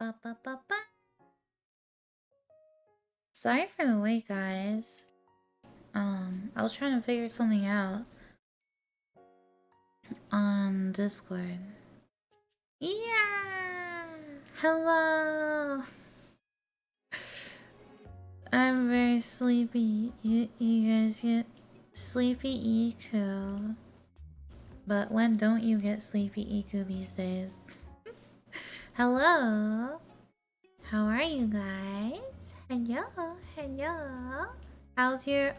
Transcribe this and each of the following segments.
Ba, ba, ba, ba. Sorry for the wait, guys. I was trying to figure something out on Discord. Yeah! Hello! I'm very sleepy. You guys yet? Sleepy Iku. But when don't you get Sleepy Iku these days? Hello? How are you guys? Hello, hello. How's your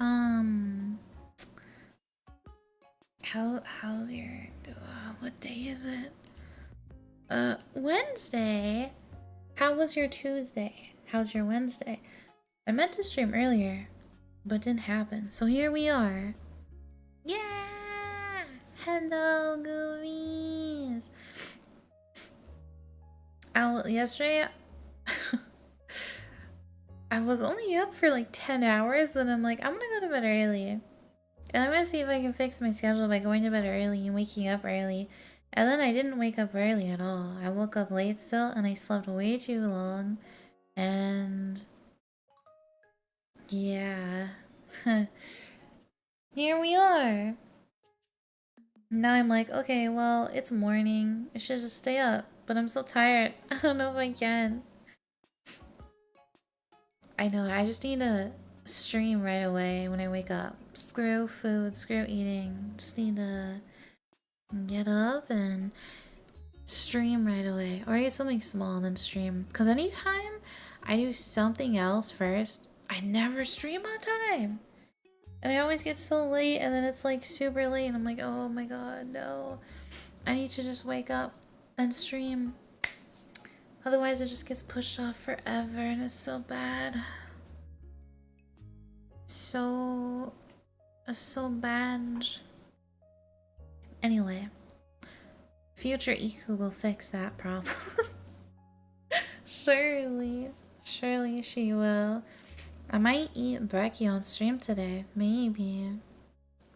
how's your what day is it? Wednesday. How was your Tuesday? How's your Wednesday? I meant to stream earlier, but didn't happen. So here we are. Yeah! Hello, Guumies! Yesterday, I was only up for like 10 hours, then I'm like, I'm gonna go to bed early. And I'm gonna see if I can fix my schedule by going to bed early and waking up early. And then I didn't wake up early at all. I woke up late still, and I slept way too long. And yeah. Here we are. Now I'm like, okay, well, it's morning. I should just stay up. But I'm so tired. I don't know if I can. I know, I just need to stream right away when I wake up. Screw food, screw eating. Just need to get up and stream right away. Or get something small, then stream. Because anytime I do something else first, I never stream on time. And I always get so late, and then it's like super late, and I'm like, oh my god, no. I need to just wake up and stream. Otherwise, it just gets pushed off forever, and it's so bad. So bad. Anyway, future Iku will fix that problem. Surely she will. I might eat brekkie on stream today. Maybe.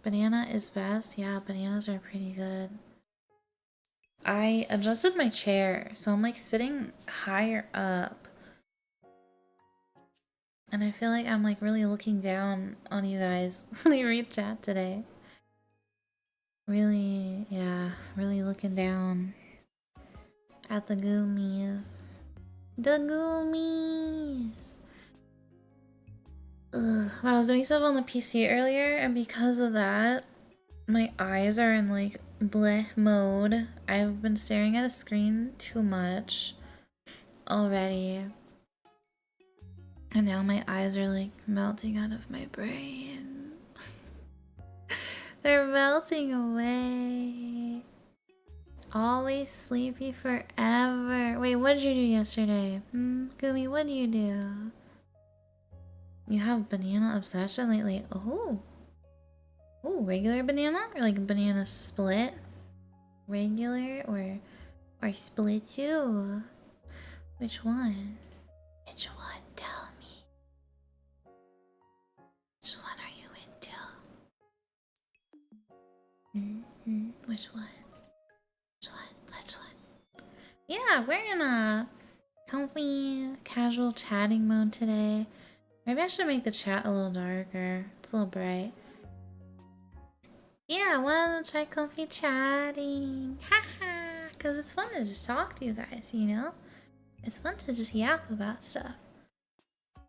Banana is best. Yeah, bananas are pretty good. I adjusted my chair, so I'm like sitting higher up. And I feel like I'm like really looking down on you guys when I read chat today. Really, yeah, really looking down at the Guumies. The Guumies! Ugh. I was doing stuff on the PC earlier, and because of that, my eyes are in like bleh mode. I've been staring at a screen too much already. And now my eyes are like melting out of my brain. They're melting away. Always sleepy forever. Wait, what did you do yesterday? Guumi, what do you do? You have banana obsession lately. Oh. Oh, regular banana? Or like banana split? Regular or split too? Which one? Which one? Tell me. Which one are you into? Which one? Which one? Which one? Yeah, we're in a comfy, casual chatting mode today. Maybe I should make the chat a little darker. It's a little bright. Yeah, I want to try comfy chatting. Haha, because it's fun to just talk to you guys, you know? It's fun to just yap about stuff.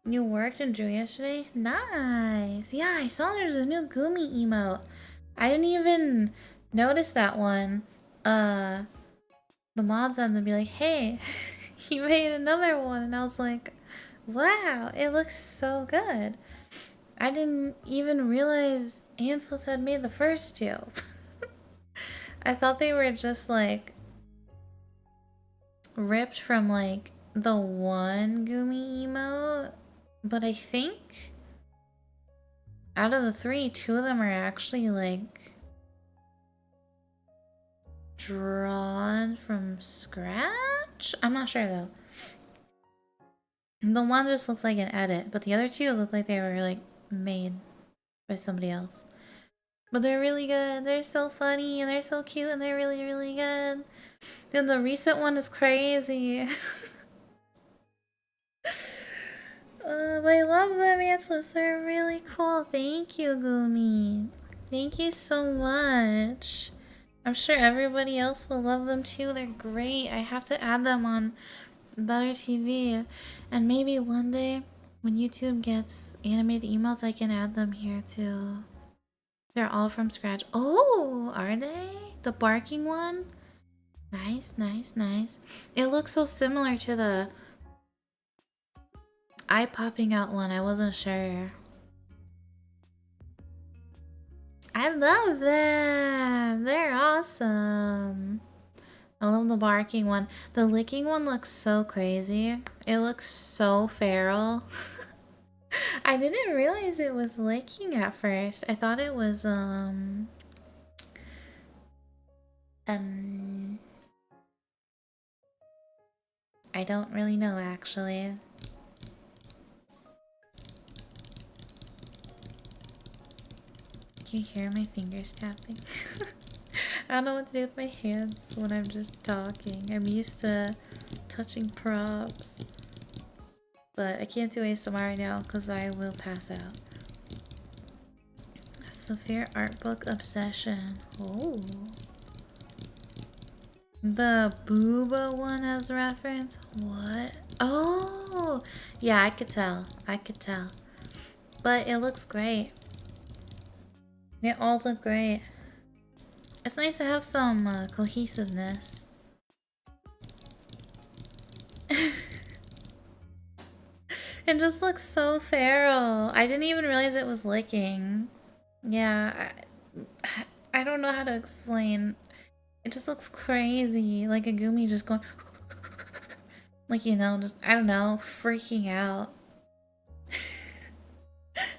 You worked and drew yesterday? Nice. Yeah, I saw there's a new Guumi emote. I didn't even notice that one. The mods had to be like, hey, you made another one. And I was like, wow, it looks so good. I didn't even realize Ansels had made the first two. I thought they were just like ripped from like the one Guumi emote, but I think out of the three, two of them are actually like drawn from scratch? I'm not sure though. The one just looks like an edit, but the other two look like they were like made by somebody else. But they're really good. They're so funny and they're so cute and they're really, really good. Dude, the recent one is crazy. I love them, Ansels. They're really cool. Thank you, Guumi. Thank you so much. I'm sure everybody else will love them too. They're great. I have to add them on Better TV. And maybe one day when YouTube gets animated emotes, I can add them here too. They're all from scratch. Oh, are they? The barking one? Nice, nice, nice. It looks so similar to the eye popping out one. I wasn't sure. I love them. They're awesome. I love the barking one. The licking one looks so crazy. It looks so feral. I didn't realize it was licking at first. I thought it was I don't really know actually. Can you hear my fingers tapping? I don't know what to do with my hands when I'm just talking. I'm used to touching props. But I can't do ASMR right now because I will pass out. Severe art book obsession. Oh. The booba one has reference? What? Oh! Yeah, I could tell. I could tell. But it looks great. They all look great. It's nice to have some cohesiveness. It just looks so feral. I didn't even realize it was licking. Yeah, I don't know how to explain. It just looks crazy. Like a Guumi just going... like, you know, just, I don't know, freaking out.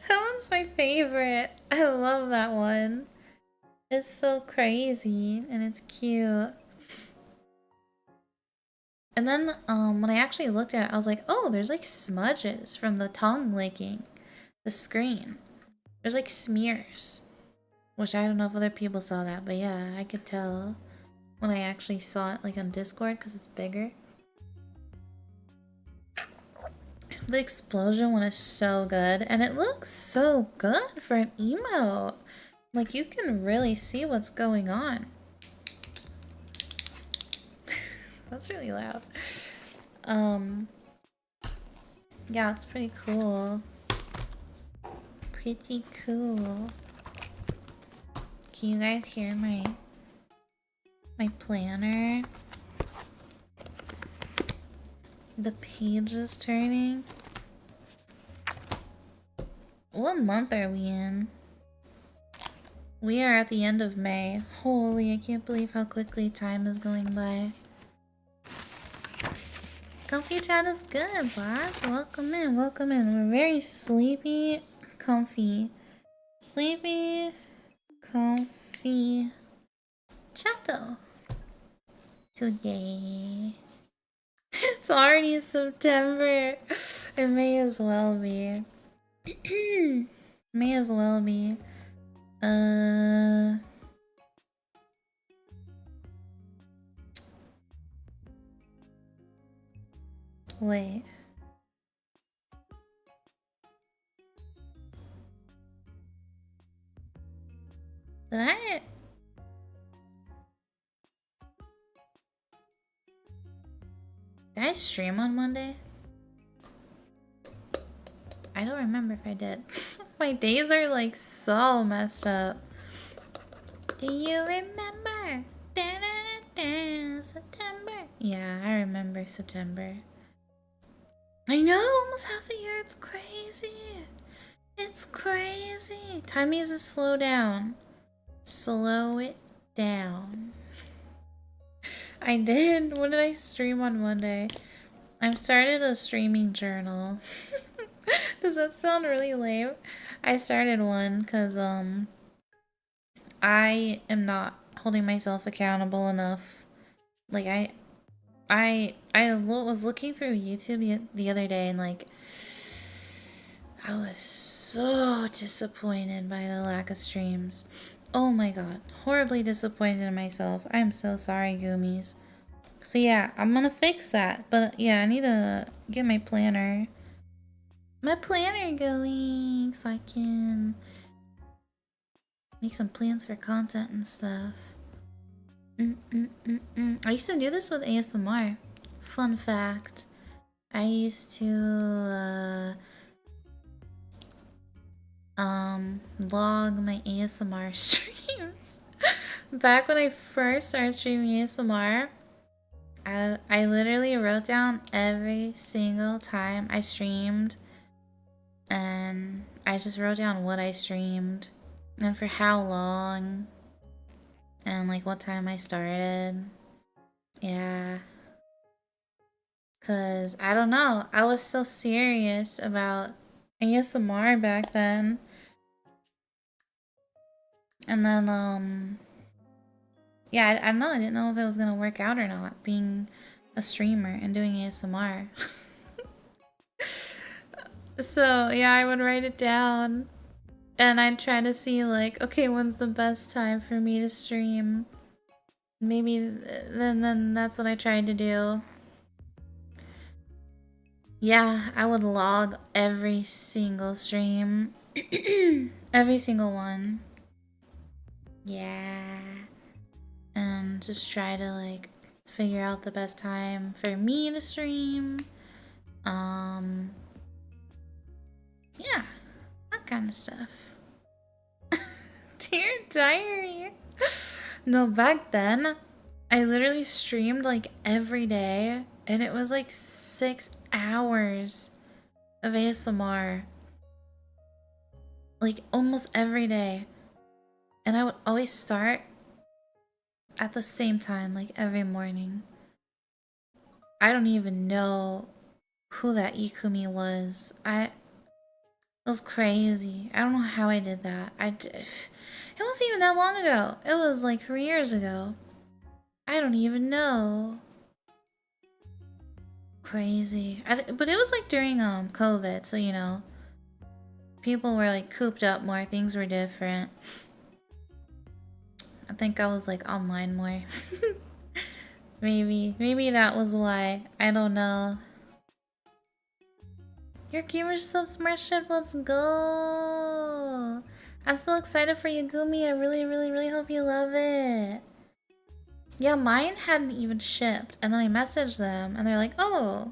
That one's my favorite. I love that one. It's so crazy and it's cute. And then when I actually looked at it, I was like, oh, there's like smudges from the tongue licking the screen. There's like smears. Which I don't know if other people saw that, but yeah, I could tell when I actually saw it like on Discord because it's bigger. The explosion one is so good, and it looks so good for an emote. Like, you can really see what's going on. That's really loud. Yeah, it's pretty cool. Pretty cool. Can you guys hear my planner? The page is turning. What month are we in? We are at the end of May. Holy, I can't believe how quickly time is going by. Comfy chat is good, boss. Welcome in, welcome in. We're very sleepy, comfy. Sleepy, comfy chatto today. It's already September. It may as well be. May as well be. Wait. Did I stream on Monday? I don't remember if I did. My days are like so messed up. Do you remember? September. Yeah, I remember September. I know, almost half a year. It's crazy. It's crazy. Time needs to slow down. Slow it down. I did. What did I stream on Monday? I've started a streaming journal. Does that sound really lame? I started one because I am not holding myself accountable enough. Like I was looking through YouTube the other day and like I was so disappointed by the lack of streams. Oh my god, horribly disappointed in myself. I'm so sorry, Guumies. So yeah, I'm gonna fix that. But yeah, I need to get my planner going so I can make some plans for content and stuff. I used to do this with ASMR. Fun fact. I used to log my ASMR streams. Back when I first started streaming ASMR, I literally wrote down every single time I streamed, and I just wrote down what I streamed and for how long and like what time I started. Yeah. Cause I don't know, I was so serious about ASMR back then. And then yeah, I don't know, I didn't know if it was gonna work out or not, being a streamer and doing ASMR. So yeah, I would write it down and I'd try to see like, okay, when's the best time for me to stream? Maybe then that's what I tried to do. Yeah, I would log every single stream. Every single one. Yeah. And just try to like figure out the best time for me to stream. Yeah, that kind of stuff. Dear diary. No, back then, I literally streamed like every day, and it was like 6 hours of ASMR. Like almost every day. And I would always start at the same time, like every morning. I don't even know who that Ikumi was. It was crazy. I don't know how I did that. It wasn't even that long ago. It was like 3 years ago. I don't even know. Crazy. But it was like during COVID, so you know, people were like cooped up more. Things were different. I think I was like online more. Maybe that was why. I don't know. Your gamer submersion, let's go! I'm so excited for you, Guumi. I really hope you love it. Yeah, mine hadn't even shipped, and then I messaged them, and they're like, oh,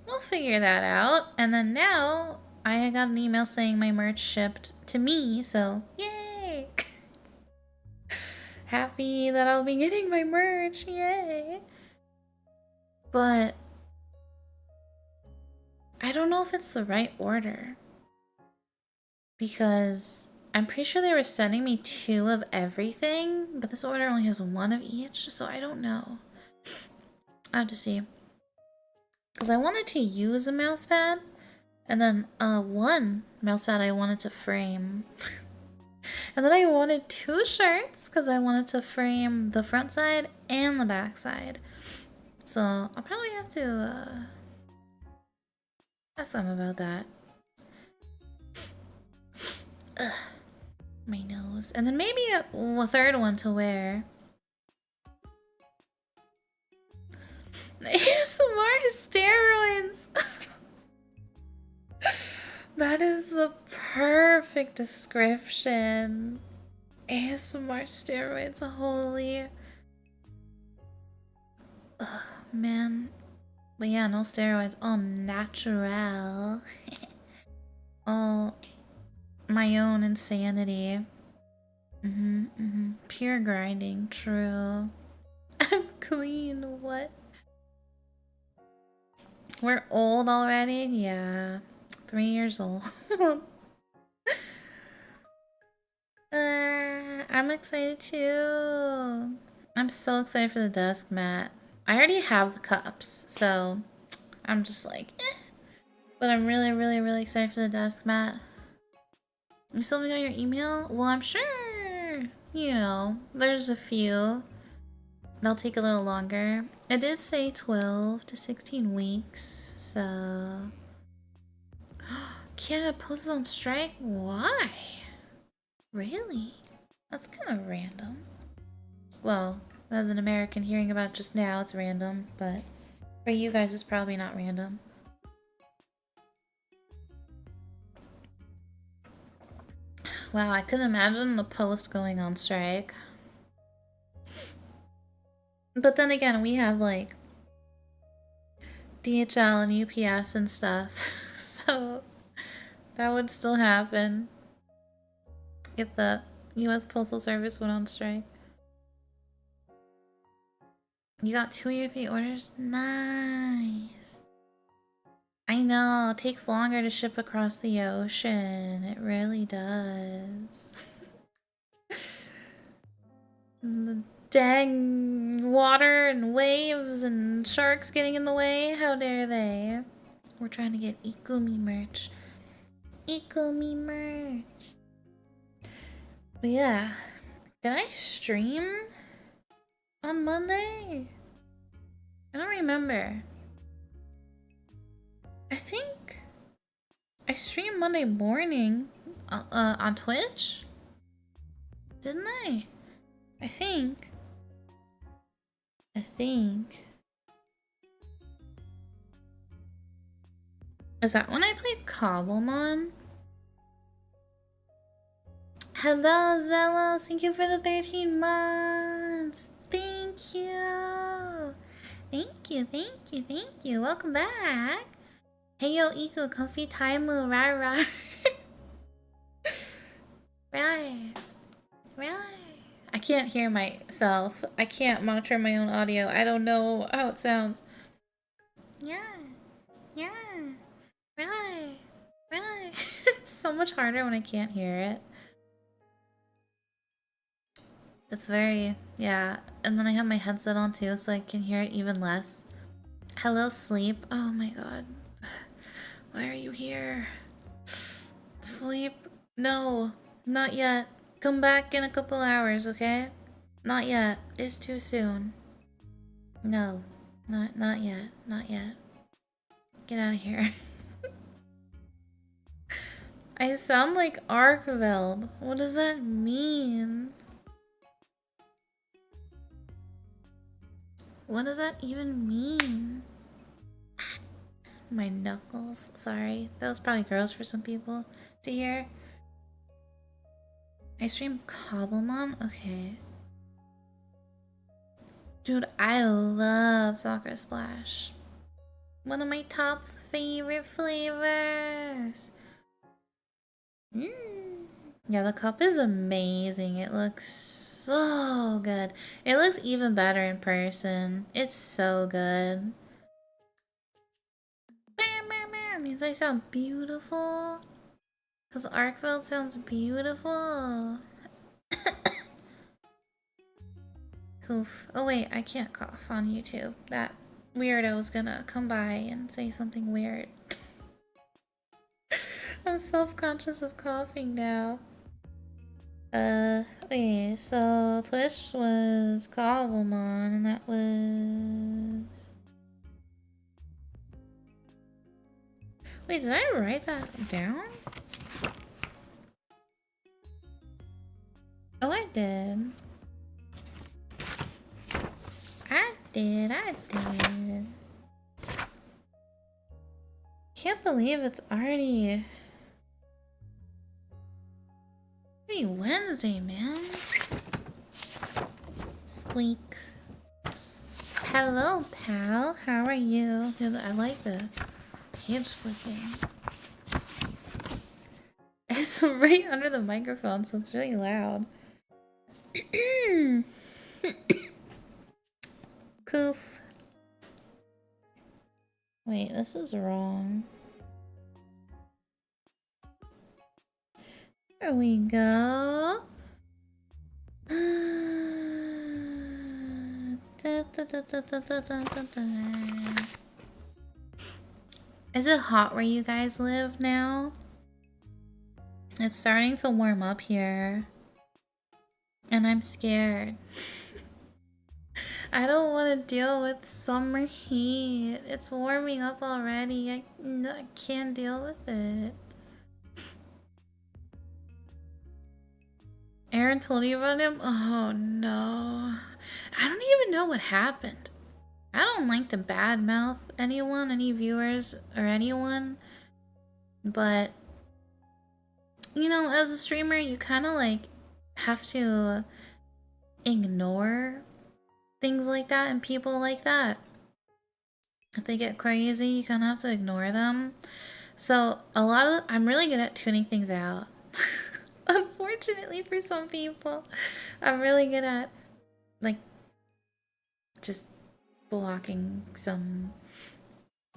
we'll figure that out. And then now, I got an email saying my merch shipped to me, so yay! Happy that I'll be getting my merch, yay! But I don't know if it's the right order, because I'm pretty sure they were sending me 2 of everything, but this order only has 1 of each, so I don't know. I have to see. Because I wanted to use a mouse pad, and then one mouse pad I wanted to frame. And then I wanted 2 shirts, because I wanted to frame the front side and the back side. So I'll probably have to ask them about that. Ugh, my nose. And then maybe a 3rd one to wear. ASMR steroids! That is the perfect description. ASMR steroids, holy. Ugh, man. But yeah, no steroids. All natural. All my own insanity. Pure grinding, true. I'm clean, what? We're old already? Yeah. 3 years old. I'm excited too. I'm so excited for the desk mat. I already have the cups, so I'm just like, eh. But I'm really excited for the desk mat. You still haven't got your email? Well, I'm sure, you know, there's a few. They'll take a little longer. It did say 12 to 16 weeks, so... Canada Post is on strike? Why? Really? That's kind of random. Well, as an American hearing about it just now, it's random, but for you guys, it's probably not random. Wow, I couldn't imagine the Post going on strike. But then again, we have like DHL and UPS and stuff, so that would still happen. if the U.S. Postal Service went on strike. You got 2 of your 3 orders? Nice. I know, it takes longer to ship across the ocean. It really does. The dang water and waves and sharks getting in the way. How dare they? We're trying to get Ikumi merch. Ikumi merch. But yeah, did I stream on Monday? I don't remember. I think I streamed Monday morning on Twitch. Didn't I? I think. Is that when I played Cobblemon? Hello, Zello. Thank you for the 13 months. Thank you. Thank you. Welcome back. Hey, yo, Iku, comfy taimu, rah. Right. I can't hear myself. I can't monitor my own audio. I don't know how it sounds. Yeah. Right. It's so much harder when I can't hear it. It's very, yeah. And then I have my headset on too, so I can hear it even less. Hello, sleep. Oh my god. Why are you here? Sleep? No, not yet. Come back in a couple hours, okay? Not yet. It's too soon. No, not yet. Get out of here. I sound like Arkveld. What does that mean? What does that even mean? My knuckles. Sorry. That was probably gross for some people to hear. I stream Cobblemon? Okay. Dude, I love Soccer Splash. One of my top favorite flavors. Yeah, the cup is amazing. It looks so good. It looks even better in person. It's so good. Means I sound beautiful. Because Arkveld sounds beautiful. Coof. Oh wait, I can't cough on YouTube. That weirdo's gonna come by and say something weird. I'm self-conscious of coughing now. Okay, so Twitch was Cobblemon, and that was... Wait, did I write that down? Oh, I did. I did. Can't believe it's already Wednesday, man. Squeak. Hello, pal. How are you? I like the page flipping. It's right under the microphone, so it's really loud. Coof. Wait, this is wrong. There we go. Is it hot where you guys live now? It's starting to warm up here. And I'm scared. I don't want to deal with summer heat. It's warming up already. I can't deal with it. Aaron told you about him? Oh no. I don't even know what happened. I don't like to badmouth anyone, any viewers, or anyone. But, you know, as a streamer, you kind of like have to ignore things like that and people like that. If they get crazy, you kind of have to ignore them. So I'm really good at tuning things out. Unfortunately for some people, I'm really good at, like, just blocking some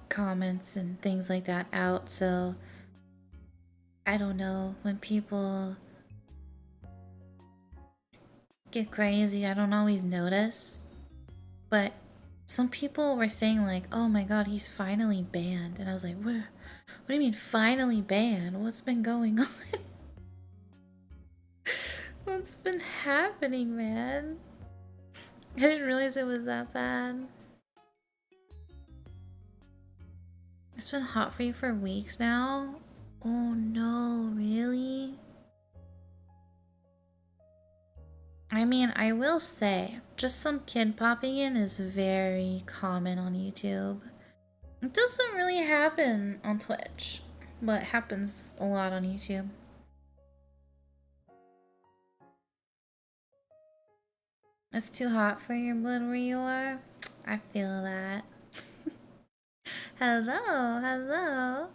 comments and things like that out, so I don't know, when people get crazy, I don't always notice, but some people were saying like, oh my god, he's finally banned, and I was like, what do you mean finally banned? What's been going on? What's been happening, man? I didn't realize it was that bad. It's been hot for you for weeks now? Oh no, really? I mean, I will say, just some kid popping in is very common on YouTube. It doesn't really happen on Twitch, but it happens a lot on YouTube. It's too hot for your blood where you are? I feel that. Hello, hello.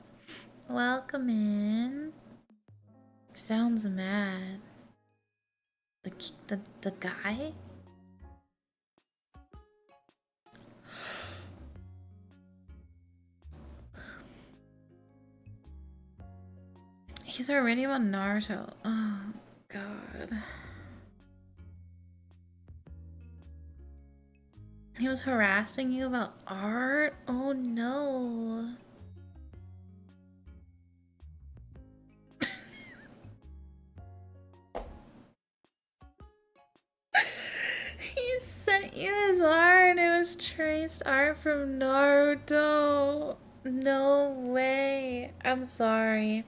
Welcome in. Sounds mad. The guy? He's already about Naruto. Oh, God. He was harassing you about art? Oh, no. He sent you his art. It was traced art from Naruto. No way. I'm sorry.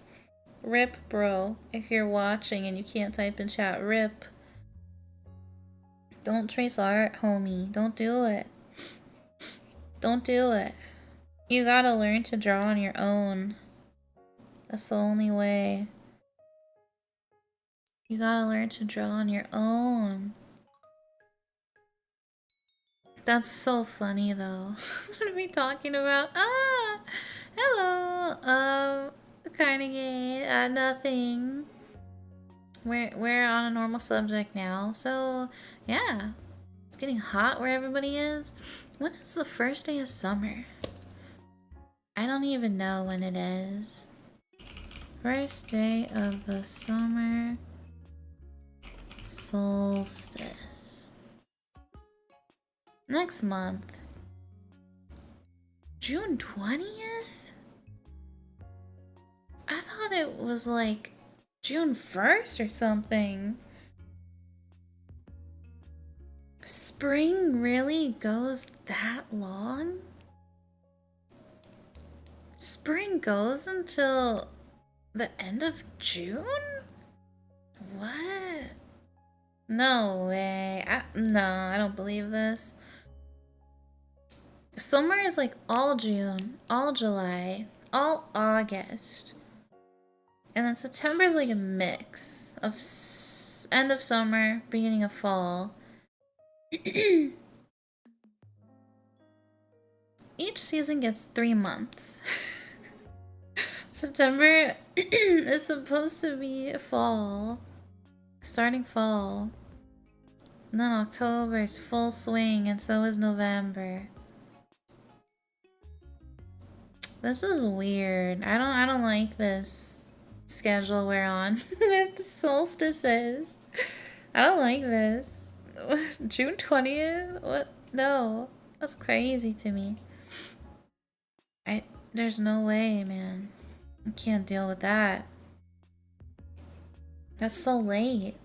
Rip, bro. If you're watching and you can't type in chat, rip. Don't trace art, homie. Don't do it. Don't do it. You gotta learn to draw on your own. That's the only way. You gotta learn to draw on your own. That's so funny though. What are we talking about? Ah! Hello! Carnegie, nothing. We're on a normal subject now, so yeah. It's getting hot where everybody is. When is the first day of summer? I don't even know when it is. First day of the summer solstice. Next month. June 20th? I thought it was like June 1st or something. Spring really goes that long? Spring goes until the end of June? What? No way. No, I don't believe this. Summer is like all June, all July, all August. And then September is like a mix of end of summer, beginning of fall. Each season gets 3 months. September is supposed to be fall. Starting fall. And then October is full swing, and so is November. This is weird. I don't like this schedule we're on with solstices. I don't like this. June 20th? What? No. That's crazy to me. There's no way, man. I can't deal with that. That's so late.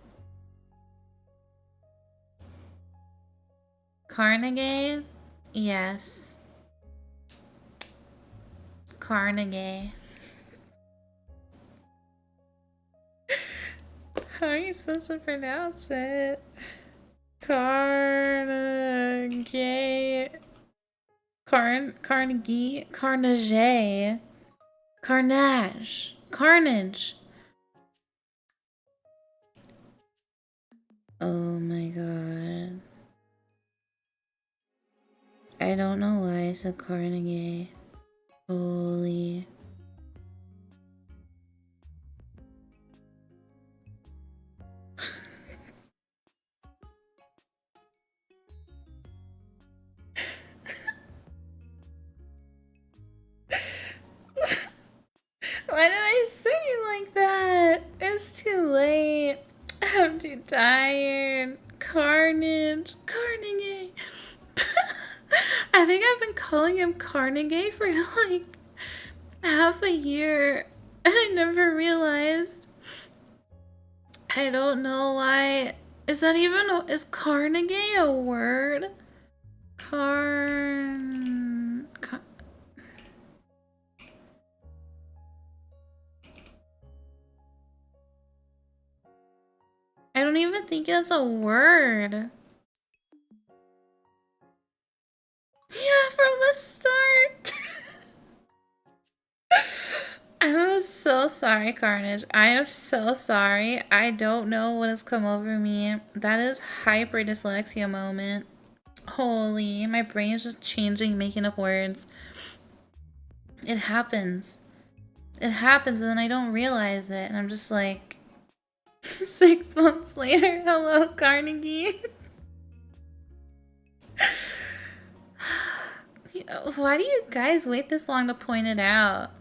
Carnegie? Yes. Carnegie. How are you supposed to pronounce it? Carnegie. Carnegie. Carnage. Carnage. Carnage. Oh my god. I don't know why I said Carnegie. Holy. Why did I say it like that? It's too late. I'm too tired. Carnage. Carnegie. I think I've been calling him Carnegie for like half a year. And I never realized. I don't know why. Is that even is Carnegie a word? I don't even think that's a word. Yeah, from the start. I'm so sorry, Carnage. I am so sorry. I don't know what has come over me. That is hyper dyslexia moment. Holy, my brain is just changing, making up words. It happens. It happens and then I don't realize it. And I'm just like, 6 months later, hello, Carnegie. Why do you guys wait this long to point it out?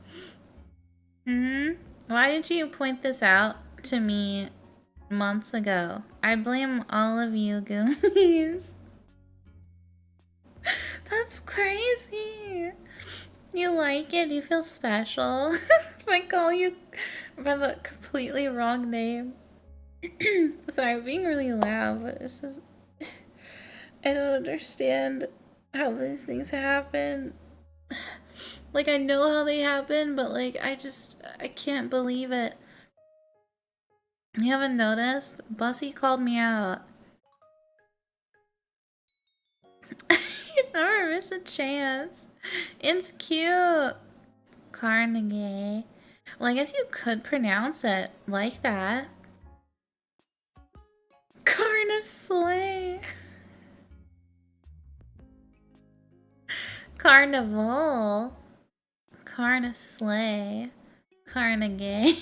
Why did you point this out to me months ago? I blame all of you, Guumies. That's crazy. You like it? You feel special? If I call you by the completely wrong name. Sorry, I'm being really loud, but this is... I don't understand how these things happen. Like, I know how they happen, but like, I can't believe it. You haven't noticed? Bussy called me out. You never miss a chance. It's cute. Carnegie. Well, I guess you could pronounce it like that. Carnislay. Carnival. Carnislay. Carnegie.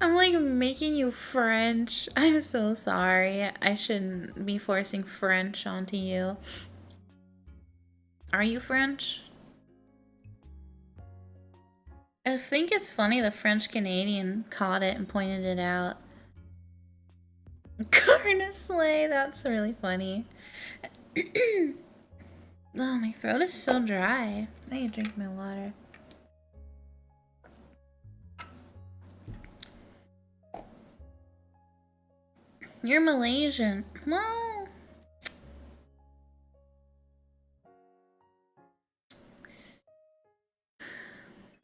I'm like making you French. I'm so sorry. I shouldn't be forcing French onto you. Are you French? I think it's funny the French Canadian caught it and pointed it out. Carnislay, that's really funny. Oh, my throat is so dry. I need to drink my water. You're Malaysian. Well,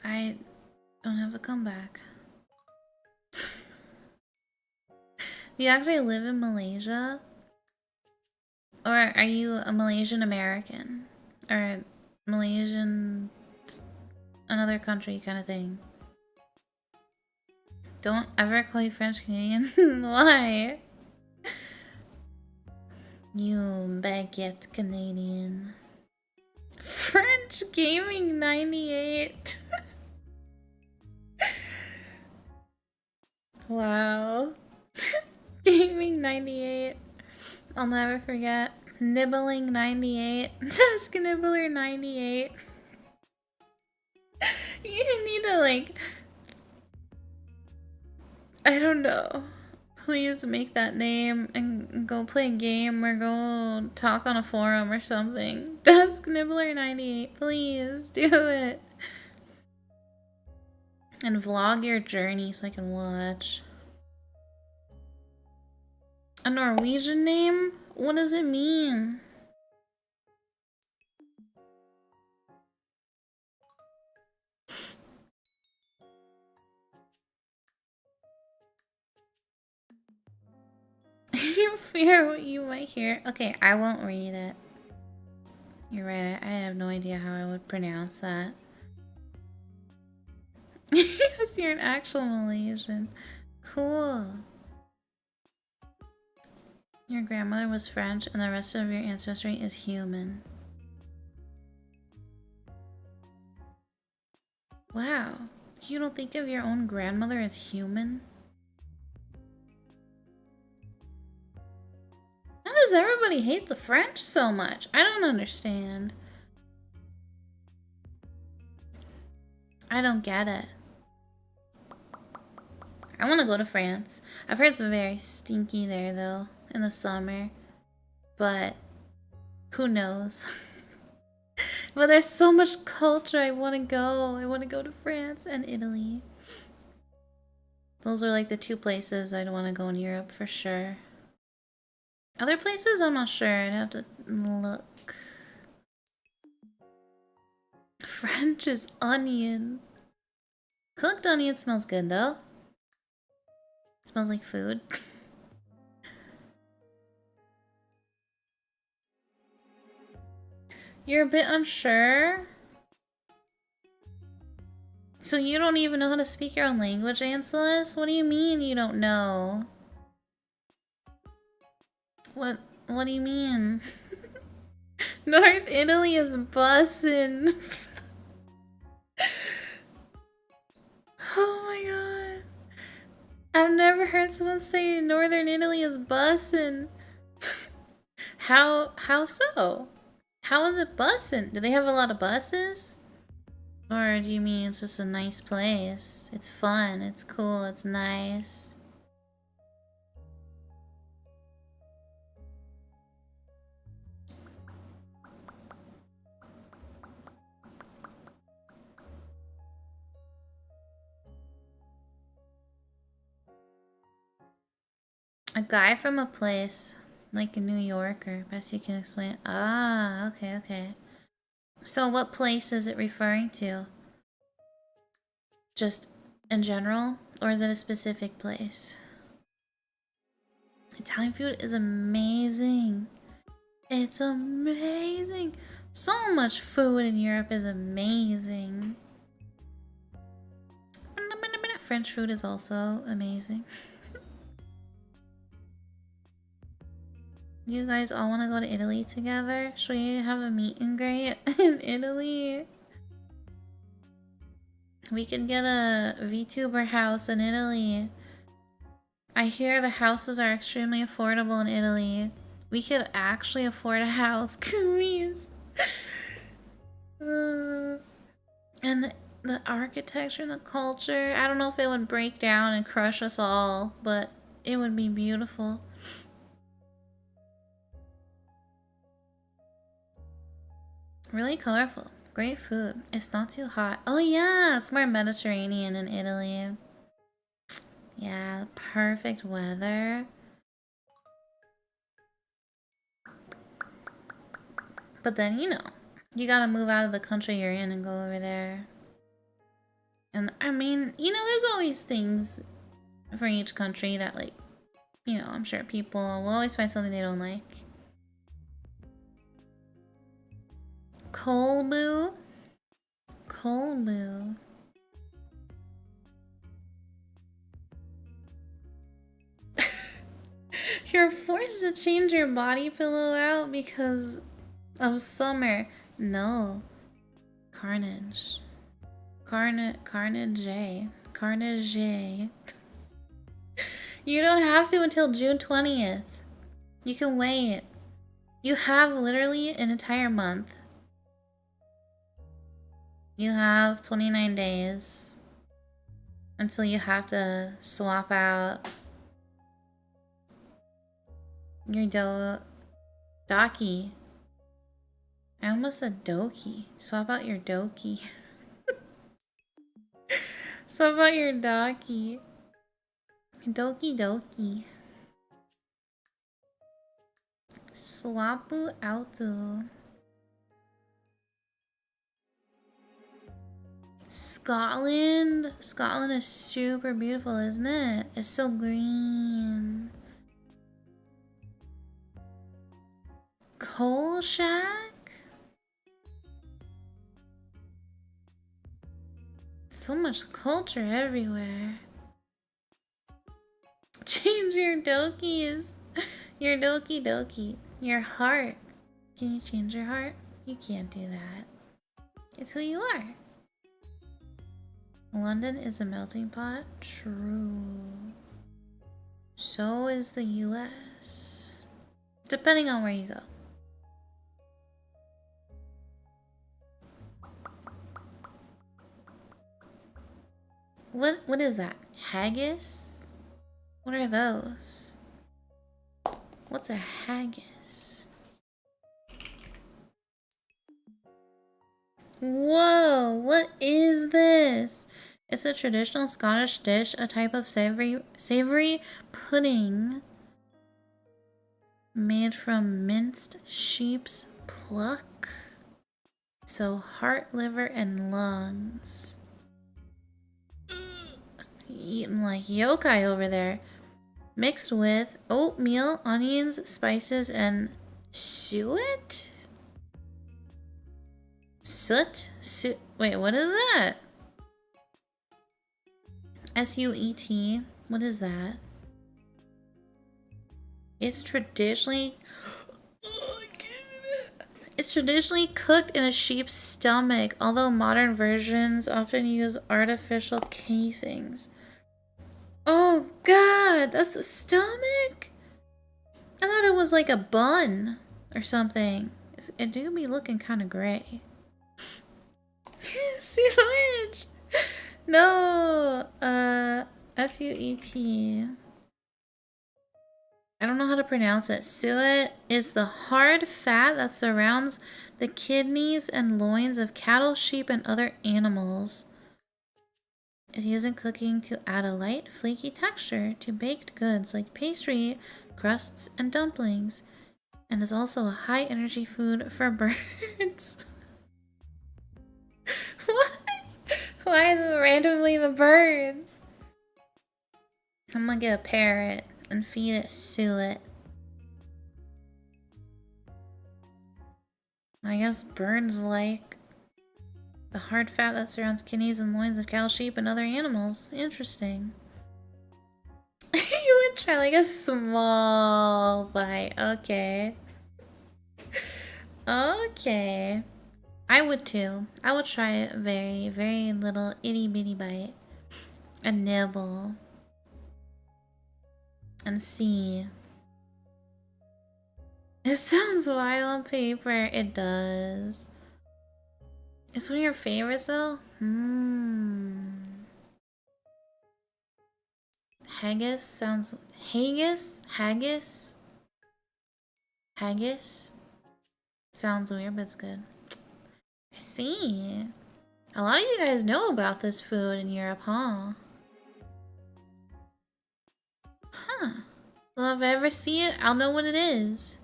I don't have a comeback. Do you actually live in Malaysia? Or are you a Malaysian American? Or Malaysian another country kind of thing? Don't ever call you French Canadian. Why? You baguette Canadian. French Gaming 98. Wow. Gaming 98. I'll never forget. Nibbling 98. Desk Nibbler 98. You need to like... I don't know. Please make that name and go play a game or go talk on a forum or something. Desk Nibbler 98. Please do it. And vlog your journey so I can watch. A Norwegian name? What does it mean? You fear what you might hear. Okay, I won't read it. You're right, I have no idea how I would pronounce that. Yes, you're an actual Malaysian. Cool. Your grandmother was French and the rest of your ancestry is human. Wow. You don't think of your own grandmother as human? How does everybody hate the French so much? I don't understand. I don't get it. I want to go to France. I've heard it's very stinky there though in the summer, but who knows? But there's so much culture. I want to go. I want to go to France and Italy. Those are like the two places I'd want to go in Europe for sure. Other places, I'm not sure. I'd have to look. French is onion. Cooked onion smells good though. It smells like food. You're a bit unsure? So you don't even know how to speak your own language, Anselus? What do you mean you don't know? What do you mean? North Italy is bussin'. Oh my god. I've never heard someone say Northern Italy is bussin'. How so? How is it bussin'? Do they have a lot of buses? Or do you mean it's just a nice place? It's fun, it's cool, it's nice. A guy from a place, like in New York, or best you can explain. Ah, okay. So what place is it referring to? Just in general? Or is it a specific place? Italian food is amazing. It's amazing. So much food in Europe is amazing. French food is also amazing. You guys all want to go to Italy together? Should we have a meet and greet in Italy? We could get a VTuber house in Italy. I hear the houses are extremely affordable in Italy. We could actually afford a house. Guumies. And the architecture and the culture. I don't know if it would break down and crush us all, but it would be beautiful. Really colorful. Great food. It's not too hot. Oh yeah, it's more Mediterranean in Italy. Yeah, perfect weather. But then, you know, you gotta move out of the country you're in and go over there. And I mean, you know, there's always things for each country that, like, you know, I'm sure people will always find something they don't like. Kolbu? Kolbu. You're forced to change your body pillow out because of summer. No. Carnage. Carnage. Carnage. You don't have to until June 20th. You can wait. You have literally an entire month. You have 29 days until you have to swap out your doki. I almost said doki. Swap out your doki. Swap out your doki. Doki. Swapu auto. Scotland? Scotland is super beautiful, isn't it? It's so green. Coal shack? So much culture everywhere. Change your dokis. Your doki. Your heart. Can you change your heart? You can't do that. It's who you are. London is a melting pot? True. So is the US. Depending on where you go. What is that? Haggis? What are those? What's a haggis? Whoa, what is this? It's a traditional Scottish dish, a type of savory pudding made from minced sheep's pluck. So heart, liver, and lungs. Eating like yokai over there. Mixed with oatmeal, onions, spices, and suet? Soot? Wait, what is that? S-U-E-T. What is that? It's traditionally cooked in a sheep's stomach, although modern versions often use artificial casings. Oh god, that's the stomach? I thought it was like a bun or something. It do be looking kind of gray. Sandwich! No! S-U-E-T. I don't know how to pronounce it. Suet is the hard fat that surrounds the kidneys and loins of cattle, sheep, and other animals. It's used in cooking to add a light, flaky texture to baked goods like pastry, crusts, and dumplings, and is also a high-energy food for birds. What? Why randomly the birds? I'm gonna get a parrot and feed it suet. I guess birds like the hard fat that surrounds kidneys and loins of cow, sheep, and other animals. Interesting. You would try like a small bite. Okay. Okay. I would too. I would try a very, very little itty bitty bite. A nibble. And see. It sounds wild on paper. It does. It's one of your favorites though? Haggis sounds... Haggis? Haggis? Haggis? Sounds weird, but it's good. I see. A lot of you guys know about this food in Europe, huh? Huh. Well, if I ever see it, I'll know what it is.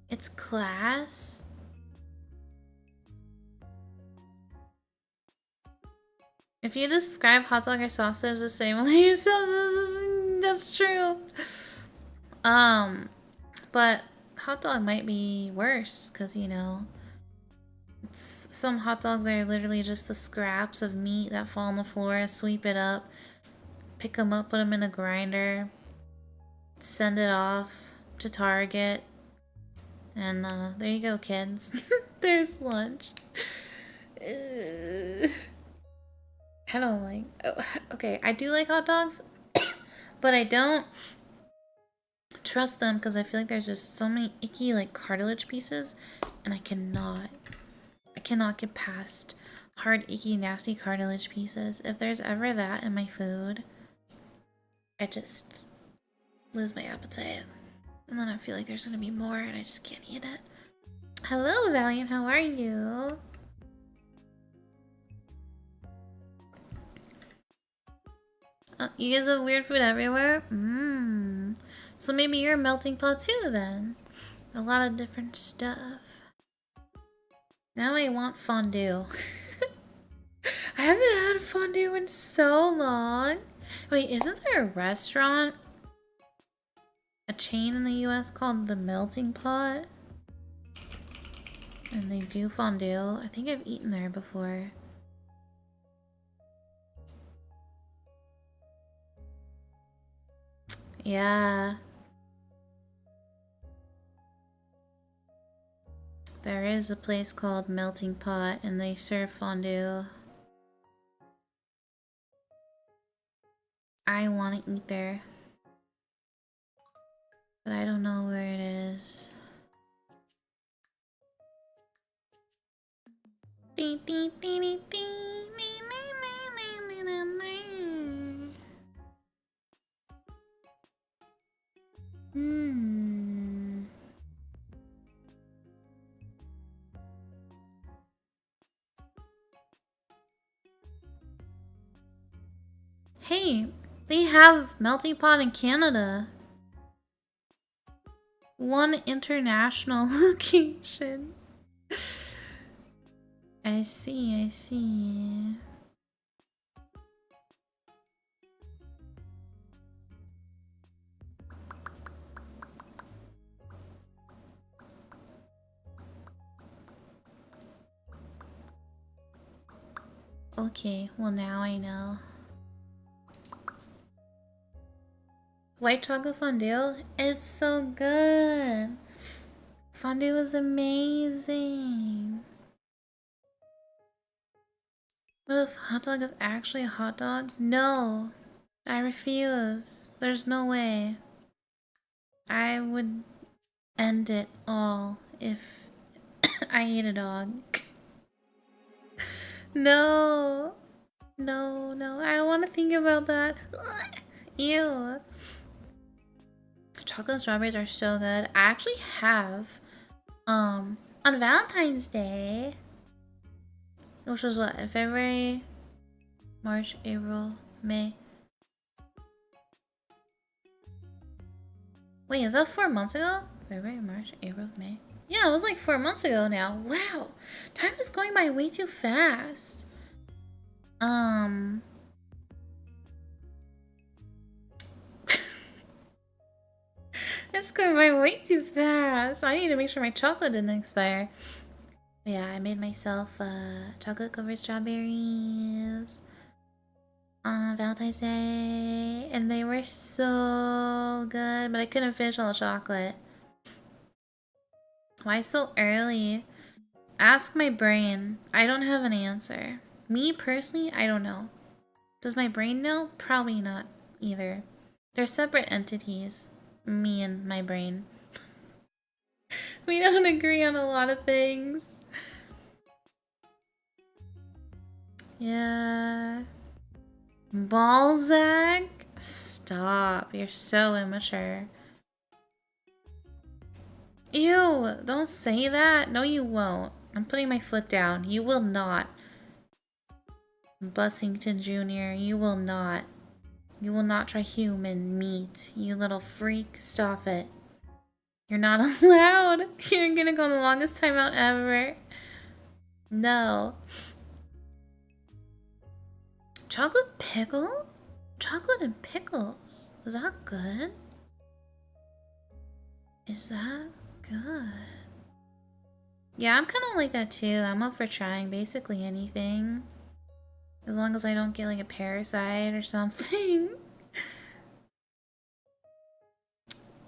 It's class. If you describe hot dog or sausage the same way, it sounds that's true. But hot dog might be worse because, you know, some hot dogs are literally just the scraps of meat that fall on the floor. Sweep it up, pick them up, put them in a grinder, send it off to Target, and there you go, kids. There's lunch. I don't like... okay, I do like hot dogs, but I don't trust them because I feel like there's just so many icky like cartilage pieces, and I cannot get past hard, icky, nasty cartilage pieces. If there's ever that in my food, I just lose my appetite. And then I feel like there's gonna be more and I just can't eat it. Hello, Valiant, how are you? You guys have weird food everywhere? So maybe you're a melting pot too then. A lot of different stuff. Now I want fondue. I haven't had fondue in so long. Wait, isn't there a restaurant? A chain in the US called The Melting Pot? And they do fondue. I think I've eaten there before. Yeah. There is a place called Melting Pot and they serve fondue. I want to eat there. But I don't know where it is. Hmm. Hey, they have melting pot in Canada. One international location. I see, I see. Okay, well now I know. White chocolate fondue? It's so good. Fondue is amazing. What if hot dog is actually a hot dog? No, I refuse. There's no way. I would end it all if I ate a dog. No, no, no. I don't want to think about that. Ew. Chocolate and strawberries are so good. I actually have, on Valentine's Day, which was what, February, March, April, May. Wait, is that 4 months ago? February, March, April, May. Yeah, it was like 4 months ago now. Wow, time is going by way too fast. It's going by way too fast. I need to make sure my chocolate didn't expire. But yeah, I made myself chocolate covered strawberries on Valentine's Day, and they were so good, but I couldn't finish all the chocolate. Why so early? Ask my brain. I don't have an answer. Me personally, I don't know. Does my brain know? Probably not either. They're separate entities. Me and my brain. We don't agree on a lot of things. Yeah. Balzac? Stop. You're so immature. Ew, don't say that. No, you won't. I'm putting my foot down. You will not. Bussington Jr., you will not. You will not try human meat, you little freak. Stop it. You're not allowed. You're gonna go the longest timeout ever. No. Chocolate pickle? Chocolate and pickles. Is that good? Is that good? Yeah, I'm kind of like that too. I'm up for trying basically anything. As long as I don't get like a parasite or something.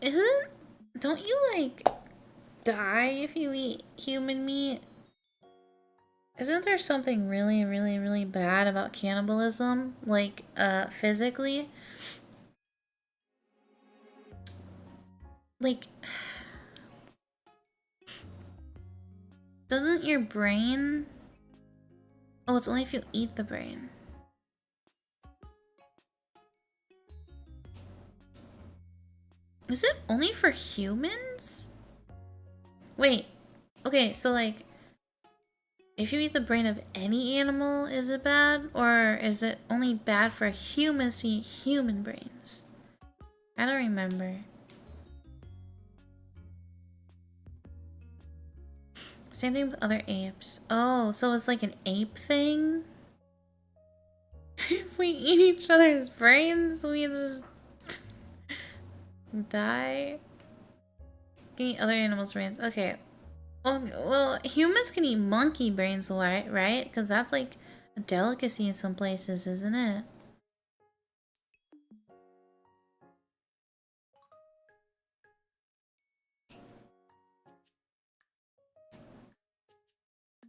Isn't... Don't you like die if you eat human meat? Isn't there something really, really, really bad about cannibalism? Like, physically? Like... Doesn't your brain... Oh, it's only if you eat the brain. Is it only for humans? Wait. Okay, so like... If you eat the brain of any animal, is it bad? Or is it only bad for humans to eat human brains? I don't remember. Same thing with other apes. Oh, so it's like an ape thing? If we eat each other's brains, we just die? Can eat other animals' brains. Okay. Well, humans can eat monkey brains, right? Because that's like a delicacy in some places, isn't it?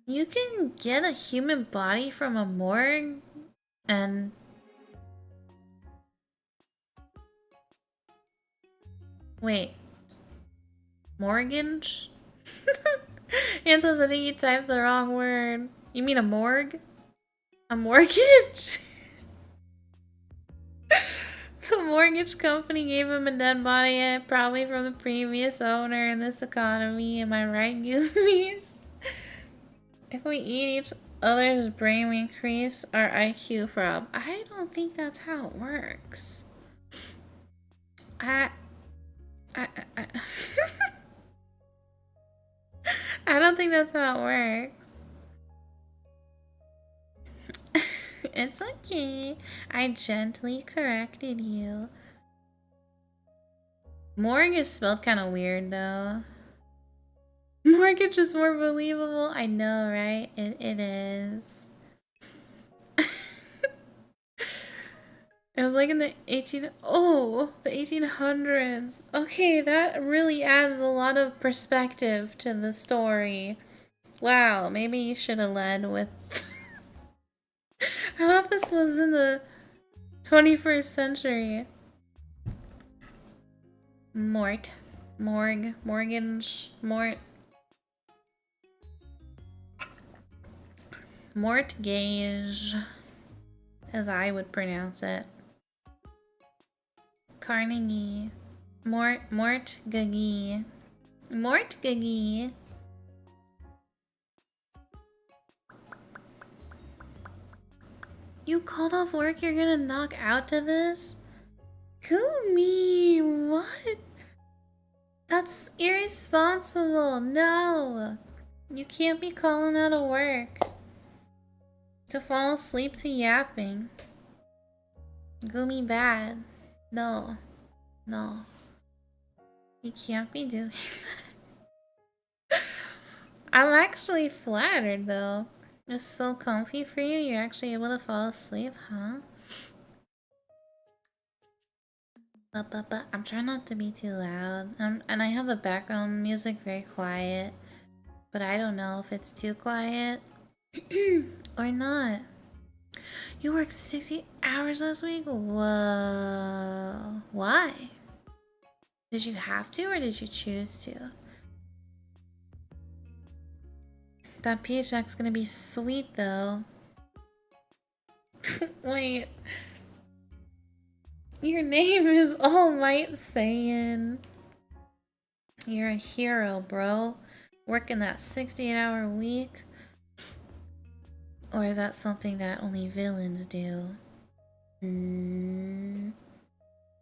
You can get a human body from a morgue and... Wait. Mortgage? Answers, I think you typed the wrong word. You mean a morgue? A mortgage? The mortgage company gave him a dead body, probably from the previous owner in this economy. Am I right, Guumies? If we eat each other's brain, we increase our IQ prob. I don't think that's how it works. I I don't think that's how it works. It's okay. I gently corrected you. Morgue is spelled kind of weird though. Mortgage is more believable. I know, right? It is. It was like in the the 1800s. Okay, that really adds a lot of perspective to the story. Wow, maybe you should have led with... I thought this was in the 21st century. Mort. Morgue. Mortgage. Mortgage. As I would pronounce it. Carnegie. Mortgage. Mortgage. You called off work? You're gonna knock out to this? Guumi, what? That's irresponsible. No. You can't be calling out of work to fall asleep to yapping. Guumi bad. No. No. You can't be doing that. I'm actually flattered though. It's so comfy for you. You're actually able to fall asleep, huh? But I'm trying not to be too loud. And I have the background music very quiet. But I don't know if it's too quiet or not. You worked 60 hours last week? Whoa. Why? Did you have to or did you choose to? That paycheck's gonna be sweet though. Wait. Your name is All Might Saiyan. You're a hero, bro. Working that 68-hour week? Or is that something that only villains do?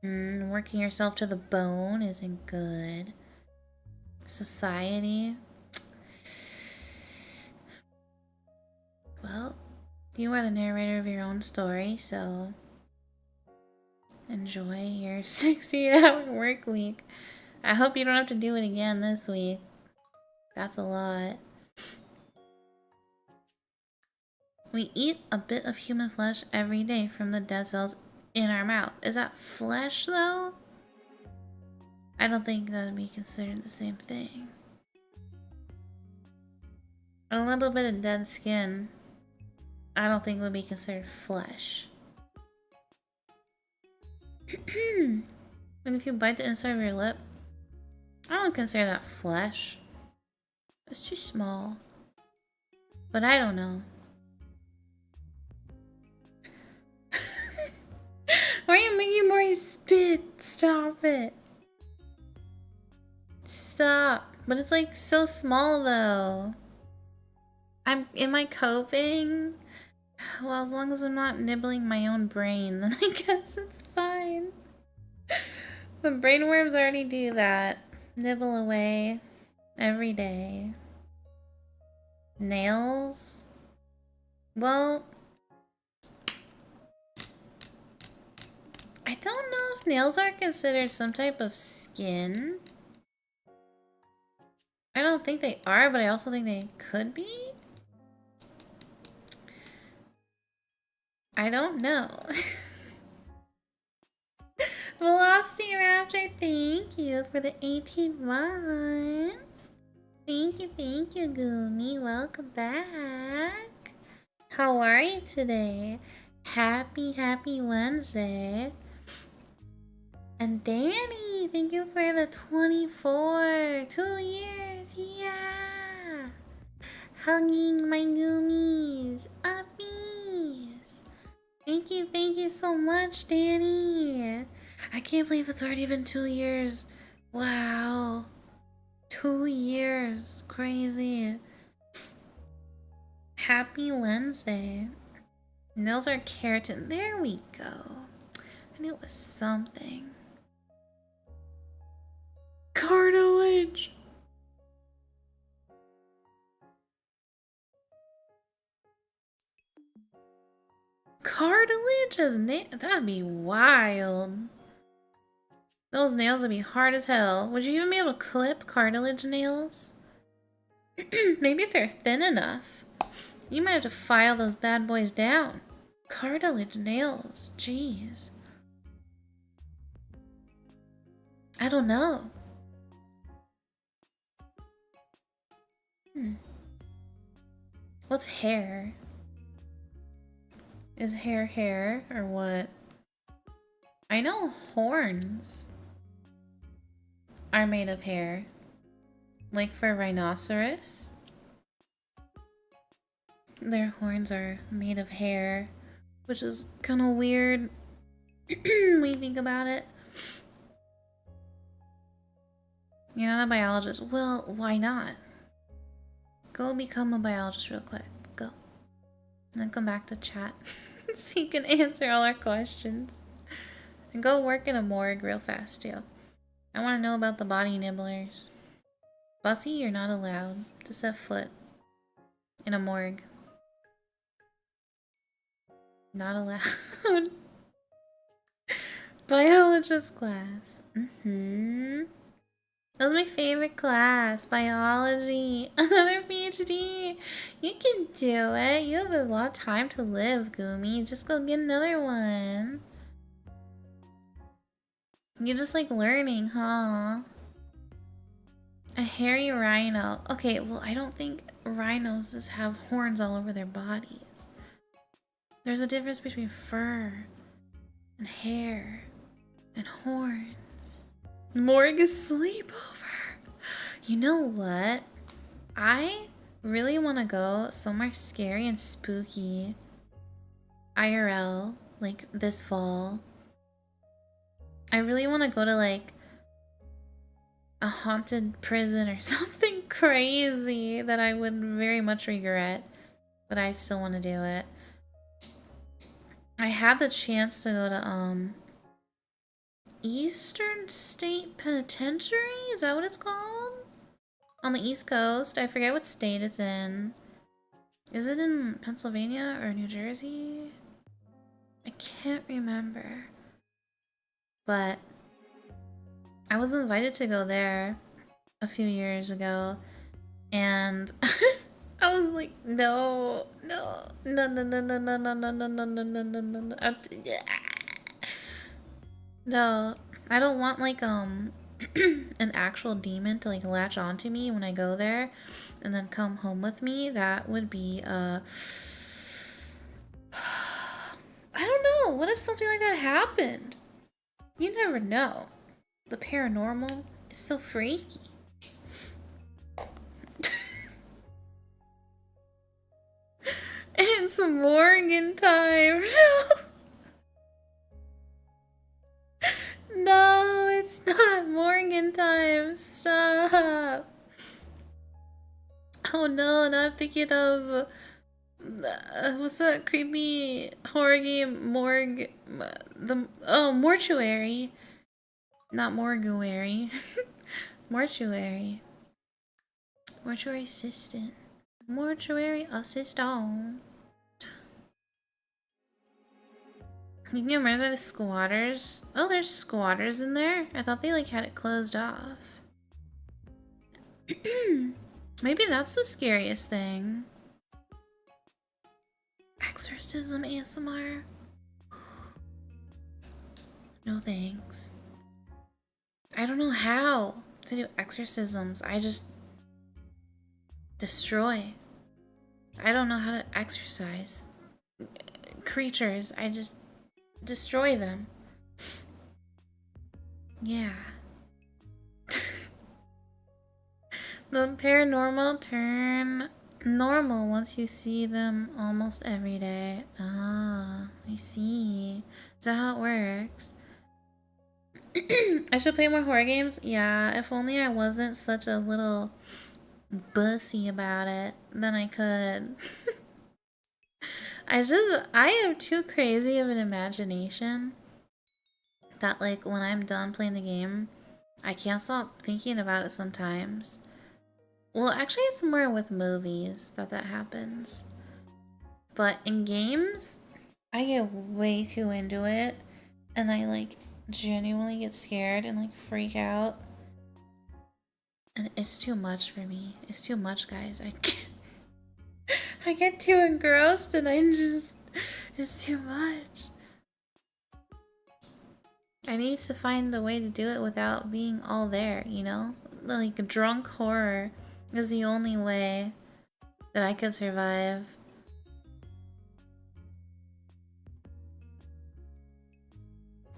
Working yourself to the bone isn't good. Society? Well, you are the narrator of your own story, so enjoy your 68-hour work week. I hope you don't have to do it again this week. That's a lot. We eat a bit of human flesh every day from the dead cells in our mouth. Is that flesh, though? I don't think that would be considered the same thing. A little bit of dead skin, I don't think would be considered flesh. And if you bite the inside of your lip, I don't consider that flesh. It's too small. But I don't know. Why are you making more spit? Stop it. Stop. But it's like so small though. Am I coping? Well, as long as I'm not nibbling my own brain, then I guess it's fine. The brainworms already do that. Nibble away every day. Nails? Well, I don't know if nails are considered some type of skin. I don't think they are, but I also think they could be. I don't know. Velocity Raptor, thank you for the 18 months. Thank you, Guumi. Welcome back. How are you today? Happy Wednesday. And Danny, thank you for the 24. 2 years, yeah. Hugging my Guumies. Uppies. Thank you so much, Danny. I can't believe it's already been 2 years. Wow. 2 years. Crazy. Happy Wednesday. Nails are keratin. There we go. I knew it was something. Cartilage. Cartilage as nails? That'd be wild. Those nails would be hard as hell. Would you even be able to clip cartilage nails? Maybe if they're thin enough. You might have to file those bad boys down. Cartilage nails. Jeez. I don't know. What's hair? Is hair hair or what? I know horns are made of hair. Like for rhinoceros. Their horns are made of hair, which is kind of weird when you think about it. You're not a biologist. Well, why not? Go become a biologist real quick. Go. And then come back to chat so you can answer all our questions. And go work in a morgue real fast, too. I want to know about the body nibblers. Bussy, you're not allowed to set foot in a morgue. Not allowed. Biologist class. That was my favorite class. Biology. Another PhD. You can do it. You have a lot of time to live, Guumi. Just go get another one. You just like learning, huh? A hairy rhino. Okay, well, I don't think rhinos just have horns all over their bodies. There's a difference between fur and hair and horns. Morgue sleepover. You know what? I really want to go somewhere scary and spooky. IRL, like this fall. I really want to go to like a haunted prison or something crazy that I would very much regret, but I still want to do it. I had the chance to go to Eastern State Penitentiary? Is that what it's called? On the East Coast. I forget what state it's in. Is it in Pennsylvania or New Jersey? I can't remember. But I was invited to go there a few years ago, and I was like, no. No, I don't want like an actual demon to like latch onto me when I go there and then come home with me. That would be I don't know. What if something like that happened? You never know. The paranormal is so freaky. It's Morgan time. No, it's not Morgan time. Stop. Oh no, now I'm thinking of what's that creepy horror game? Morgue. Mortuary. Not morguary. Mortuary. Mortuary assistant. Mortuary assistant. You can remember the squatters? Oh, there's squatters in there? I thought they like had it closed off. Maybe that's the scariest thing. Exorcism ASMR? No thanks. I don't know how to do exorcisms. I just destroy. I don't know how to exorcise creatures. I just destroy them. Yeah. The paranormal turn normal once you see them almost every day. Ah, I see. Is that how it works? I should play more horror games? Yeah, if only I wasn't such a little bussy about it, then I could. I have too crazy of an imagination that, like, when I'm done playing the game, I can't stop thinking about it sometimes. Well, actually, it's more with movies that happens. But in games, I get way too into it, and I, like, genuinely get scared and, like, freak out. And it's too much for me. It's too much, guys. I get too engrossed, and it's too much. I need to find a way to do it without being all there, you know? Like, drunk horror is the only way that I could survive.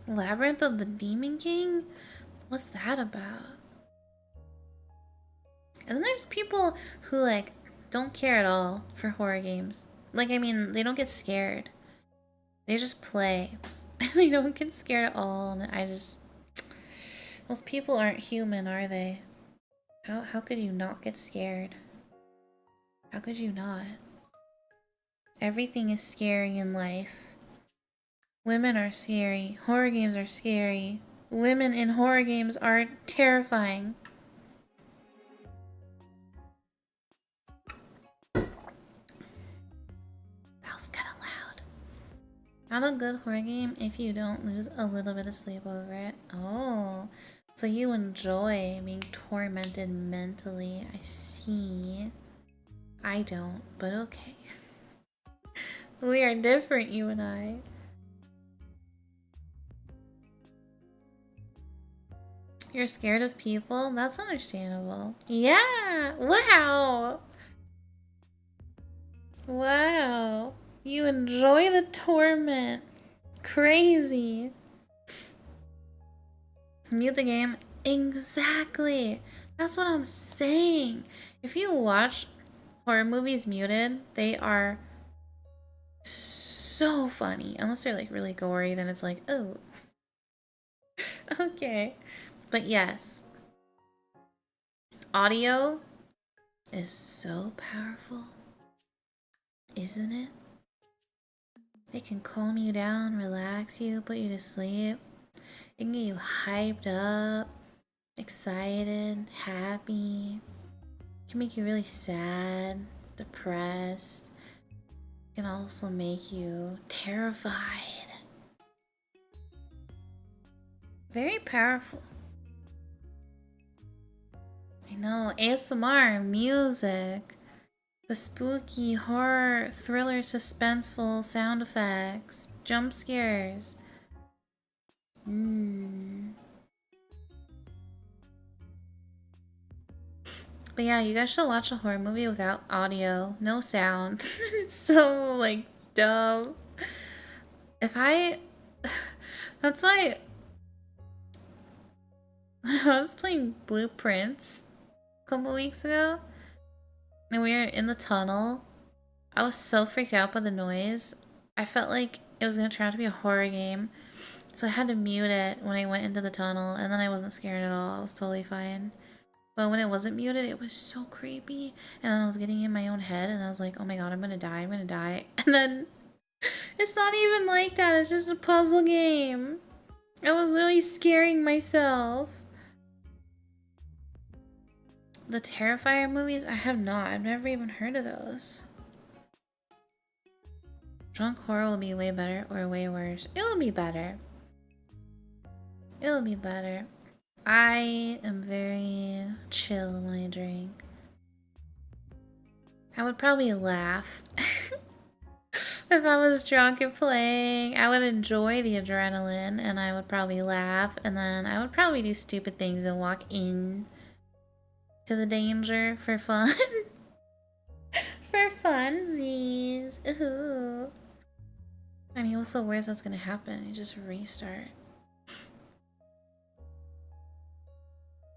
Labyrinth of the Demon King? What's that about? And then there's people who, like, don't care at all for horror games. Like, I mean, they don't get scared. They just play. They don't get scared at all, and those people aren't human, are they? How could you not get scared? How could you not? Everything is scary in life. Women are scary. Horror games are scary. Women in horror games are terrifying. That was kind of loud. Not a good horror game if you don't lose a little bit of sleep over it. Oh, so you enjoy being tormented mentally. I see. I don't, but okay. We are different, you and I. You're scared of people? That's understandable. Yeah! Wow! Wow. You enjoy the torment. Crazy. Mute the game. Exactly. That's what I'm saying. If you watch horror movies muted, they are so funny. Unless they're like really gory, then it's like, oh. Okay. But yes. Audio is so powerful. Isn't it? It can calm you down, relax you, put you to sleep. It can get you hyped up, excited, happy. It can make you really sad, depressed. It can also make you terrified. Very powerful. I know, ASMR, music, the spooky, horror, thriller, suspenseful sound effects, jump scares. But yeah, you guys should watch a horror movie without audio, no sound. It's so, like, dumb. That's why when I was playing Blueprints a couple weeks ago, and we were in the tunnel, I was so freaked out by the noise. I felt like it was gonna turn out to be a horror game. So I had to mute it when I went into the tunnel, and then I wasn't scared at all. I was totally fine. But when it wasn't muted, it was so creepy. And then I was getting in my own head, and I was like, oh my god, I'm gonna die, I'm gonna die. And then it's not even like that, it's just a puzzle game. I was really scaring myself. The Terrifier movies? I have not. I've never even heard of those. Drunk horror will be way better or way worse. It will be better. It'll be better. I am very chill when I drink. I would probably laugh. If I was drunk and playing, I would enjoy the adrenaline and I would probably laugh, and then I would probably do stupid things and walk in to the danger for fun. For funsies. Ooh. I mean, what's the worst that's gonna happen? You just restart.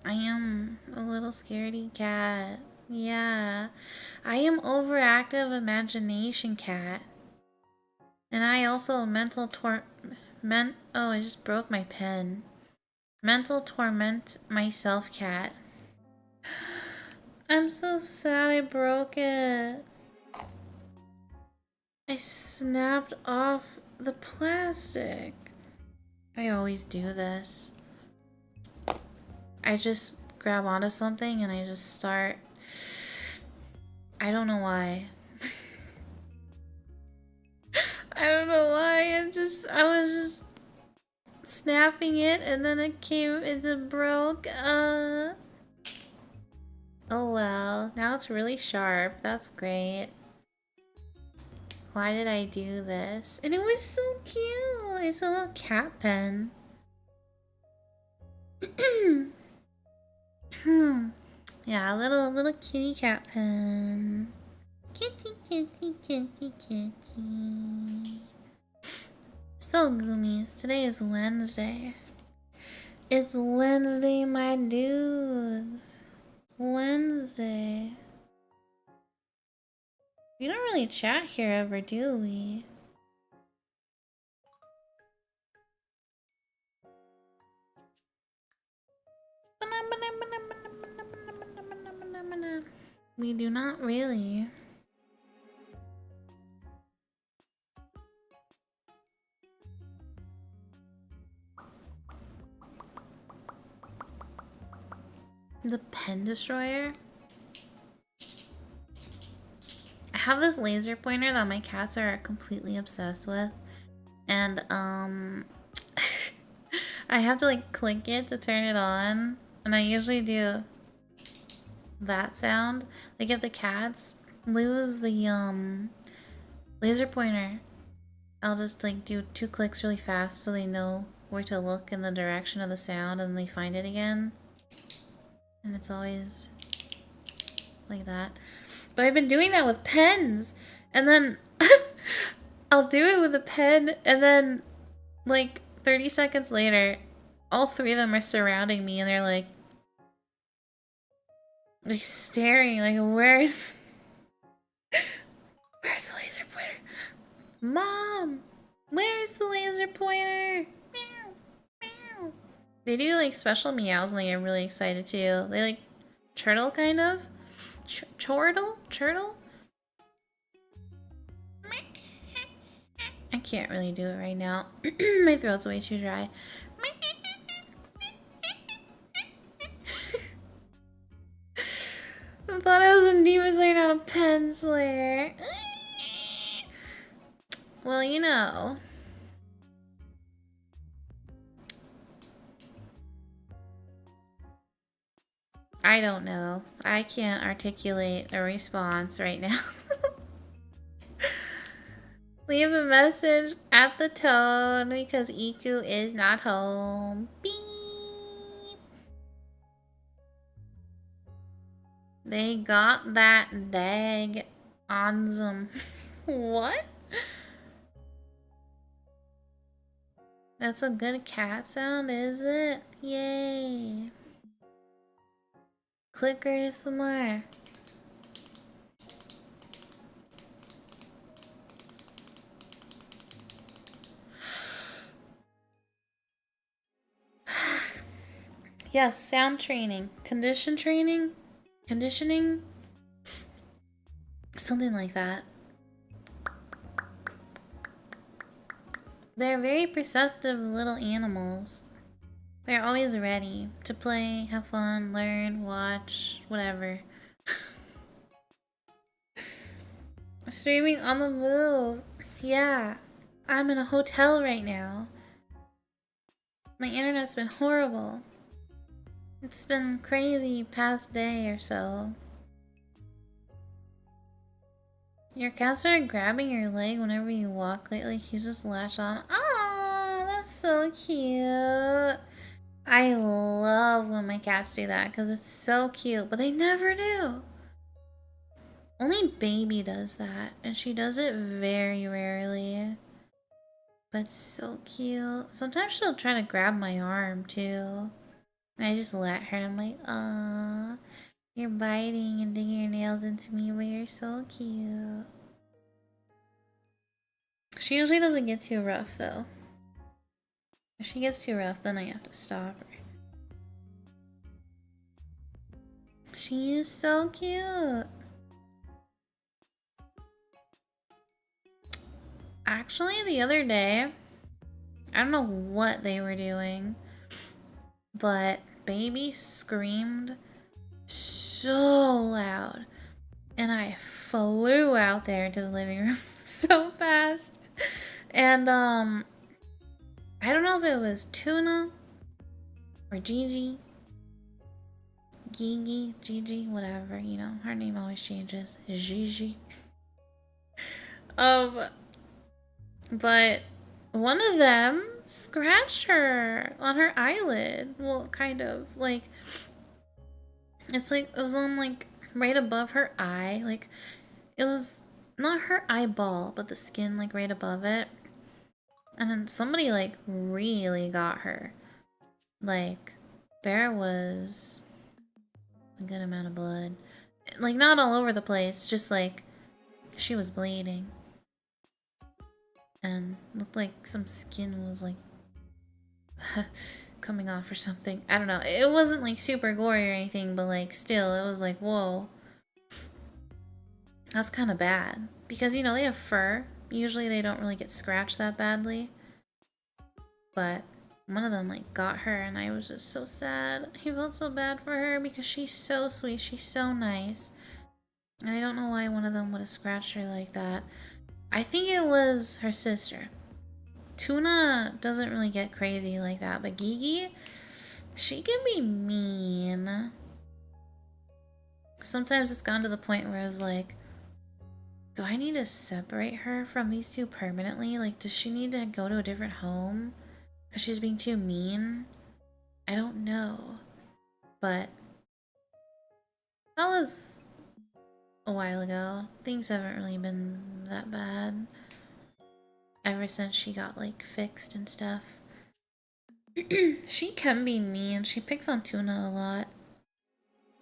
I am a little scaredy cat. Yeah. I am overactive imagination cat. And I also oh, I just broke my pen. Mental torment myself cat. I'm so sad I broke it. I snapped off the plastic. I always do this. I just grab onto something and I just start. I don't know why. I don't know why. I was just snapping it and then it broke. Oh well. Now it's really sharp. That's great. Why did I do this? And it was so cute. It's a little cat pen. Yeah, a little kitty cat pen. Kitty, kitty, kitty, kitty. So, Guumies, today is Wednesday. It's Wednesday, my dudes. Wednesday. We don't really chat here ever, do we? We do not really. The pen destroyer? I have this laser pointer that my cats are completely obsessed with. And, I have to, like, click it to turn it on. And I usually do that sound. Like, if the cats lose the, laser pointer, I'll just, like, do 2 clicks really fast so they know where to look in the direction of the sound and they find it again. And it's always like that. But I've been doing that with pens. And then I'll do it with a pen and then like 30 seconds later, all 3 of them are surrounding me and they're like staring like where's the laser pointer? Mom, where's the laser pointer? Meow, meow. They do like special meows and they get really excited too. They like chortle kind of. Chortle? I can't really do it right now. My throat's way too dry. I thought I was a Demon Slayer, not a Pen Slayer. Well, you know. I don't know. I can't articulate a response right now. Leave a message at the tone because Iku is not home. Beep. They got that dag on them. What? That's a good cat sound, is it? Yay. Clicker ASMR. Yes, sound training. Conditioning? Something like that. They're very perceptive little animals. They're always ready to play, have fun, learn, watch, whatever. Streaming on the move. Yeah, I'm in a hotel right now. My internet's been horrible. It's been crazy past day or so. Your cats are grabbing your leg whenever you walk lately. You just latch on. Oh, that's so cute. I love when my cats do that because it's so cute, but they never do. Only Baby does that, and she does it very rarely. But so cute. Sometimes she'll try to grab my arm too. I just let her and I'm like, You're biting and digging your nails into me, but you're so cute. She usually doesn't get too rough, though. If she gets too rough, then I have to stop her. She is so cute. Actually, the other day, I don't know what they were doing, but baby screamed so loud. And I flew out there to the living room so fast. And, I don't know if it was Tuna or Gigi. Gigi, whatever, you know. Her name always changes. Gigi. But one of them scratched her on her eyelid. Well, kind of. Like, it's like, it was on, like, right above her eye. Like, it was not her eyeball, but the skin, like, right above it. And then somebody, like, really got her. Like, there was a good amount of blood. Like, not all over the place, just, like, she was bleeding. And looked like some skin was, like, coming off or something. I don't know. It wasn't, like, super gory or anything, but, like, still, it was like, whoa. That's kind of bad. Because, you know, they have fur. Usually they don't really get scratched that badly. But one of them, like, got her, and I was just so sad. I felt so bad for her because she's so sweet. She's so nice. And I don't know why one of them would have scratched her like that. I think it was her sister. Tuna doesn't really get crazy like that, but Gigi, she can be mean. Sometimes it's gone to the point where it's like, do I need to separate her from these two permanently? Like, does she need to go to a different home? Because she's being too mean? I don't know. But that was a while ago. Things haven't really been that bad ever since she got, like, fixed and stuff. She can be mean. She picks on Tuna a lot.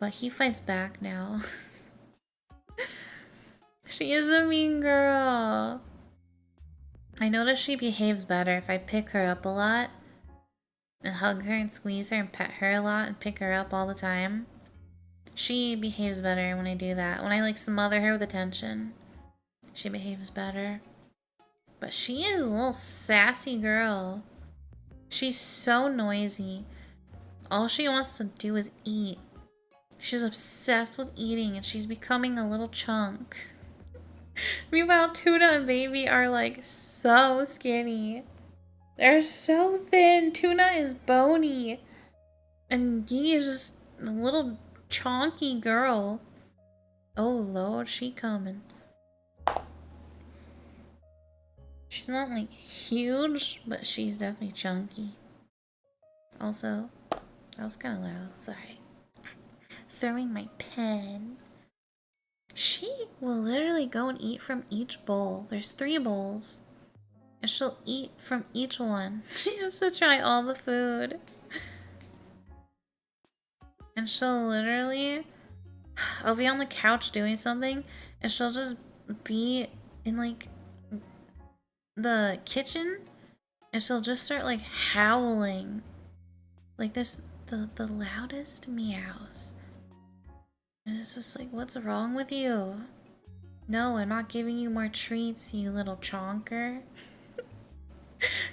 But he fights back now. She is a mean girl. I notice she behaves better if I pick her up a lot and hug her and squeeze her and pet her a lot and pick her up all the time. She behaves better when I do that. When I, like, smother her with attention, she behaves better. But she is a little sassy girl. She's so noisy. All she wants to do is eat. She's obsessed with eating and she's becoming a little chunk. Meanwhile, Tuna and Baby are, like, so skinny. They're so thin. Tuna is bony. And Guy is just a little chonky girl. Oh, Lord, she coming. She's not, like, huge, but she's definitely chunky. Also, that was kind of loud. Sorry. Throwing my pen. She will literally go and eat from each bowl. There's 3 bowls. And she'll eat from each one. She has to try all the food. And she'll literally... I'll be on the couch doing something, and she'll just be in, like, the kitchen, and she'll just start, like, howling. Like, this, the loudest meows. And it's just like, what's wrong with you? No, I'm not giving you more treats, you little chonker.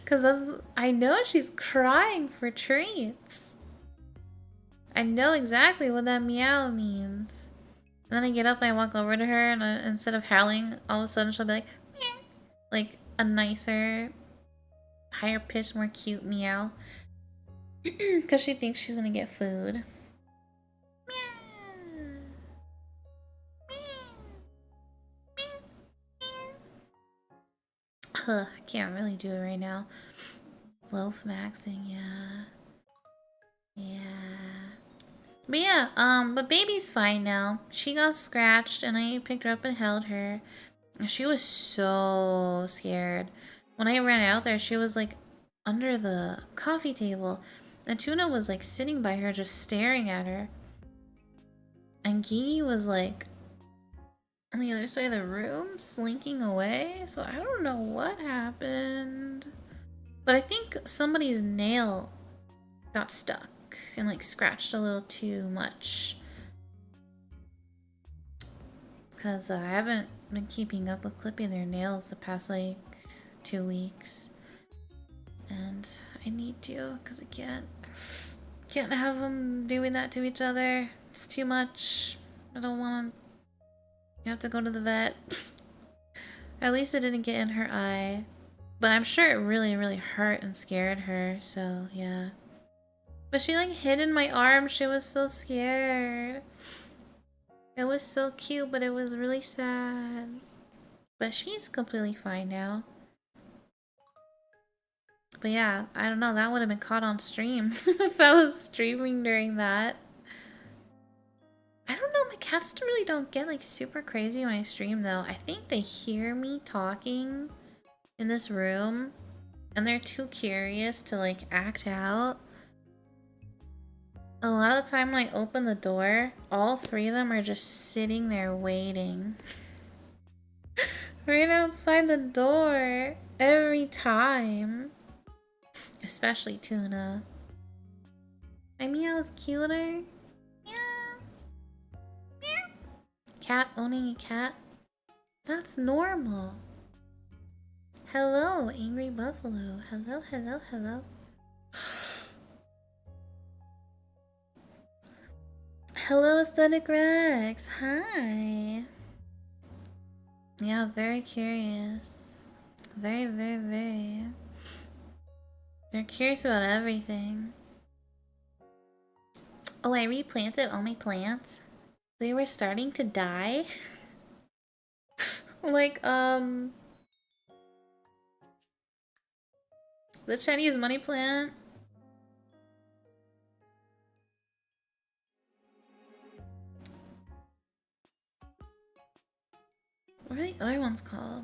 Because I know she's crying for treats. I know exactly what that meow means. And then I get up and I walk over to her, and instead of howling, all of a sudden she'll be like, meow. Like a nicer, higher pitched, more cute meow. Because she thinks she's gonna get food. I can't really do it right now. Loaf maxing, yeah. Yeah. But yeah, but Baby's fine now. She got scratched and I picked her up and held her. She was so scared. When I ran out there, she was like under the coffee table. And Tuna was like sitting by her just staring at her. And Guuie was like on the other side of the room, slinking away. So I don't know what happened. But I think somebody's nail got stuck and like scratched a little too much. Because I haven't been keeping up with clipping their nails the past like 2 weeks. And I need to, because I can't have them doing that to each other. It's too much. I don't want to have to go to the vet. At least it didn't get in her eye. But I'm sure it really, really hurt and scared her, so yeah. But she like hid in my arm. She was so scared. It was so cute, but it was really sad. But she's completely fine now. But yeah, I don't know. That would have been caught on stream if I was streaming during that. I don't know. My cats really don't get like super crazy when I stream though. I think they hear me talking in this room and they're too curious to like act out. A lot of the time when I open the door, all 3 of them are just sitting there waiting. Right outside the door. Every time. Especially Tuna. My meow's cuter. Yeah. Meow. Cat owning a cat? That's normal. Hello, Angry Buffalo. Hello, hello, hello. Hello, Aesthetic Rex. Hi. Yeah, very curious. Very, very, very. They're curious about everything. Oh, I replanted all my plants. They were starting to die. Like, the Chinese money plant. What are the other ones called?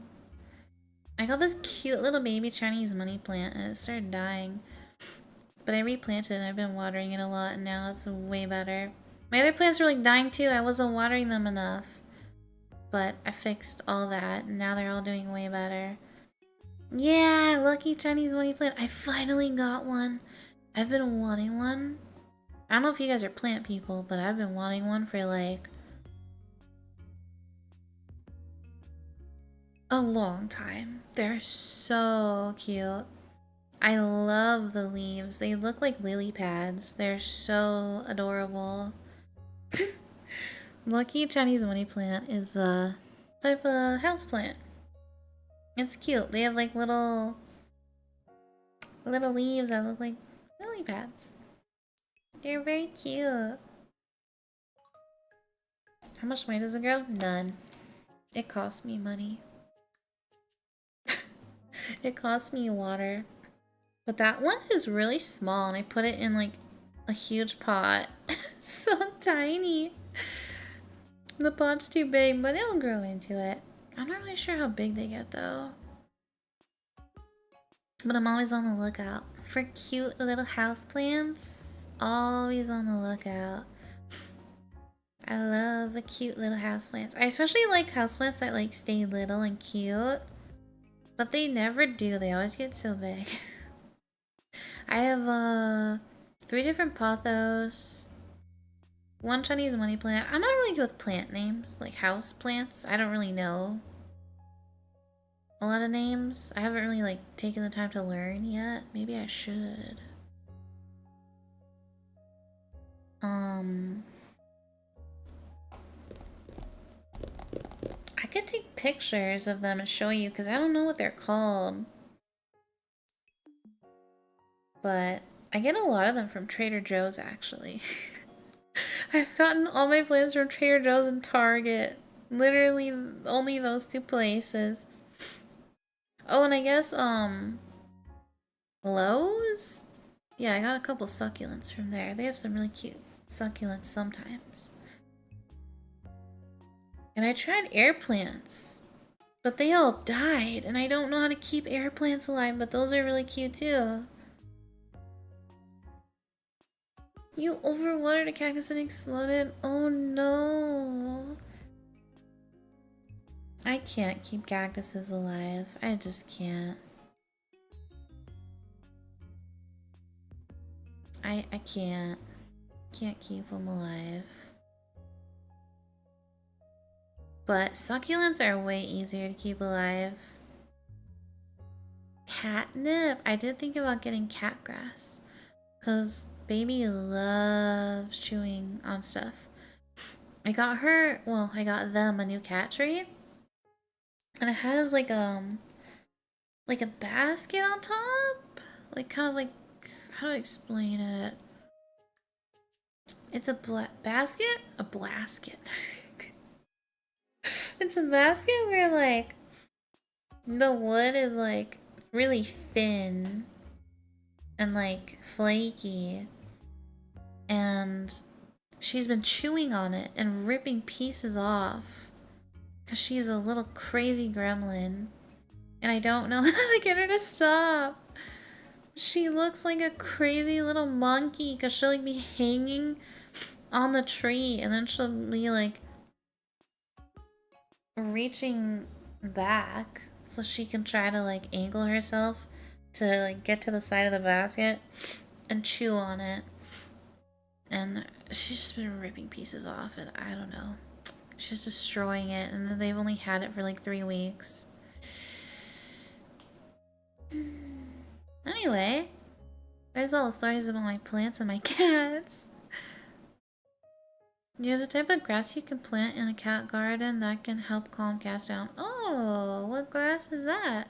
I got this cute little baby Chinese money plant and it started dying. But I replanted and I've been watering it a lot and now it's way better. My other plants were like dying too. I wasn't watering them enough. But I fixed all that and now they're all doing way better. Yeah, lucky Chinese money plant. I finally got one. I've been wanting one. I don't know if you guys are plant people, but I've been wanting one for like a long time. They're so cute. I love the leaves. They look like lily pads. They're so adorable. Lucky Chinese money plant is a type of house plant. It's cute. They have like little leaves that look like lily pads. They're very cute. How much money does it grow? None. It costs me money. It costs me water. But that one is really small and I put it in like a huge pot. So tiny. The pot's too big, but it'll grow into it. I'm not really sure how big they get though. But I'm always on the lookout for cute little houseplants. Always on the lookout. I love the cute little houseplants. I especially like houseplants that like stay little and cute. But they never do. They always get so big. I have 3 different pothos. 1 Chinese money plant. I'm not really good with plant names, like house plants. I don't really know a lot of names. I haven't really like taken the time to learn yet. Maybe I should. I could take pictures of them and show you because I don't know what they're called. But I get a lot of them from Trader Joe's actually. I've gotten all my plants from Trader Joe's and Target. Literally only those 2 places. Oh, and I guess, Lowe's? Yeah, I got a couple succulents from there. They have some really cute succulents sometimes. And I tried air plants, but they all died, and I don't know how to keep air plants alive, but those are really cute too. You overwatered a cactus and exploded? Oh no. I can't keep cactuses alive. I just can't. I can't. Can't keep them alive. But succulents are way easier to keep alive. Catnip. I did think about getting cat grass. Because baby loves chewing on stuff. I got her, well, I got them a new cat treat. And it has like a basket on top. Like kind of like, how do I explain it? It's a basket? A blasket. It's a basket where like the wood is like really thin and like flaky, and she's been chewing on it and ripping pieces off because she's a little crazy gremlin and I don't know how to get her to stop. She looks like a crazy little monkey because she'll like be hanging on the tree and then she'll be like reaching back so she can try to like angle herself to like get to the side of the basket and chew on it. And she's just been ripping pieces off and I don't know. She's destroying it and they've only had it for like 3 weeks. Anyway, there's all the stories about my plants and my cats. There's a type of grass you can plant in a cat garden that can help calm cats down. Oh, what grass is that?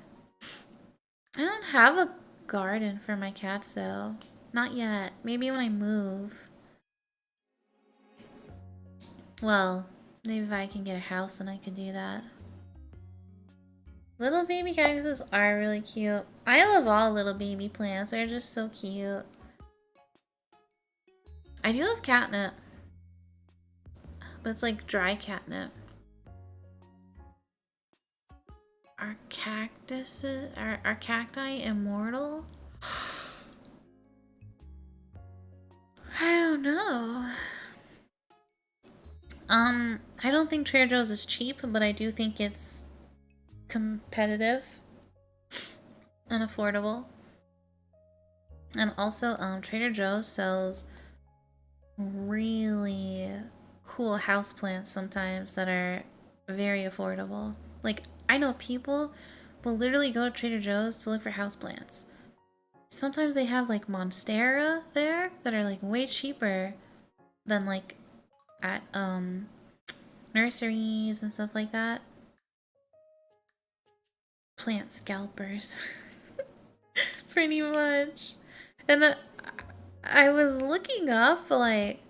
I don't have a garden for my cats though. Not yet. Maybe when I move. Well, maybe if I can get a house then I could do that. Little baby cactuses are really cute. I love all little baby plants. They're just so cute. I do love catnip. But it's like dry catnip. Are cactuses... Are cacti immortal? I don't know. I don't think Trader Joe's is cheap, but I do think it's competitive and affordable. And also, Trader Joe's sells really cool houseplants sometimes that are very affordable. Like, I know people will literally go to Trader Joe's to look for houseplants. Sometimes they have like Monstera there that are like way cheaper than like at nurseries and stuff like that. Plant scalpers. Pretty much. And I was looking up like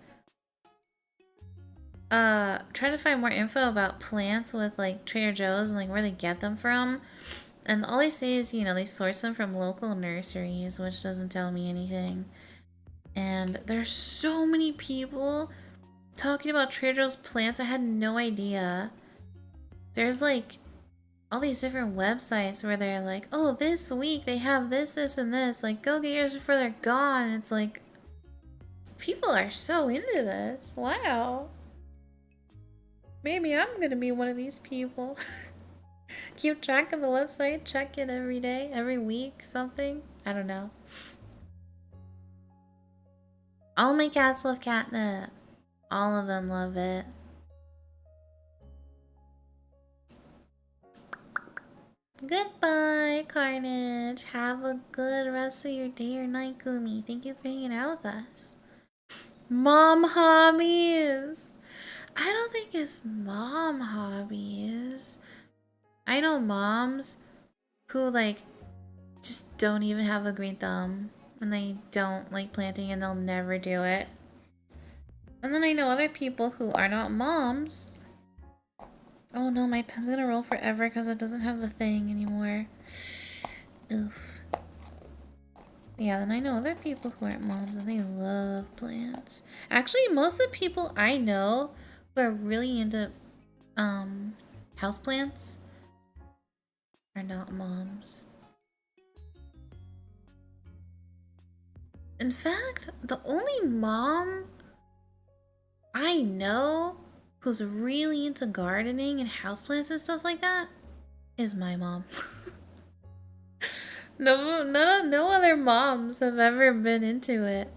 trying to find more info about plants with like Trader Joe's and like where they get them from. And all they say is, you know, they source them from local nurseries, which doesn't tell me anything. And there's so many people talking about Trader Joe's plants. I had no idea. There's like all these different websites where they're like, oh, this week they have this, this, and this. Like, go get yours before they're gone. And it's like, people are so into this. Wow. Maybe I'm gonna be one of these people. Keep track of the website, check it every day, every week, something. I don't know. All my cats love catnip. All of them love it. Goodbye, Carnage. Have a good rest of your day or night, Guumi. Thank you for hanging out with us. Mom hobbies. I don't think it's mom hobbies. I know moms who like just don't even have a green thumb and they don't like planting and they'll never do it. And then I know other people who are not moms. Oh no, my pen's gonna roll forever because it doesn't have the thing anymore. Oof. Yeah, then I know other people who aren't moms and they love plants. Actually, most of the people I know who are really into houseplants are not moms. In fact, the only mom I know who's really into gardening and houseplants and stuff like that is my mom. No other moms have ever been into it.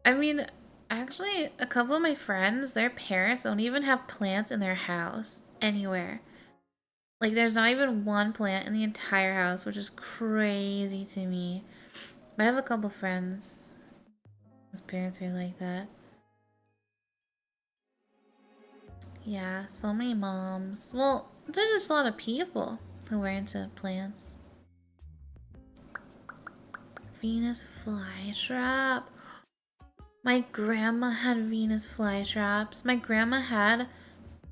I mean, actually, a couple of my friends, their parents don't even have plants in their house anywhere. Like, there's not even one plant in the entire house, which is crazy to me. But I have a couple friends whose parents are like that. Yeah, so many moms. Well, there's just a lot of people who are into plants. Venus flytrap. My grandma had Venus flytraps. My grandma had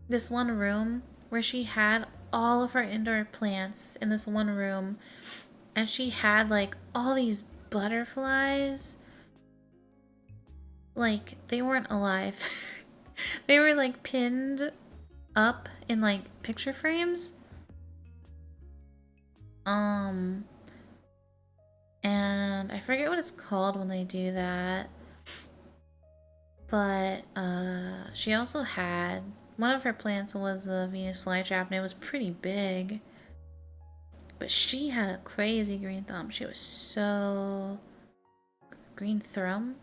this one room where she had all of her indoor plants in this one room. And she had like all these butterflies. Like, they weren't alive. They were like pinned up in like picture frames. And I forget what it's called when they do that. But she also had one of her plants was a Venus flytrap, and it was pretty big. But she had a crazy green thumb. She was so green thumb.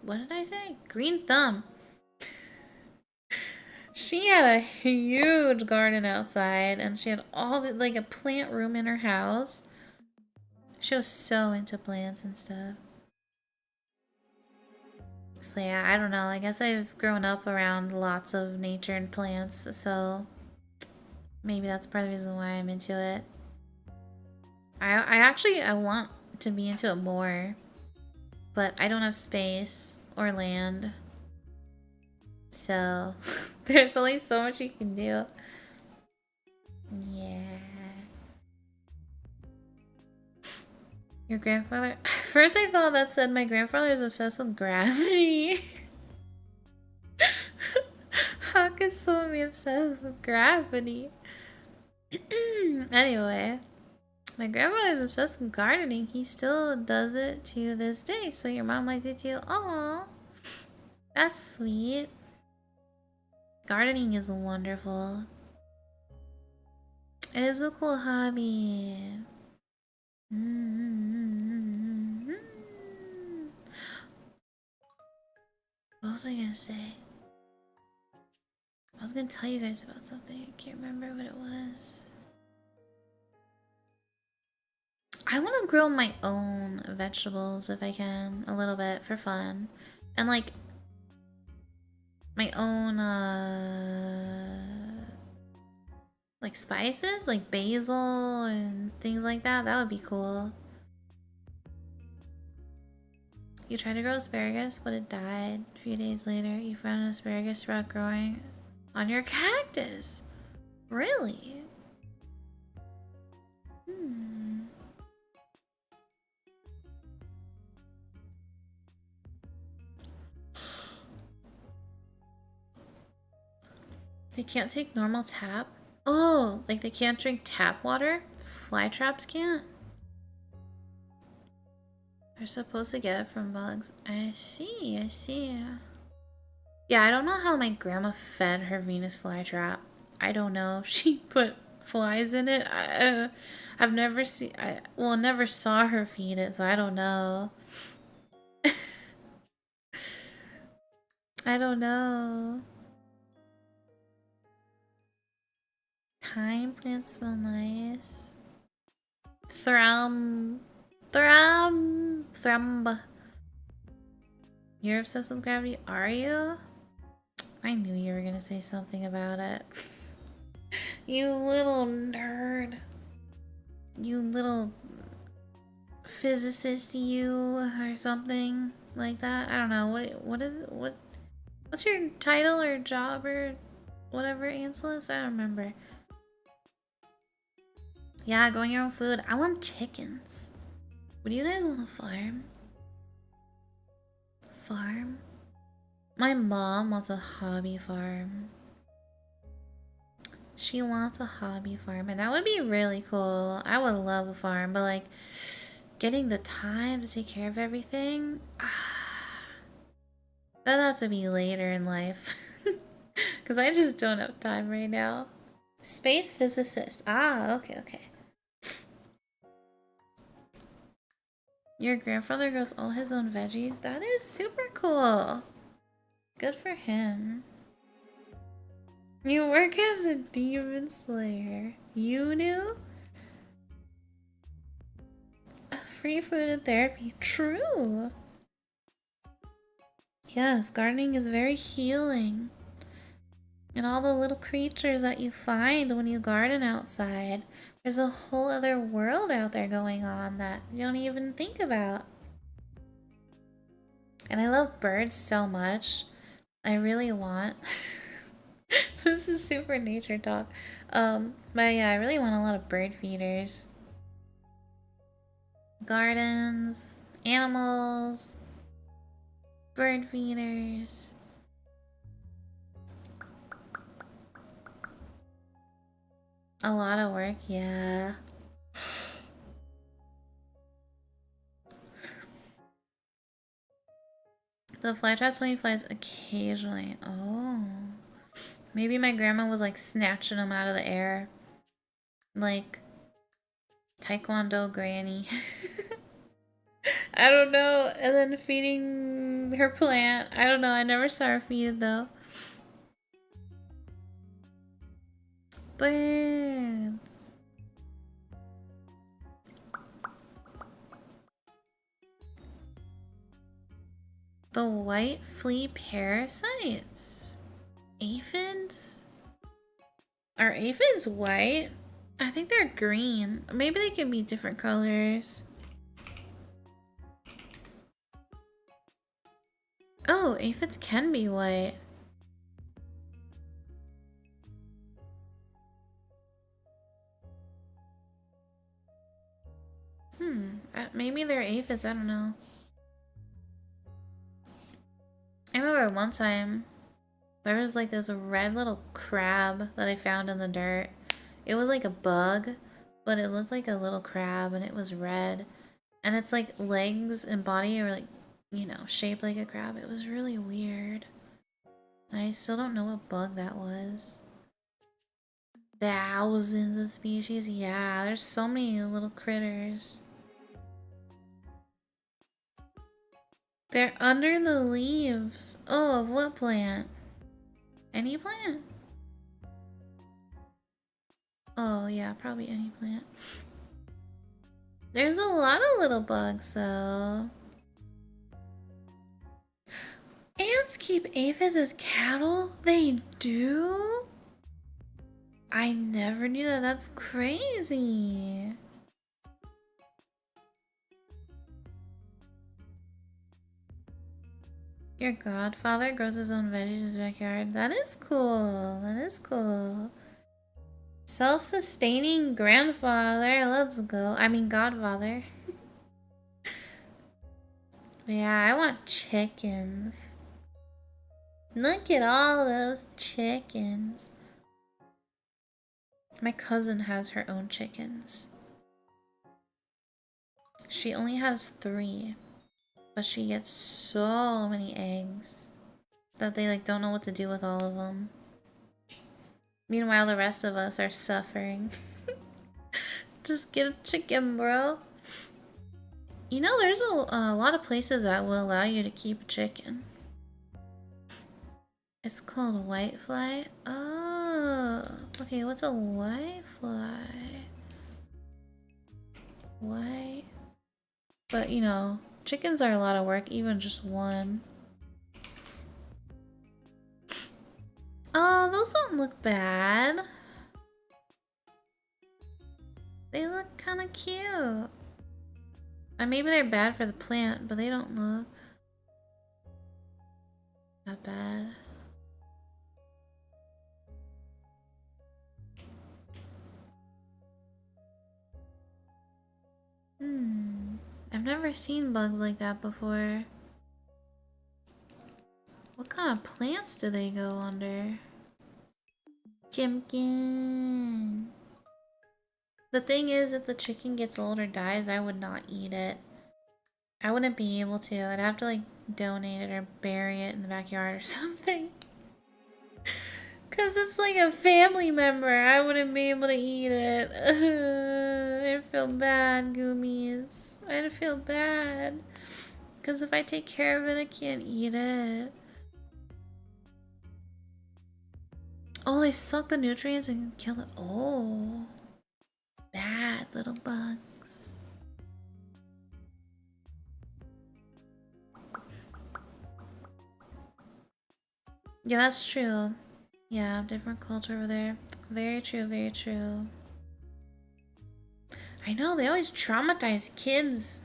What did I say? Green thumb. She had a huge garden outside, and she had all the, like a plant room in her house. She was so into plants and stuff. So yeah, I don't know. I guess I've grown up around lots of nature and plants, so maybe that's part of the reason why I'm into it. I want to be into it more, but I don't have space or land. So there's only so much you can do. Yeah. Your grandfather? First I thought that said my grandfather is obsessed with gravity. How could someone be obsessed with gravity? Anyway, my grandfather's obsessed with gardening. He still does it to this day. So your mom likes it too. Aw, that's sweet. Gardening is wonderful. It is a cool hobby. What was I gonna say? I was gonna tell you guys about something. I can't remember what it was. I want to grow my own vegetables if I can, a little bit for fun. And like my own like spices, like basil and things like that. That would be cool. You tried to grow asparagus, but it died. A few days later, you found an asparagus sprout growing on your cactus. Really? They can't take normal tap? Oh, like they can't drink tap water? Fly traps can't? They're supposed to get it from bugs. I see, I see. Yeah, I don't know how my grandma fed her Venus flytrap. I don't know if she put flies in it. I've never seen, never saw her feed it, so I don't know. I don't know. Thyme plants smell nice. Thrum. You're obsessed with gravity, are you? I knew you were gonna say something about it. You little nerd. You little physicist, you, or something like that. I don't know. What's your title or job or whatever, Anselus? I don't remember. Yeah, growing your own food. I want chickens. Would you guys want to farm? Farm? My mom wants a hobby farm. She wants a hobby farm, and that would be really cool. I would love a farm, but like, getting the time to take care of everything, that'll have to be later in life. Because I just don't have time right now. Space physicist. Ah, okay, okay. Your grandfather grows all his own veggies? That is super cool. Good for him. You work as a demon slayer. You do? Free food and therapy. True. Yes, gardening is very healing. And all the little creatures that you find when you garden outside. There's a whole other world out there going on that you don't even think about. And I love birds so much. I really want... This is super nature talk. But yeah, I really want a lot of bird feeders. Gardens, animals, bird feeders. A lot of work, yeah. The flytraps only flies occasionally. Oh. Maybe my grandma was like snatching them out of the air. Like Taekwondo granny. I don't know. And then feeding her plant. I don't know. I never saw her feed it though. Birds. The white flea parasites. Aphids? Are aphids white? I think they're green. Maybe they can be different colors. Oh, aphids can be white. Maybe they're aphids, I don't know. I remember one time there was like this red little crab that I found in the dirt. It was like a bug, but it looked like a little crab and it was red. And its like legs and body were like, you know, shaped like a crab. It was really weird. And I still don't know what bug that was. Thousands of species. Yeah, there's so many little critters. They're under the leaves. Oh, of what plant? Any plant? Oh, yeah, probably any plant. There's a lot of little bugs, though. Ants keep aphids as cattle? They do? I never knew that. That's crazy. Your godfather grows his own veggies in his backyard. That is cool. That is cool. Self-sustaining grandfather. Let's go. I mean, godfather. Yeah, I want chickens. Look at all those chickens. My cousin has her own chickens. She only has 3. But she gets so many eggs that they like don't know what to do with all of them. Meanwhile, the rest of us are suffering. Just get a chicken, bro. You know, there's a lot of places that will allow you to keep a chicken. It's called whitefly. Oh, okay. What's a whitefly? White. But you know, chickens are a lot of work, even just one. Oh, those don't look bad. They look kind of cute. And maybe they're bad for the plant, but they don't look that bad. I've never seen bugs like that before. What kind of plants do they go under? Jimkin. The thing is, if the chicken gets old or dies, I would not eat it. I wouldn't be able to. I'd have to like donate it or bury it in the backyard or something. Cause it's like a family member. I wouldn't be able to eat it. I'd feel bad, Guumies. I'd feel bad. Cause if I take care of it, I can't eat it. Oh, they suck the nutrients and kill it. Oh. Bad little bugs. Yeah, that's true. Yeah, different culture over there. Very true, very true. I know, they always traumatize kids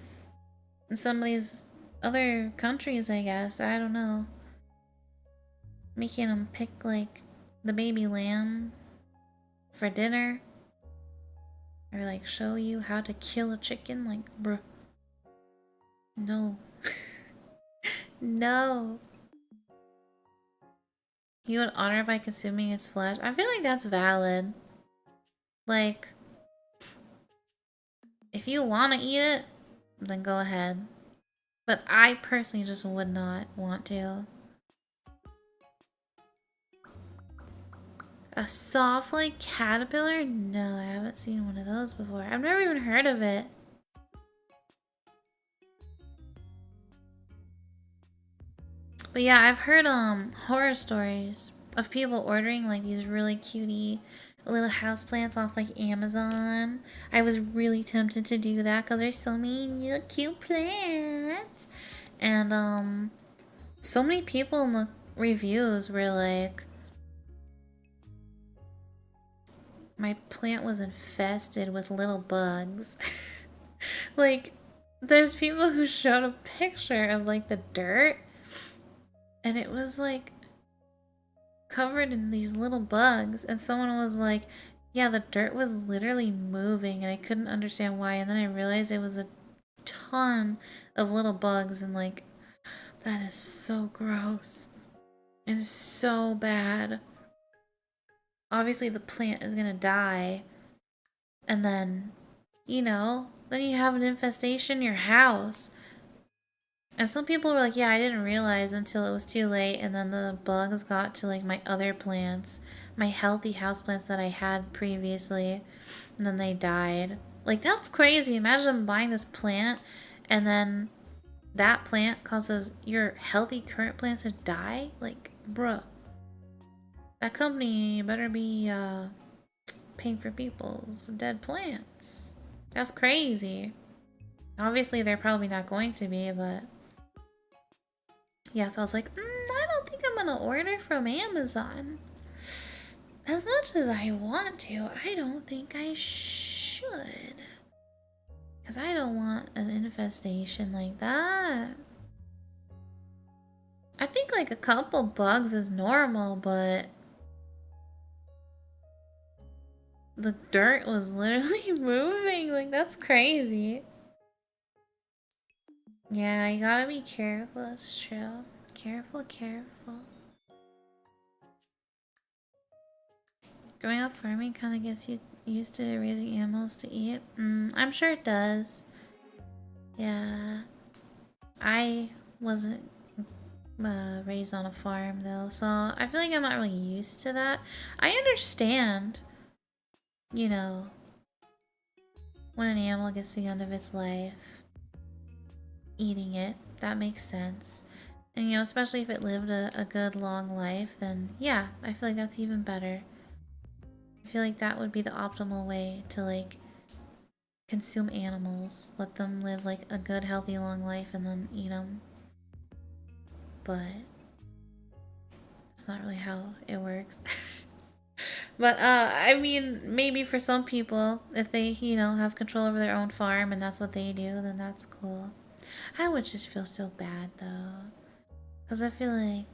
in some of these other countries, I guess. I don't know. Making them pick, like, the baby lamb for dinner. Or, like, show you how to kill a chicken. Like, bruh. No. No. You would honor by consuming its flesh? I feel like that's valid. Like, if you want to eat it, then go ahead. But I personally just would not want to. A soft, like, caterpillar? No, I haven't seen one of those before. I've never even heard of it. But yeah, I've heard horror stories of people ordering like these really cutie little houseplants off like Amazon. I was really tempted to do that because there's so many little cute plants. And so many people in the reviews were like, my plant was infested with little bugs. Like, there's people who showed a picture of like the dirt, and it was like covered in these little bugs, and someone was like, yeah, the dirt was literally moving and I couldn't understand why, and then I realized it was a ton of little bugs, and like, that is so gross and so bad. Obviously the plant is gonna die, and then, you know, then you have an infestation in your house. And some people were like, yeah, I didn't realize until it was too late, and then the bugs got to like my other plants, my healthy houseplants that I had previously, and then they died. Like, that's crazy. Imagine buying this plant and then that plant causes your healthy current plants to die. Like, bruh, that company better be paying for people's dead plants. That's crazy. Obviously they're probably not going to be, but yeah, so I was like, I don't think I'm gonna order from Amazon. As much as I want to, I don't think I should. Because I don't want an infestation like that. I think like a couple bugs is normal, but the dirt was literally moving. Like, that's crazy. Yeah, you gotta be careful, it's true. Careful, careful. Growing up farming kind of gets you used to raising animals to eat. I'm sure it does. Yeah. I wasn't raised on a farm though, so I feel like I'm not really used to that. I understand, you know, when an animal gets to the end of its life, eating it, that makes sense. And you know, especially if it lived a good long life, then yeah, I feel like that's even better. I feel like that would be the optimal way to like consume animals. Let them live like a good healthy long life and then eat them. But it's not really how it works. But I mean, maybe for some people, if they, you know, have control over their own farm and that's what they do, then that's cool. I would just feel so bad though, because I feel like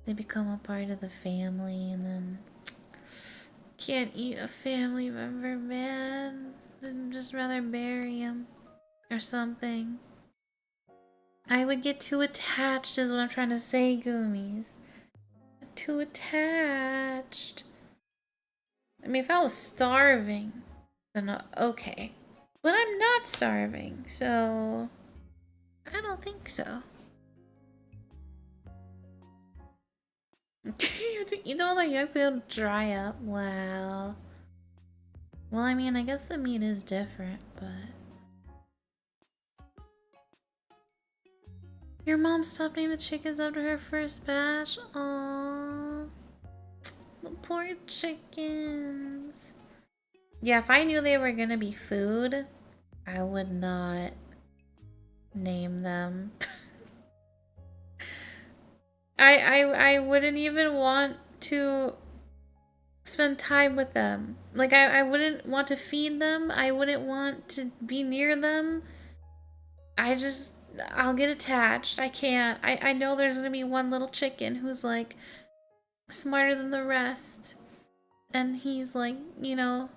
they become a part of the family and then can't eat a family member, man. I'd just rather bury him or something. I would get too attached is what I'm trying to say, Guumies. Too attached. I mean, if I was starving, then okay. But I'm not starving, so I don't think so. You have to eat them all the yolks, they'll dry up. Wow. Well, I mean, I guess the meat is different, but... Your mom stopped naming the chickens after her first batch? Aww. The poor chickens. Yeah, if I knew they were gonna be food, I would not name them. I wouldn't even want to spend time with them. Like, I wouldn't want to feed them. I wouldn't want to be near them. I'll get attached. I can't. I know there's gonna be one little chicken who's like smarter than the rest. And he's like, you know,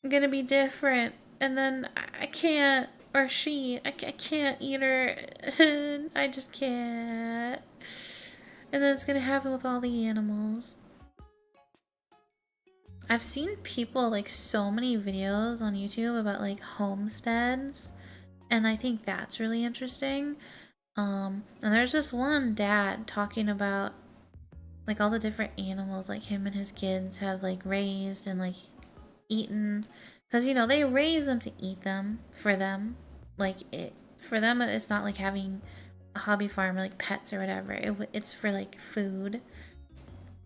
gonna be different. And then I can't, or she, I can't eat her. I just can't. And then it's gonna happen with all the animals. I've seen people, like, so many videos on YouTube about, like, homesteads. And I think that's really interesting. And there's this one dad talking about, like, all the different animals, like, him and his kids have, like, raised and, like, eaten. Because, you know, they raise them to eat them, for them. Like, for them, it's not like having a hobby farm or, like, pets or whatever. It's for, like, food.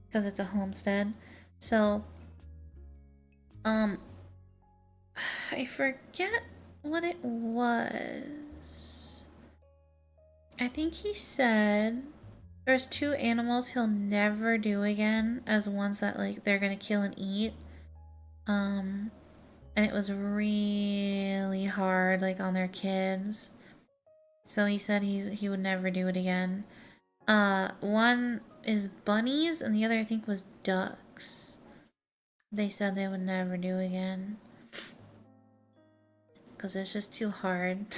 Because it's a homestead. So, I forget what it was. I think he said there's 2 animals he'll never do again as ones that, like, they're gonna kill and eat. And it was really hard, like, on their kids. So he said he would never do it again. One is bunnies and the other I think was ducks. They said they would never do again. Because it's just too hard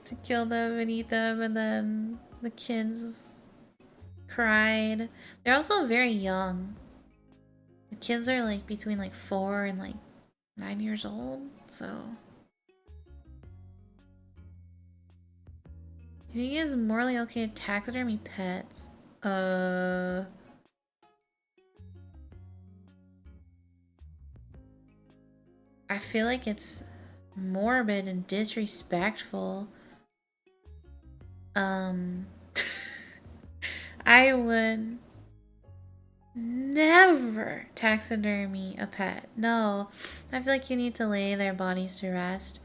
to kill them and eat them, and then the kids cried. They're also very young. The kids are like between like 4 and like 9 years old, so. Do you think it's morally okay to taxidermy pets? I feel like it's morbid and disrespectful. I would never taxidermy a pet. No, I feel like you need to lay their bodies to rest.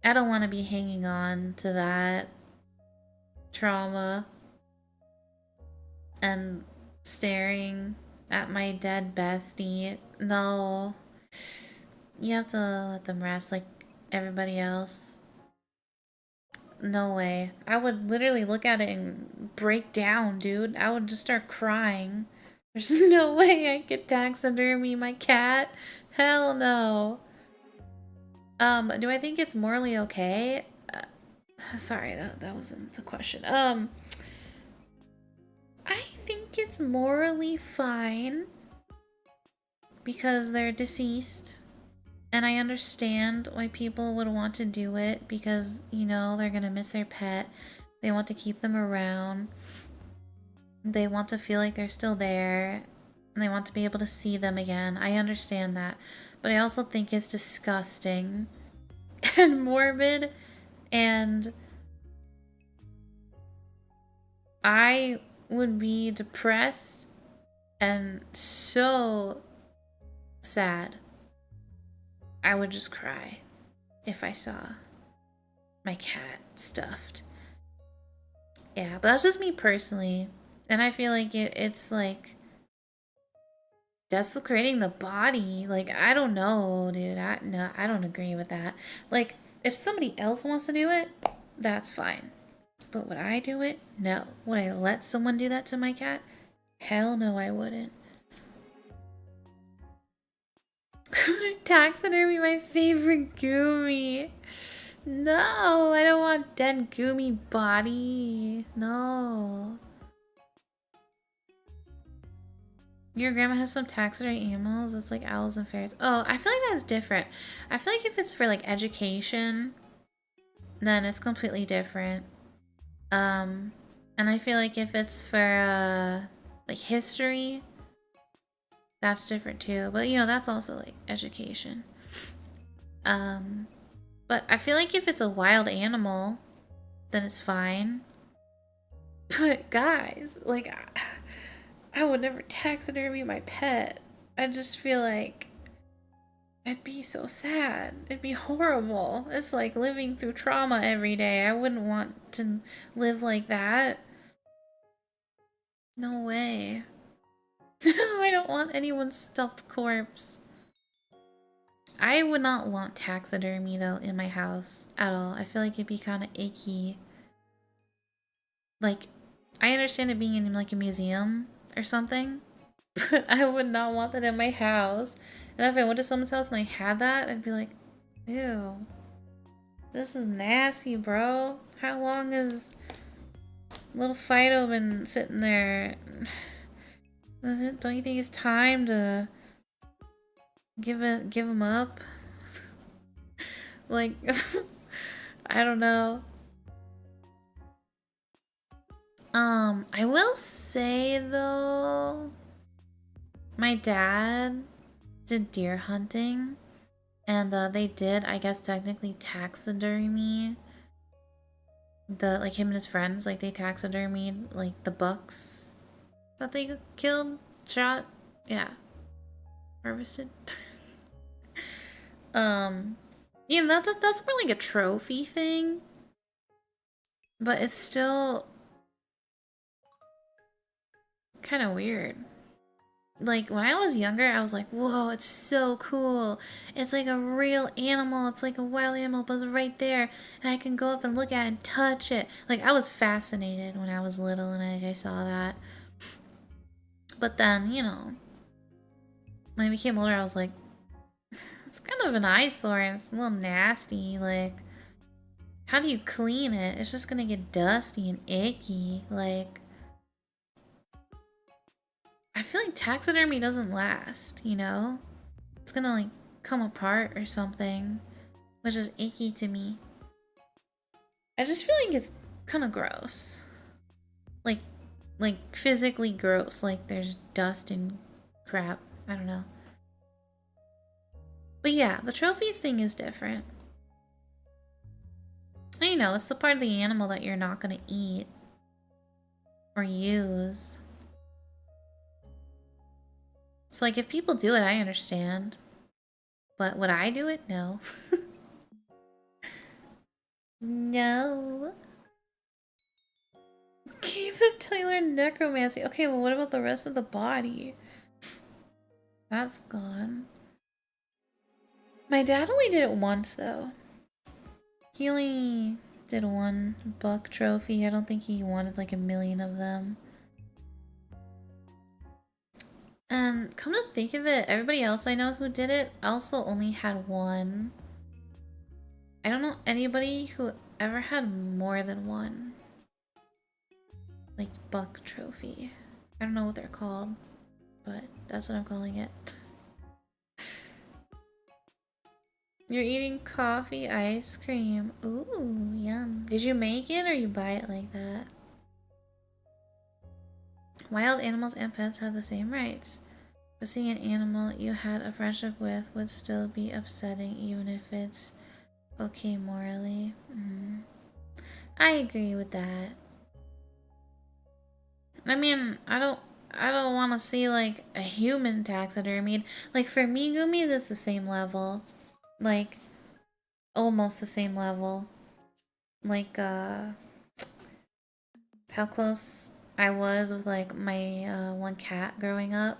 I don't want to be hanging on to that trauma and staring at my dead bestie. No. You have to let them rest like everybody else. No way. I would literally look at it and break down, dude. I would just start crying. There's no way I could taxidermy my cat. Hell no. Do I think it's morally okay? Sorry, that wasn't the question. I think it's morally fine because they're deceased. And I understand why people would want to do it because, you know, they're gonna miss their pet. They want to keep them around. They want to feel like they're still there. And they want to be able to see them again. I understand that. But I also think it's disgusting and morbid. And I would be depressed and so sad. I would just cry if I saw my cat stuffed. Yeah, but that's just me personally. And I feel like it's like desecrating the body. Like, I don't know, dude. I don't agree with that. Like, if somebody else wants to do it, that's fine. But would I do it? No. Would I let someone do that to my cat? Hell no, I wouldn't. Taxidermy, my favorite Guumi. No, I don't want dead Guumi body. No. Your grandma has some taxidermy animals. It's like owls and fairies. Oh, I feel like that's different. I feel like if it's for like education, then it's completely different. And I feel like if it's for like history, that's different too. But you know, that's also like education. But I feel like if it's a wild animal, then it's fine. But guys, like I would never taxidermy my pet. I just feel like I'd be so sad. It'd be horrible. It's like living through trauma every day. I wouldn't want to live like that. No way. I don't want anyone's stuffed corpse. I would not want taxidermy though in my house at all. I feel like it'd be kind of icky. Like, I understand it being in like a museum or something, but I would not want that in my house. And if I went to someone's house and they had that, I'd be like, ew. This is nasty, bro. How long has little Fido been sitting there? Don't you think it's time to give him up? Like, I don't know. I will say though, my dad did deer hunting, and they did, I guess, technically taxidermy like him and his friends, like they taxidermied like the bucks that they killed, shot, yeah, harvested. You know, that's more like a trophy thing, but it's still kind of weird. Like when I was younger, I was like, whoa, it's so cool. It's like a real animal. It's like a wild animal, but it's right there. And I can go up and look at it and touch it. Like I was fascinated when I was little and I saw that. But then, you know, when I became older, I was like, it's kind of an eyesore and it's a little nasty. Like, how do you clean it? It's just gonna get dusty and icky. Like, I feel like taxidermy doesn't last, you know? It's gonna like come apart or something, which is icky to me. I just feel like it's kind of gross. Like physically gross. Like there's dust and crap. I don't know. But yeah, the trophies thing is different. You know, it's the part of the animal that you're not gonna eat or use. So like if people do it, I understand. But would I do it? No. No. Keep them till you learn necromancy. Okay, well what about the rest of the body? That's gone. My dad only did it once though. He only did one buck trophy. I don't think he wanted like 1,000,000 of them. And come to think of it, everybody else I know who did it also only had one. I don't know anybody who ever had more than one. Like buck trophy. I don't know what they're called, but that's what I'm calling it. You're eating coffee ice cream. Ooh, yum. Did you make it or you buy it like that? Wild animals and pets have the same rights. But seeing an animal you had a friendship with would still be upsetting even if it's okay morally. I agree with that. I mean, I don't want to see like a human taxidermied. Like for me, Guumies, it's the same level. Like almost the same level. Like how close I was with like my one cat growing up.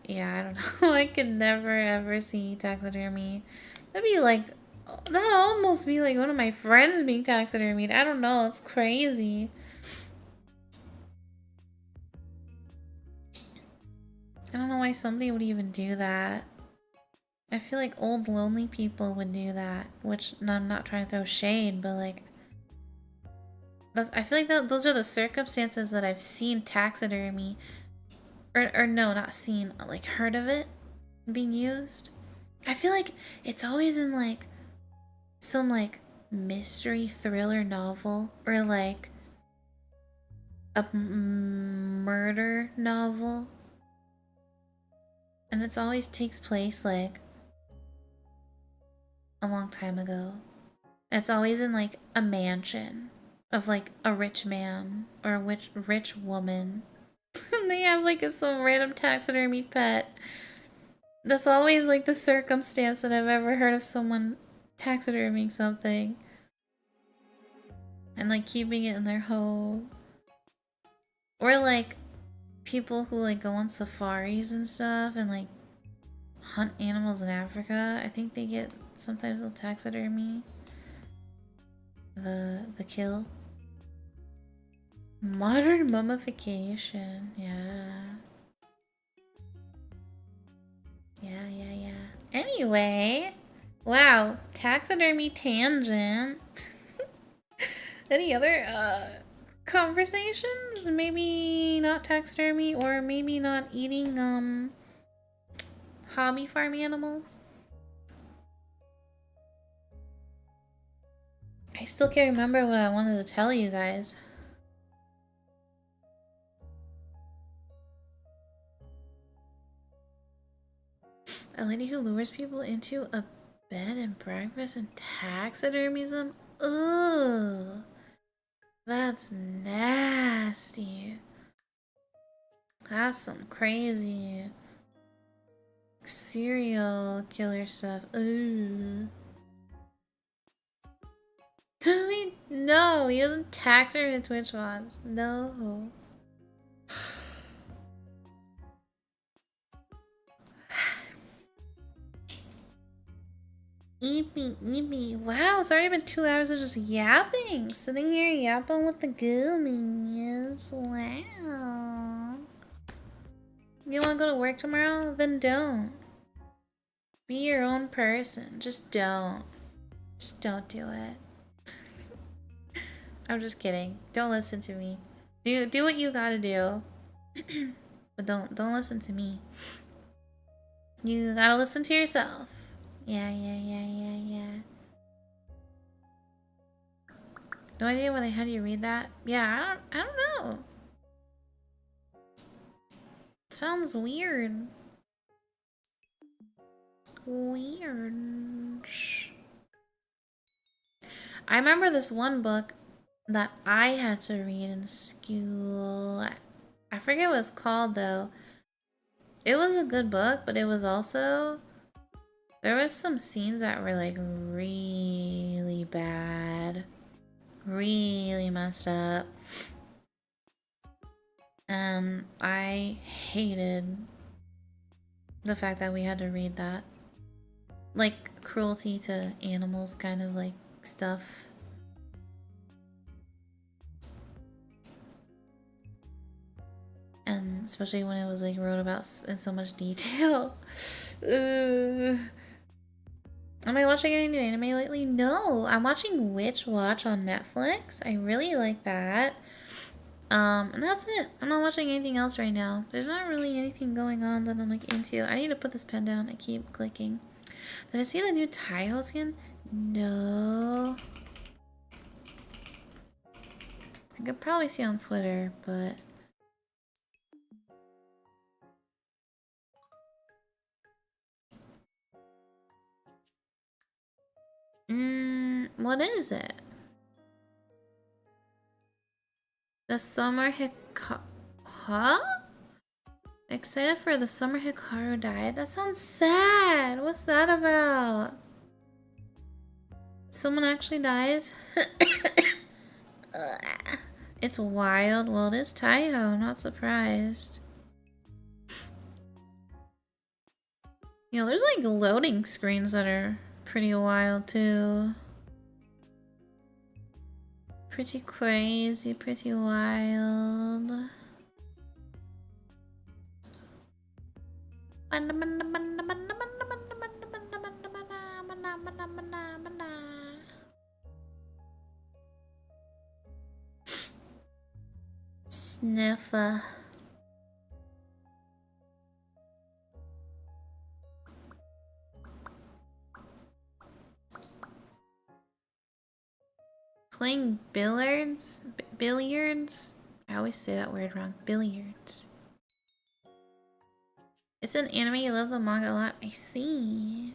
Yeah, I don't know. I could never ever see taxidermy. That'd be like, that'd almost be like one of my friends being taxidermied. I don't know. It's crazy. I don't know why somebody would even do that. I feel like old lonely people would do that, which I'm not trying to throw shade, but like I feel like those are the circumstances that I've seen taxidermy, or no, not seen, like heard of it being used. I feel like it's always in like some like mystery thriller novel or like a murder novel, and it's always takes place like a long time ago. It's always in like a mansion of like a rich man or a rich woman. And they have like some random taxidermy pet. That's always like the circumstance that I've ever heard of someone taxiderming something and like keeping it in their home. Or like people who like go on safaris and stuff and like hunt animals in Africa. I think they get sometimes they'll taxidermy the kill. Modern mummification, yeah. Yeah. Anyway, wow, taxidermy tangent. Any other conversations? Maybe not taxidermy, or maybe not eating hobby farm animals? I still can't remember what I wanted to tell you guys. A lady who lures people into a bed and breakfast and taxidermies them? Ugh. That's nasty. That's some crazy serial killer stuff. Ooh. Does he? No, he doesn't taxidermy Twitch mods. No. Eepy. Wow, it's already been 2 hours of just yapping. Sitting here yapping with the Guumies. Wow. You want to go to work tomorrow? Then don't. Be your own person. Just don't. Just don't do it. I'm just kidding. Don't listen to me. Do what you gotta do. But don't listen to me. You gotta listen to yourself. Yeah. No idea why they had you read that. Yeah, I don't know. Sounds weird. I remember this one book that I had to read in school. I forget what it's called though. It was a good book, but it was also... There was some scenes that were like really bad. Really messed up. And I hated the fact that we had to read that. Like cruelty to animals kind of like stuff. And especially when it was like wrote about in so much detail. Am I watching any new anime lately? No, I'm watching Witch Watch on Netflix. I really like that. And that's it. I'm not watching anything else right now. There's not really anything going on that I'm like into. I need to put this pen down. I keep clicking. Did I see the new Taiho skin? No. I could probably see on Twitter, but... what is it? The summer Huh? Excited for the summer Hikaru died? That sounds sad. What's that about? Someone actually dies? It's wild. Well, it is Taiho. Not surprised. You know, there's like loading screens that are pretty wild too. Pretty crazy, pretty wild. Sniffer. Playing billiards? Billiards? I always say that word wrong. Billiards. It's an anime, you love the manga a lot. I see.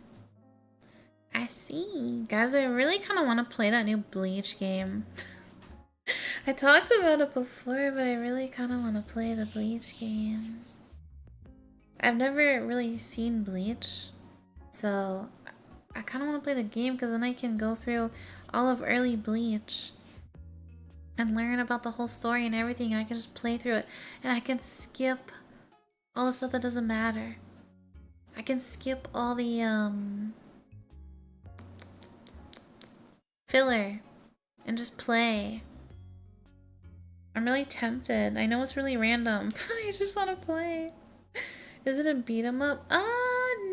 I see. Guys, I really kind of want to play that new Bleach game. I talked about it before, but I really kind of want to play the Bleach game. I've never really seen Bleach, so I kind of want to play the game because then I can go through all of early Bleach and learn about the whole story and everything. I can just play through it and I can skip all the stuff that doesn't matter. I can skip all the filler and just play. I'm really tempted. I know it's really random, but I just want to play. Is it a beat 'em up?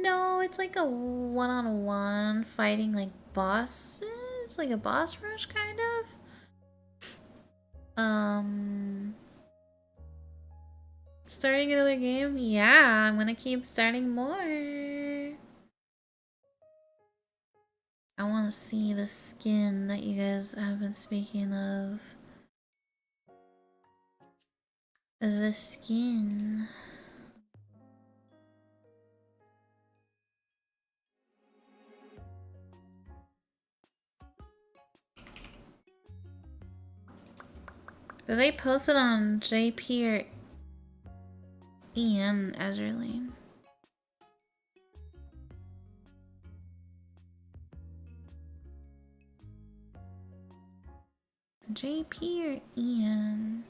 No, it's like a one-on-one fighting like bosses, like a boss rush kind of. Starting another game? Yeah, I'm gonna keep starting more. I want to see the skin that you guys have been speaking of. The skin. Did they post it on JP or EM Azerlane? JP or Ian?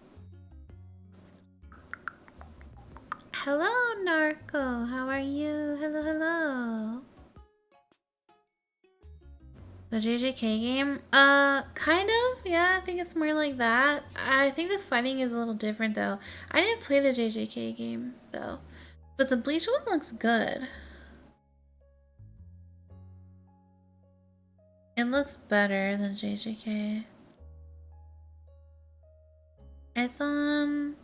Hello, Narco. How are you? Hello, hello. The JJK game? Kind of. Yeah, I think it's more like that. I think the fighting is a little different, though. I didn't play the JJK game, though. But the Bleach one looks good. It looks better than JJK. It's on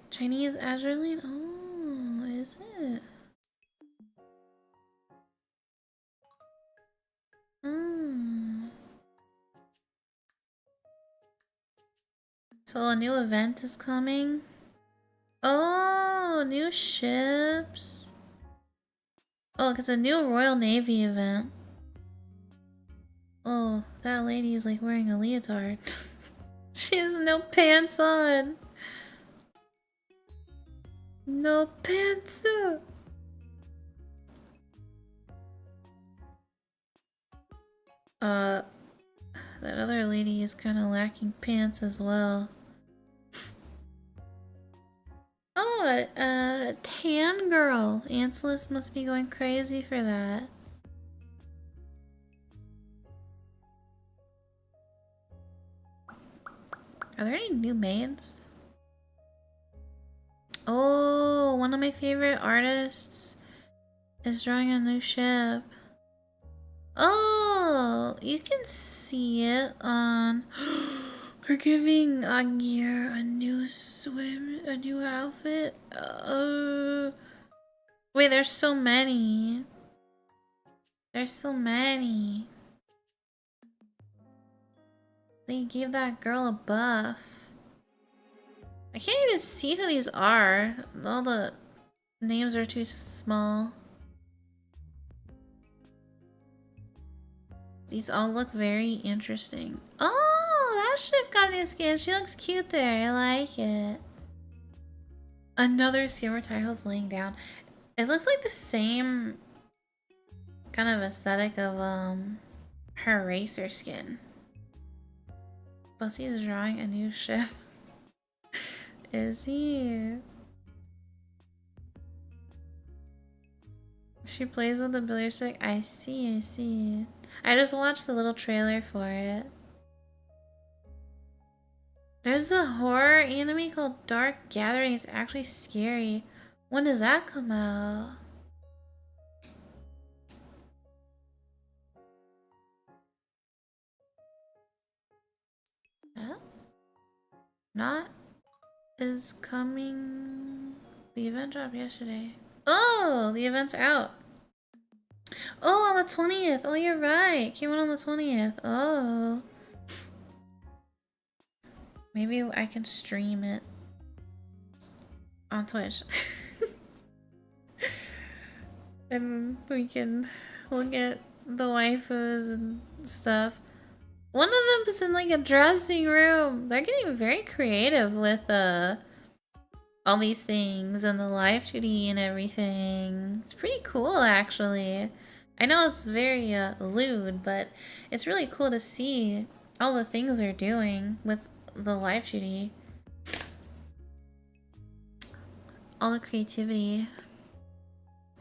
Chinese Azerlane? Oh, is it? Hmm. So a new event is coming? Oh, new ships. Oh, it's a new Royal Navy event. Oh, that lady is like wearing a leotard. She has no pants on. No pants up. That other lady is kind of lacking pants as well. Oh, tan girl. Anselus must be going crazy for that. Are there any new maids? Oh, one of my favorite artists is drawing a new ship. Oh, you can see it on... We're giving Aguirre a new outfit. Wait, there's so many. There's so many. They gave that girl a buff. I can't even see who these are. All the names are too small. These all look very interesting. Oh, that ship got new skin. She looks cute there. I like it. Another skin where Taiho's laying down. It looks like the same kind of aesthetic of her racer skin. Buzzy's drawing a new ship. Is he? She plays with a billiard stick. I see, I see. I just watched the little trailer for it. There's a horror anime called Dark Gathering. It's actually scary. When does that come out? Huh? Not? is coming. The event dropped yesterday. Oh, the event's out. Oh, on the 20th. Oh, you're right. Came out on the 20th. Oh. Maybe I can stream it on Twitch. And we can look at the waifus and stuff. One of them's in like a dressing room. They're getting very creative with all these things and the live 2D and everything. It's pretty cool actually. I know it's very lewd, but it's really cool to see all the things they're doing with the live 2D. All the creativity.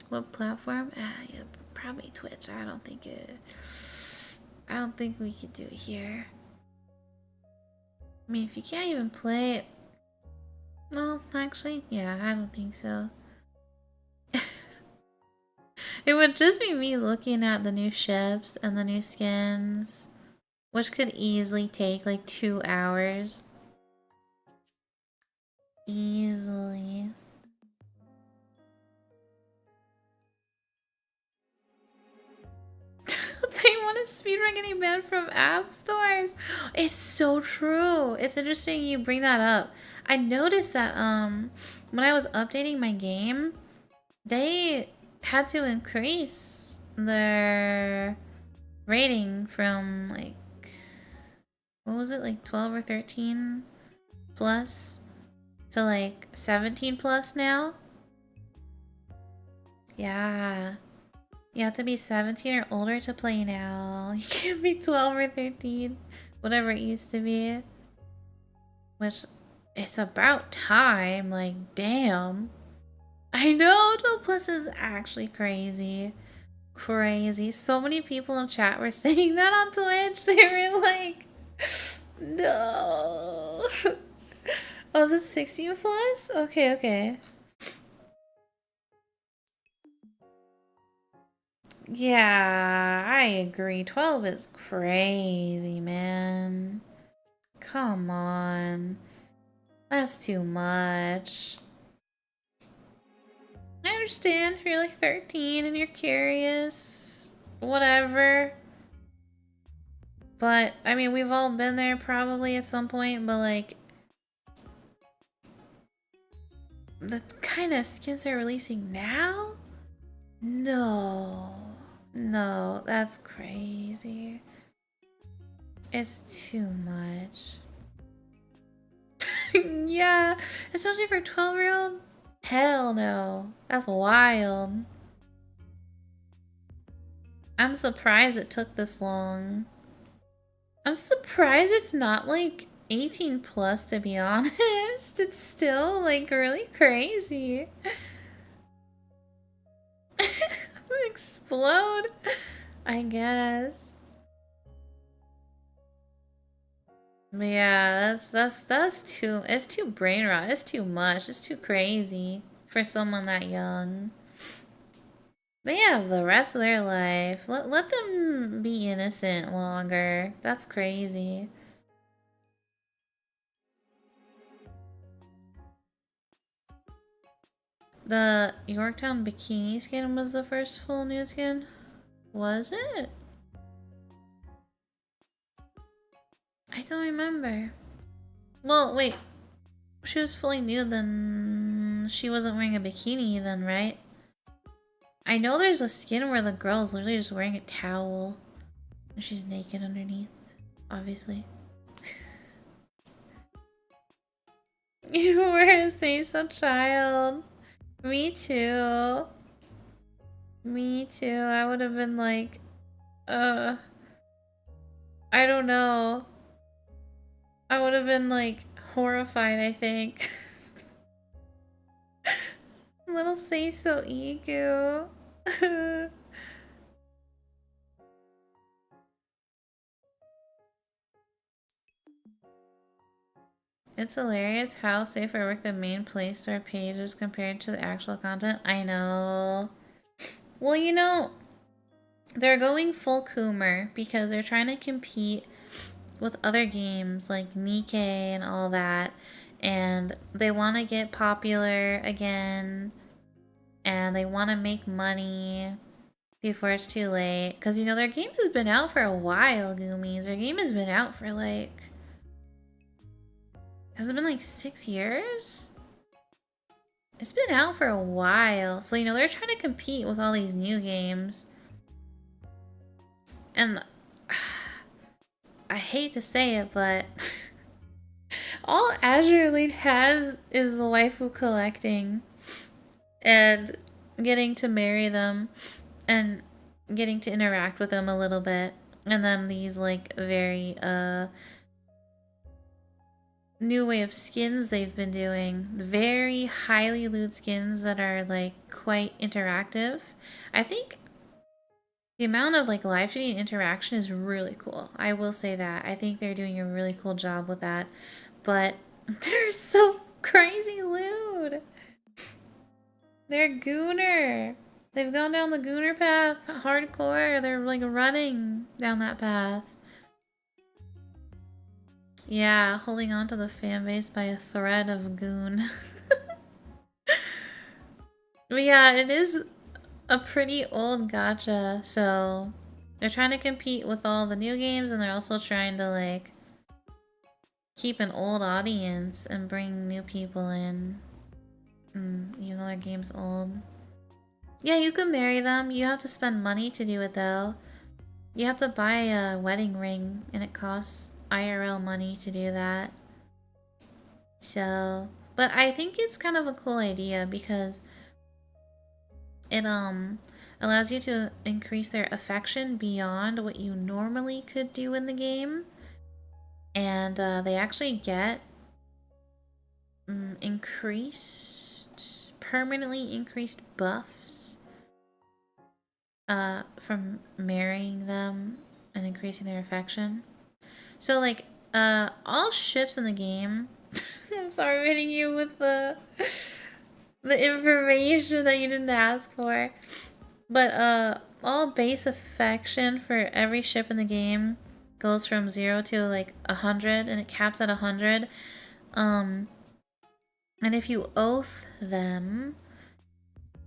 What platform? Yeah, probably Twitch. I don't think we could do it here. I mean, if you can't even play it. Well, actually, yeah, I don't think so. It would just be me looking at the new ships and the new skins, which could easily take like 2 hours. Easily. They want to speedrun getting banned from app stores. It's so true. It's interesting you bring that up. I noticed that when I was updating my game, they had to increase their rating from like, what was it, like 12 or 13 plus to like 17 plus now. Yeah. You have to be 17 or older to play now. You can't be 12 or 13. Whatever it used to be. Which, it's about time. Like, damn. I know, 12 plus is actually crazy. Crazy. So many people in chat were saying that on Twitch. They were like, no. Oh, is it 16 plus? Okay, okay. Yeah, I agree. 12 is crazy, man. Come on. That's too much. I understand if you're like 13 and you're curious. Whatever. But, I mean, we've all been there probably at some point, but like, the kind of skins they're releasing now? No. No, that's crazy. It's too much. Yeah, especially for a 12-year-old? Hell no. That's wild. I'm surprised it took this long. I'm surprised it's not like 18 plus, to be honest. It's still like really crazy. Explode, I guess. But yeah, that's too, it's too brain rot. It's too much. It's too crazy for someone that young. They have the rest of their life. Let them be innocent longer. That's crazy. The Yorktown bikini skin was the first full new skin? Was it? I don't remember. Well, wait. She was fully nude, then she wasn't wearing a bikini then, right? I know there's a skin where the girl's literally just wearing a towel. And she's naked underneath, obviously. You were a Say-So child. Me too. Me too. I would have been like, I don't know. I would have been like horrified, I think. Little Say-So ego. It's hilarious how safe I work the main Play Store page is compared to the actual content. I know. Well, you know, they're going full Coomer because they're trying to compete with other games like Nikkei and all that. and they want to get popular again, and they want to make money before it's too late. Because, you know, their game has been out for a while, Guumies. Their game has been out for like... Has it been like 6 years? It's been out for a while. So, you know, they're trying to compete with all these new games. And I hate to say it, but all Azure Elite has is the waifu collecting and getting to marry them and getting to interact with them a little bit. And then these like very new way of skins they've been doing. Very highly loot skins that are like quite interactive. I think the amount of like live streaming interaction is really cool. I will say that. I think they're doing a really cool job with that. But they're so crazy lewd. They're gooner. They've gone down the gooner path hardcore. They're like running down that path. Yeah, holding on to the fan base by a thread of goon. But yeah, it is a pretty old gacha, so they're trying to compete with all the new games, and they're also trying to like keep an old audience and bring new people in. Even though their game's old. Yeah, you can marry them. You have to spend money to do it though. You have to buy a wedding ring, and it costs IRL money to do that. So, but I think it's kind of a cool idea because it allows you to increase their affection beyond what you normally could do in the game. And they actually get permanently increased buffs from marrying them and increasing their affection. So like all ships in the game I'm sorry hitting you with the information that you didn't ask for. But all base affection for every ship in the game goes from 0 to like 100, and it caps at 100. And if you oath them,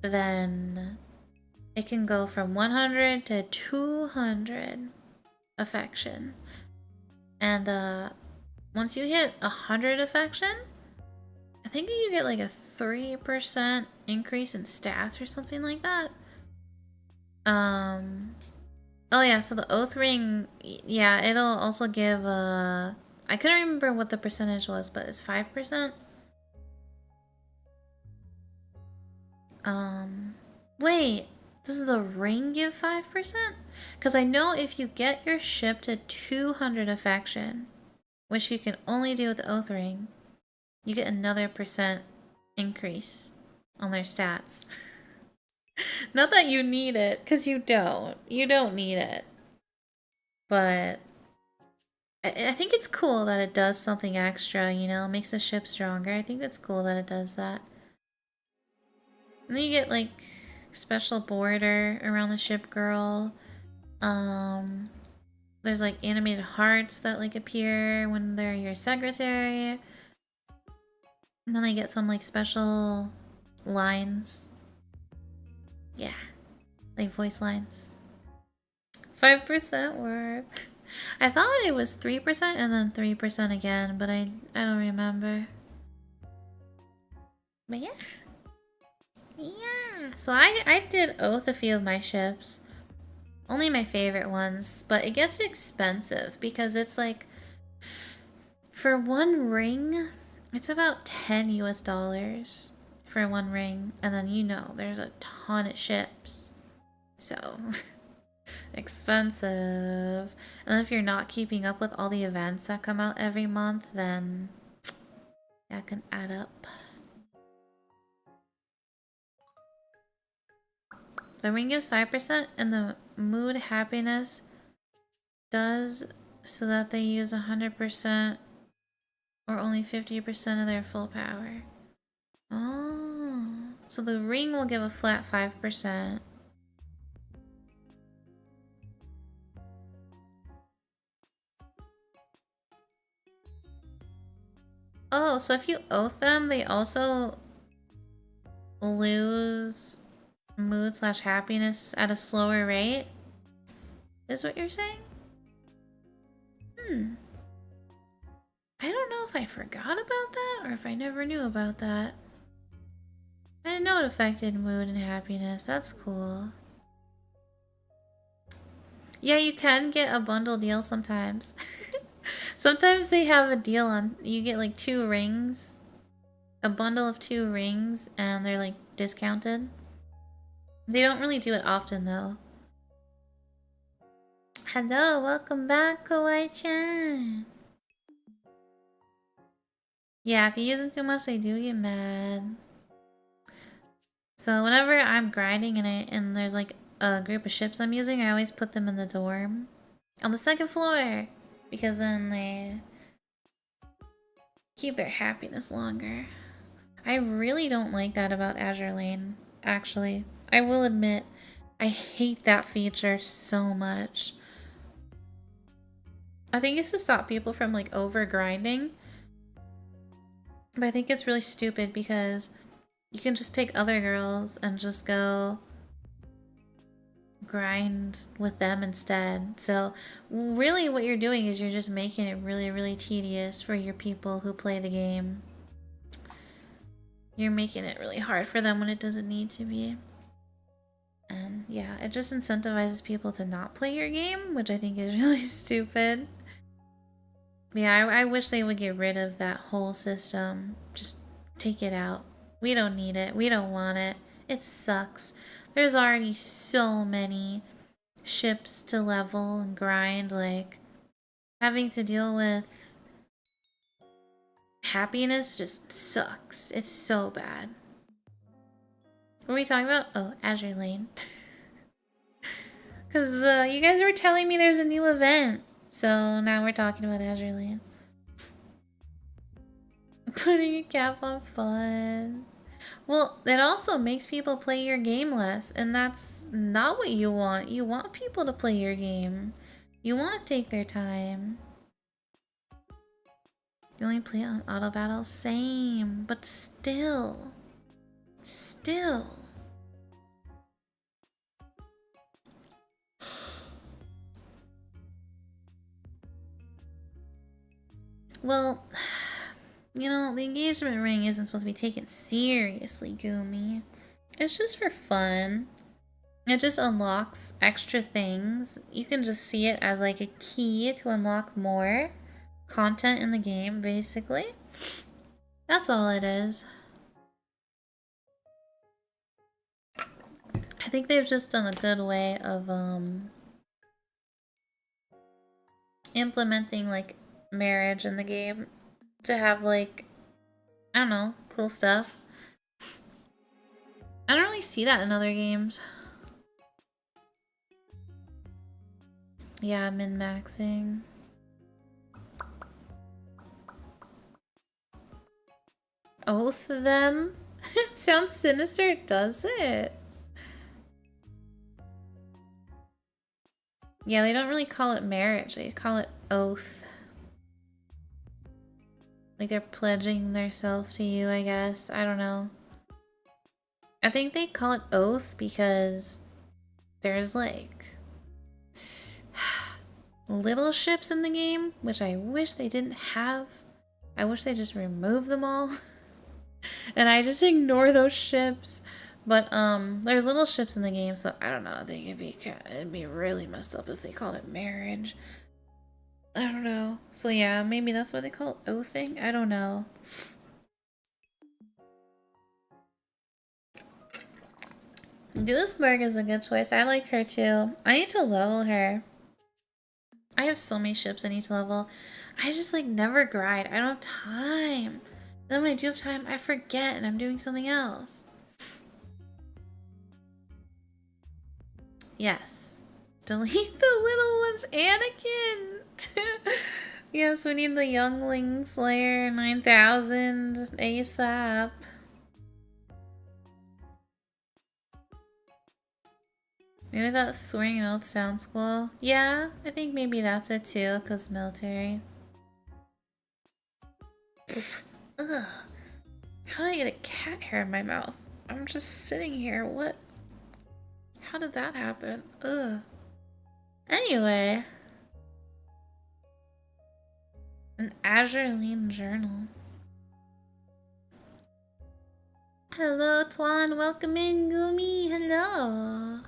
then it can go from 100 to 200 affection. And once you hit 100 affection, I think you get like a 3% increase in stats or something like that. Oh yeah, so the oath ring, yeah, it'll also give I couldn't remember what the percentage was, but it's 5%. Wait, does the ring give 5%? Because I know if you get your ship to 200 affection, which you can only do with the oath ring, you get another percent increase on their stats. Not that you need it, because you don't. You don't need it. But I think it's cool that it does something extra, you know? Makes the ship stronger. I think it's cool that it does that. And then you get, like, special border around the ship girl. There's, like, animated hearts that, like, appear when they're your secretary. And then I get some, like, special lines. Yeah. Like, voice lines. 5% worth. I thought it was 3% and then 3% again, but I don't remember. But yeah. Yeah. So I did oath a few of my ships. Only my favorite ones, but it gets expensive because it's like for one ring, it's about 10 US dollars for one ring, and then you know there's a ton of ships. So expensive. And if you're not keeping up with all the events that come out every month, then that can add up. The ring gives 5%, and the mood happiness does so that they use 100% or only 50% of their full power. Oh, so the ring will give a flat 5%. Oh, so if you oath them, they also lose mood slash happiness at a slower rate? Is what you're saying? Hmm. I don't know if I forgot about that or if I never knew about that. I didn't know it affected mood and happiness. That's cool. Yeah, you can get a bundle deal sometimes. Sometimes they have a deal on, you get like 2 rings, a bundle of 2 rings, and they're like discounted. They don't really do it often though. Hello, welcome back, Kawaii-chan. Yeah, if you use them too much, they do get mad. So whenever I'm grinding and there's like a group of ships I'm using, I always put them in the dorm on the 2nd floor because then they keep their happiness longer. I really don't like that about Azure Lane, actually. I will admit, I hate that feature so much. I think it's to stop people from like over grinding. But I think it's really stupid because you can just pick other girls and just go grind with them instead. So really what you're doing is you're just making it really, really tedious for your people who play the game. You're making it really hard for them when it doesn't need to be. And yeah, it just incentivizes people to not play your game, which I think is really stupid. Yeah, I wish they would get rid of that whole system. Just take it out. We don't need it. We don't want it. It sucks. There's already so many ships to level and grind, like having to deal with happiness just sucks. It's so bad. What are we talking about? Oh, Azure Lane. Because you guys were telling me there's a new event. So now we're talking about Azure Lane. Putting a cap on fun. Well, it also makes people play your game less, and that's not what you want. You want people to play your game. You want to take their time. You only play it on auto battle? Same, but still. Still. Well, you know, the engagement ring isn't supposed to be taken seriously, Guumi. It's just for fun. It just unlocks extra things. You can just see it as like a key to unlock more content in the game, basically. That's all it is. I think they've just done a good way of implementing like marriage in the game to have like, I don't know, cool stuff. I don't really see that in other games. Yeah, min-maxing. Oath them? It sounds sinister, does it? Yeah, they don't really call it marriage. They call it oath. Like they're pledging themselves to you, I guess. I don't know. I think they call it oath because there's like little ships in the game, which I wish they didn't have. I wish they just removed them all. And I just ignore those ships. But there's little ships in the game, so I don't know. They could be, it'd be really messed up if they called it marriage. I don't know. So yeah, maybe that's why they call it oathing. I don't know. Duisburg is a good choice. I like her too. I need to level her. I have so many ships I need to level. I just like never grind. I don't have time. Then when I do have time, I forget and I'm doing something else. Yes. Delete the little ones, Anakin! Yes, we need the Youngling Slayer 9000 ASAP. Maybe that swearing an oath sounds cool. Yeah, I think maybe that's it too, because military. Ugh. How did I get a cat hair in my mouth? I'm just sitting here. What? How did that happen? Ugh. Anyway. An Azurine journal. Hello, Twan. Welcome in, Guumi. Hello.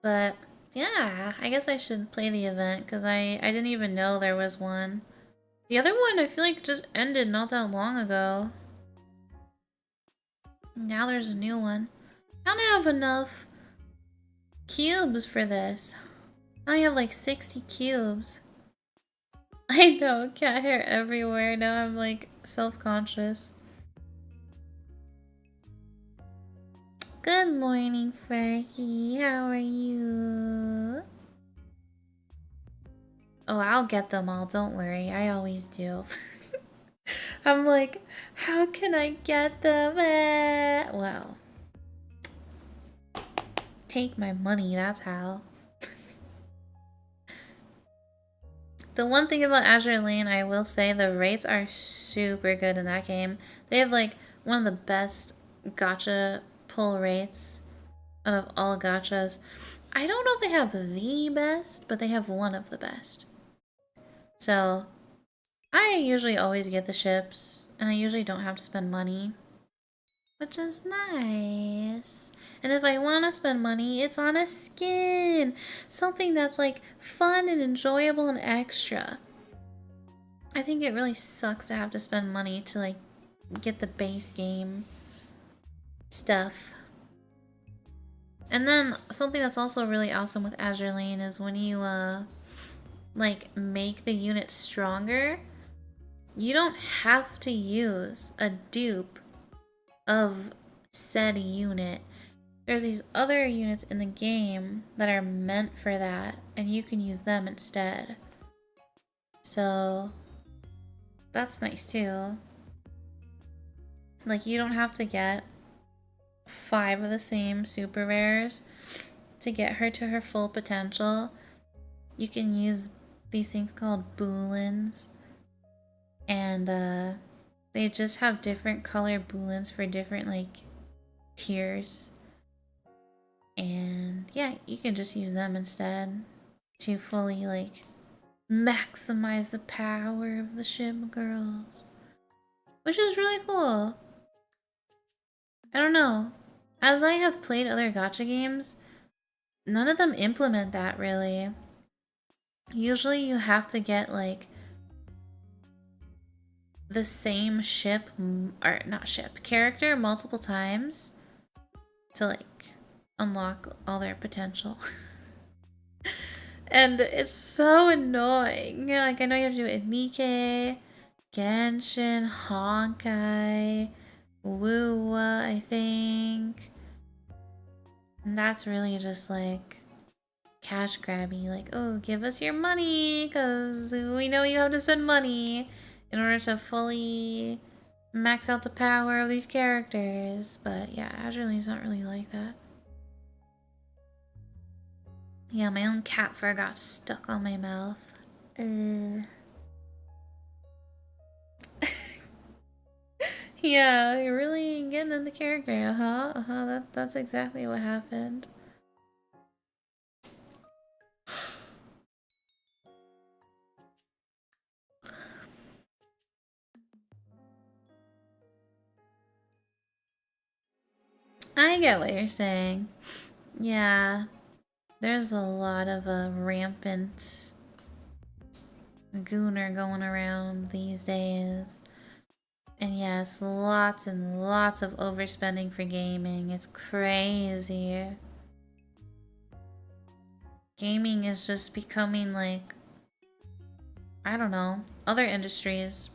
But yeah, I guess I should play the event because I didn't even know there was one. The other one I feel like just ended not that long ago. Now there's a new one. I don't have enough cubes for this. I only have like 60 cubes. I know, cat hair everywhere. Now I'm like self-conscious. Good morning, Frankie. How are you? Oh, I'll get them all. Don't worry. I always do. I'm like, how can I get them? Well, take my money. That's how. The one thing about Azure Lane, I will say, the rates are super good in that game. They have like one of the best gacha pull rates out of all gachas. I don't know if they have the best, but they have one of the best. So, I usually always get the ships, and I usually don't have to spend money, which is nice. And if I want to spend money, it's on a skin. Something that's like fun and enjoyable and extra. I think it really sucks to have to spend money to like get the base game stuff. And then something that's also really awesome with Azure Lane is when you like make the unit stronger, you don't have to use a dupe of said unit. There's these other units in the game that are meant for that, and you can use them instead. So that's nice too. Like, you don't have to get 5 of the same super rares to get her to her full potential. You can use these things called boolins, and they just have different color boolins for different like tiers. And yeah, you can just use them instead to fully like maximize the power of the ship girls, which is really cool. I don't know. As I have played other gacha games, none of them implement that really. Usually you have to get like the same ship, or not ship, character multiple times to like unlock all their potential. And it's so annoying. Yeah, like I know you have to do it in Nikkei, Genshin, Honkai, Wuwa, I think. And that's really just like cash grabby, like, oh, give us your money, because we know you have to spend money in order to fully max out the power of these characters. But yeah, Azure Lane's not really like that. Yeah, my own cat fur got stuck on my mouth. Yeah, you're really getting in the character. That's exactly what happened. I get what you're saying. Yeah, there's a lot of rampant gooner going around these days. And yes, lots and lots of overspending for gaming. It's crazy. Gaming is just becoming like, I don't know, other industries.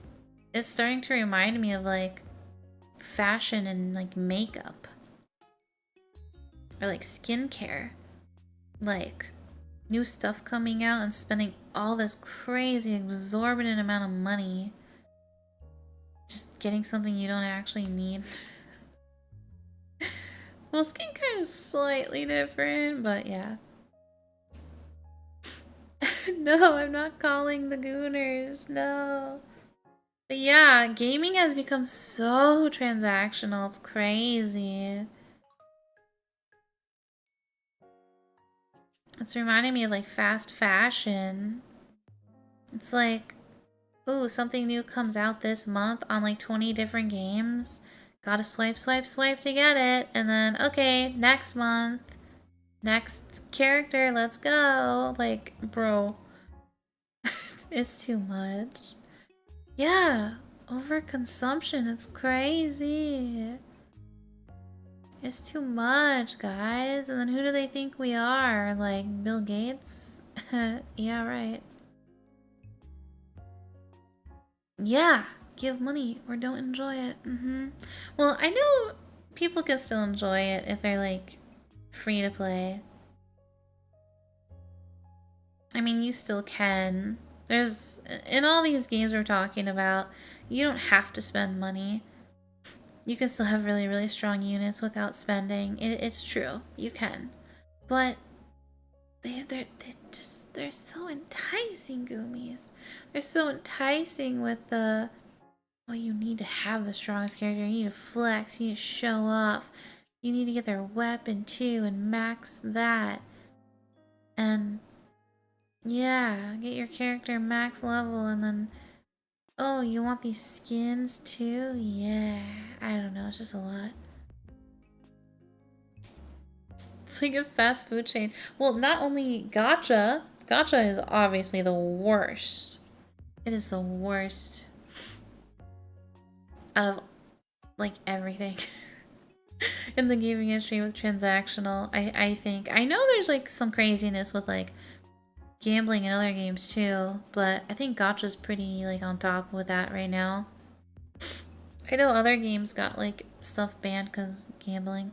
It's starting to remind me of like fashion and like makeup. Or like skincare. Like new stuff coming out and spending all this crazy exorbitant amount of money just getting something you don't actually need. Well, skincare is slightly different, but yeah. No, I'm not calling the Gooners. No. But yeah, gaming has become so transactional. It's crazy. It's reminding me of like fast fashion. It's like, ooh, something new comes out this month on like 20 different games. Gotta swipe, swipe, swipe to get it. And then, okay, next month. Next character, let's go. Like, bro. It's too much. Yeah, overconsumption. It's crazy. It's too much, guys. And then who do they think we are? Like, Bill Gates? Yeah, right. Yeah, give money or don't enjoy it. Well, I know people can still enjoy it if they're, like, free to play. I mean, you still can. There's, in all these games we're talking about, you don't have to spend money. You can still have really, really strong units without spending. It's true. You can. But they're so enticing, Guumies. They're so enticing with the, oh, you need to have the strongest character. You need to flex. You need to show off. You need to get their weapon too and max that. And yeah, get your character max level and then, oh, you want these skins too? Yeah, I don't know. It's just a lot. It's like a fast food chain. Well, not only gacha. Gacha is obviously the worst. It is the worst out of, like, everything in the gaming industry with transactional. I think. I know there's, like, some craziness with, like, gambling in other games, too. But I think gacha's pretty, like, on top with that right now. I know other games got, like, stuff banned because gambling.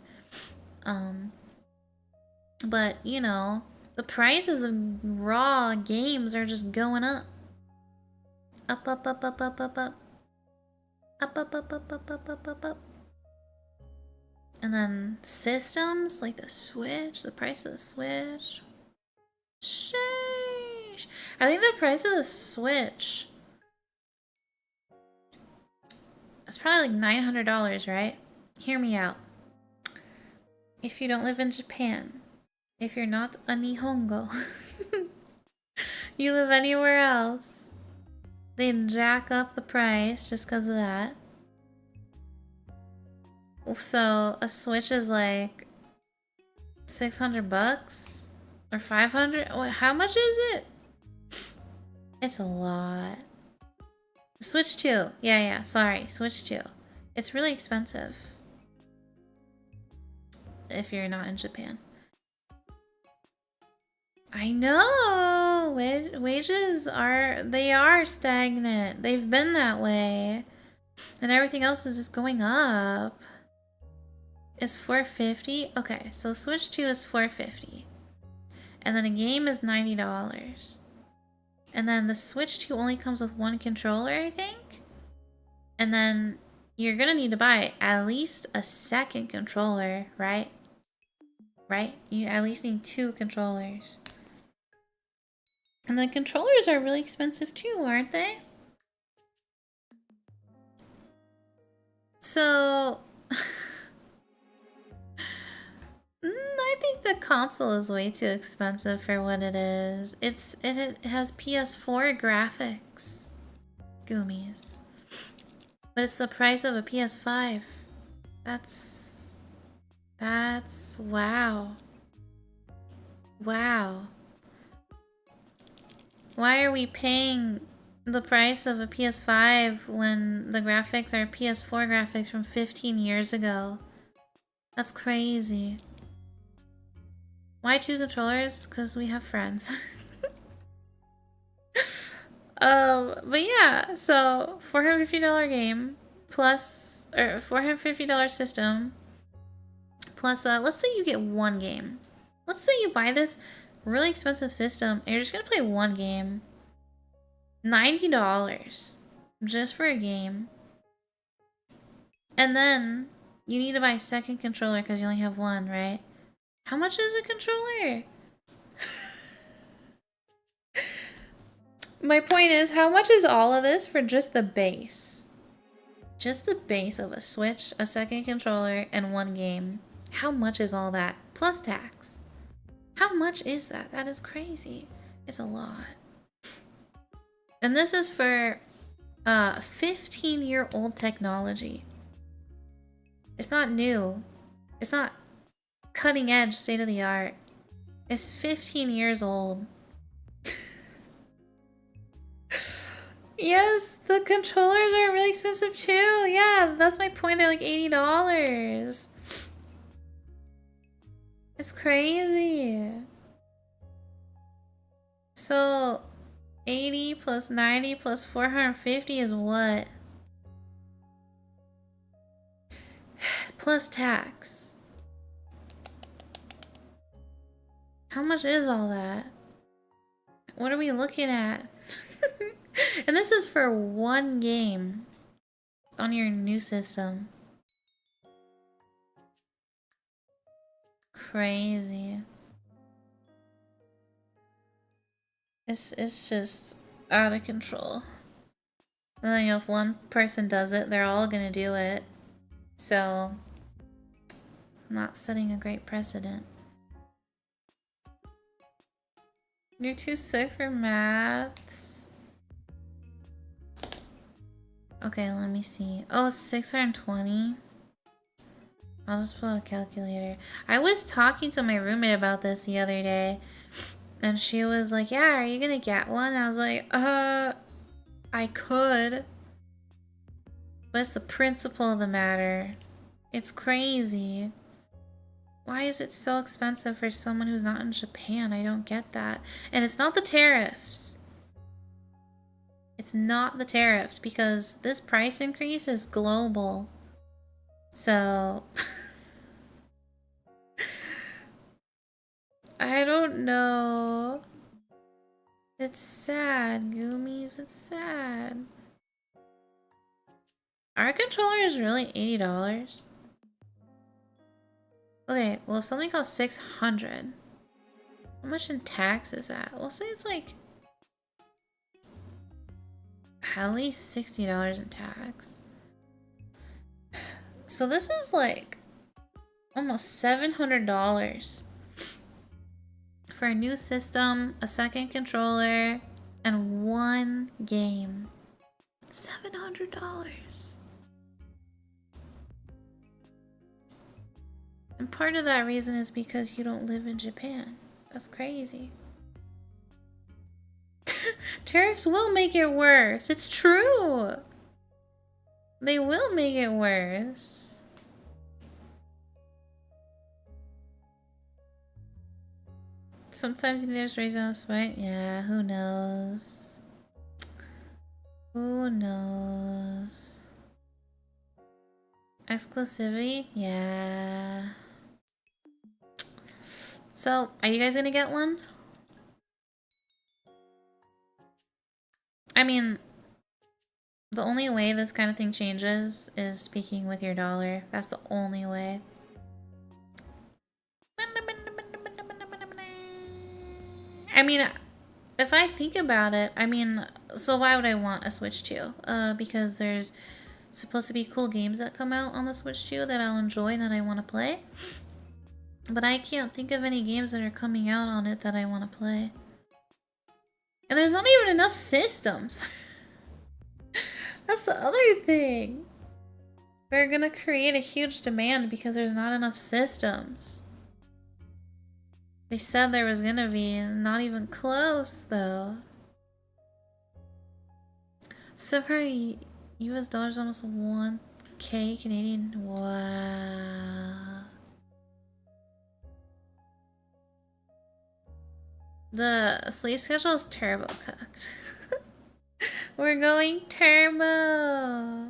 But, you know, the prices of raw games are just going up. Up, up, up, up, up, up, up. Up, up, up, up, up, up, up, up, up. And then systems, like the Switch, the price of the Switch. Sheesh. I think the price of the Switch is probably like $900, right? Hear me out. If you don't live in Japan, if you're not a Nihongo, you live anywhere else, they jack up the price just because of that. So a Switch is like $600 or 500. How much is it? It's a lot. Switch 2. Yeah, sorry. Switch 2. It's really expensive if you're not in Japan. I know. Wages are stagnant. They've been that way. And everything else is just going up. Is $450? Okay, so Switch 2 is $450. And then a game is $90. And then the Switch 2 only comes with one controller, I think. And then you're gonna need to buy at least a second controller, right? Right? You at least need 2 controllers. And the controllers are really expensive too, aren't they? So I think the console is way too expensive for what it is. It has PS4 graphics, Guumies, but it's the price of a PS5. That's wow. Wow. Why are we paying the price of a PS5 when the graphics are PS4 graphics from 15 years ago? That's crazy. Why 2 controllers? Because we have friends. But yeah, so $450 game plus, or $450 system plus, let's say you get 1 game. Let's say you buy this really expensive system and you're just gonna play 1 game. $90 just for a game. And then You need to buy a second controller because you only have one, right? How much is a controller? My point is, how much is all of this for just the base? Just the base of a Switch, a second controller, and one game. How much is all that? Plus tax. How much is that? That is crazy. It's a lot. And this is for 15-year-old technology. It's not new. It's not cutting edge, state of the art. It's 15 years old. Yes, the controllers are really expensive too. Yeah, that's my point. They're like $80. It's crazy. So 80 plus 90 plus 450 is what? Plus tax. How much is all that? What are we looking at? And this is for one game on your new system. Crazy. It's just out of control. And then, you know, if one person does it, they're all gonna do it. So, not setting a great precedent. You're too sick for maths. Okay, let me see. Oh, 620. I'll just pull out a calculator. I was talking to my roommate about this the other day, and she was like, yeah, are you gonna get one? I was like, I could. But it's the principle of the matter. It's crazy. Why is it so expensive for someone who's not in Japan? I don't get that. And it's not the tariffs. It's not the tariffs, because this price increase is global. So I don't know. It's sad, Guumies. It's sad. Our controller is really $80. Okay, well, if something costs 600, how much in tax is that? We'll say it's like at least $60 in tax. So this is like almost $700 for a new system, a second controller, and one game. $700. And part of that reason is because you don't live in Japan. That's crazy. Tariffs will make it worse. It's true. They will make it worse. Sometimes there's reason to spite. Yeah, who knows? Who knows? Exclusivity? Yeah. So, are you guys gonna get one? I mean, the only way this kind of thing changes is speaking with your dollar. That's the only way. I mean, if I think about it, I mean, so why would I want a Switch 2? Because there's supposed to be cool games that come out on the Switch 2 that I'll enjoy and that I want to play. But I can't think of any games that are coming out on it that I want to play. And there's not even enough systems. That's the other thing. They're gonna create a huge demand because there's not enough systems. They said there was gonna be, not even close though. So for US dollars, almost 1K Canadian. Wow. The sleep schedule is turbo cooked. We're going turbo.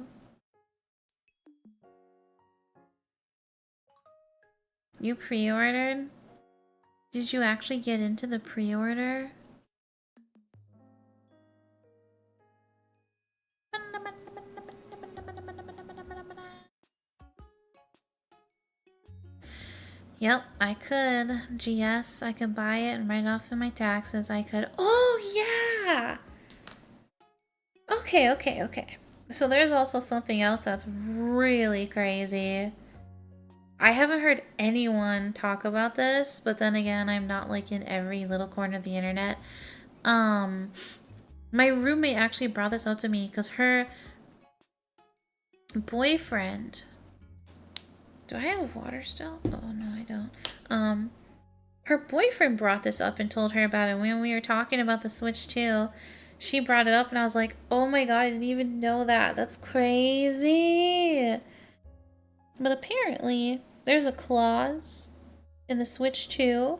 You pre-ordered? Did you actually get into the pre-order? Yep, I could. GS, I could buy it and write off in my taxes. I could. Oh, yeah! Okay, okay, okay. So there's also something else that's really crazy. I haven't heard anyone talk about this, but then again, I'm not like in every little corner of the internet. My roommate actually brought this up to me because her boyfriend... Do I have water still? Oh, no, I don't. Her boyfriend brought this up and told her about it. When we were talking about the Switch 2, she brought it up and I was like, oh my god, I didn't even know that. That's crazy. But apparently, there's a clause in the Switch 2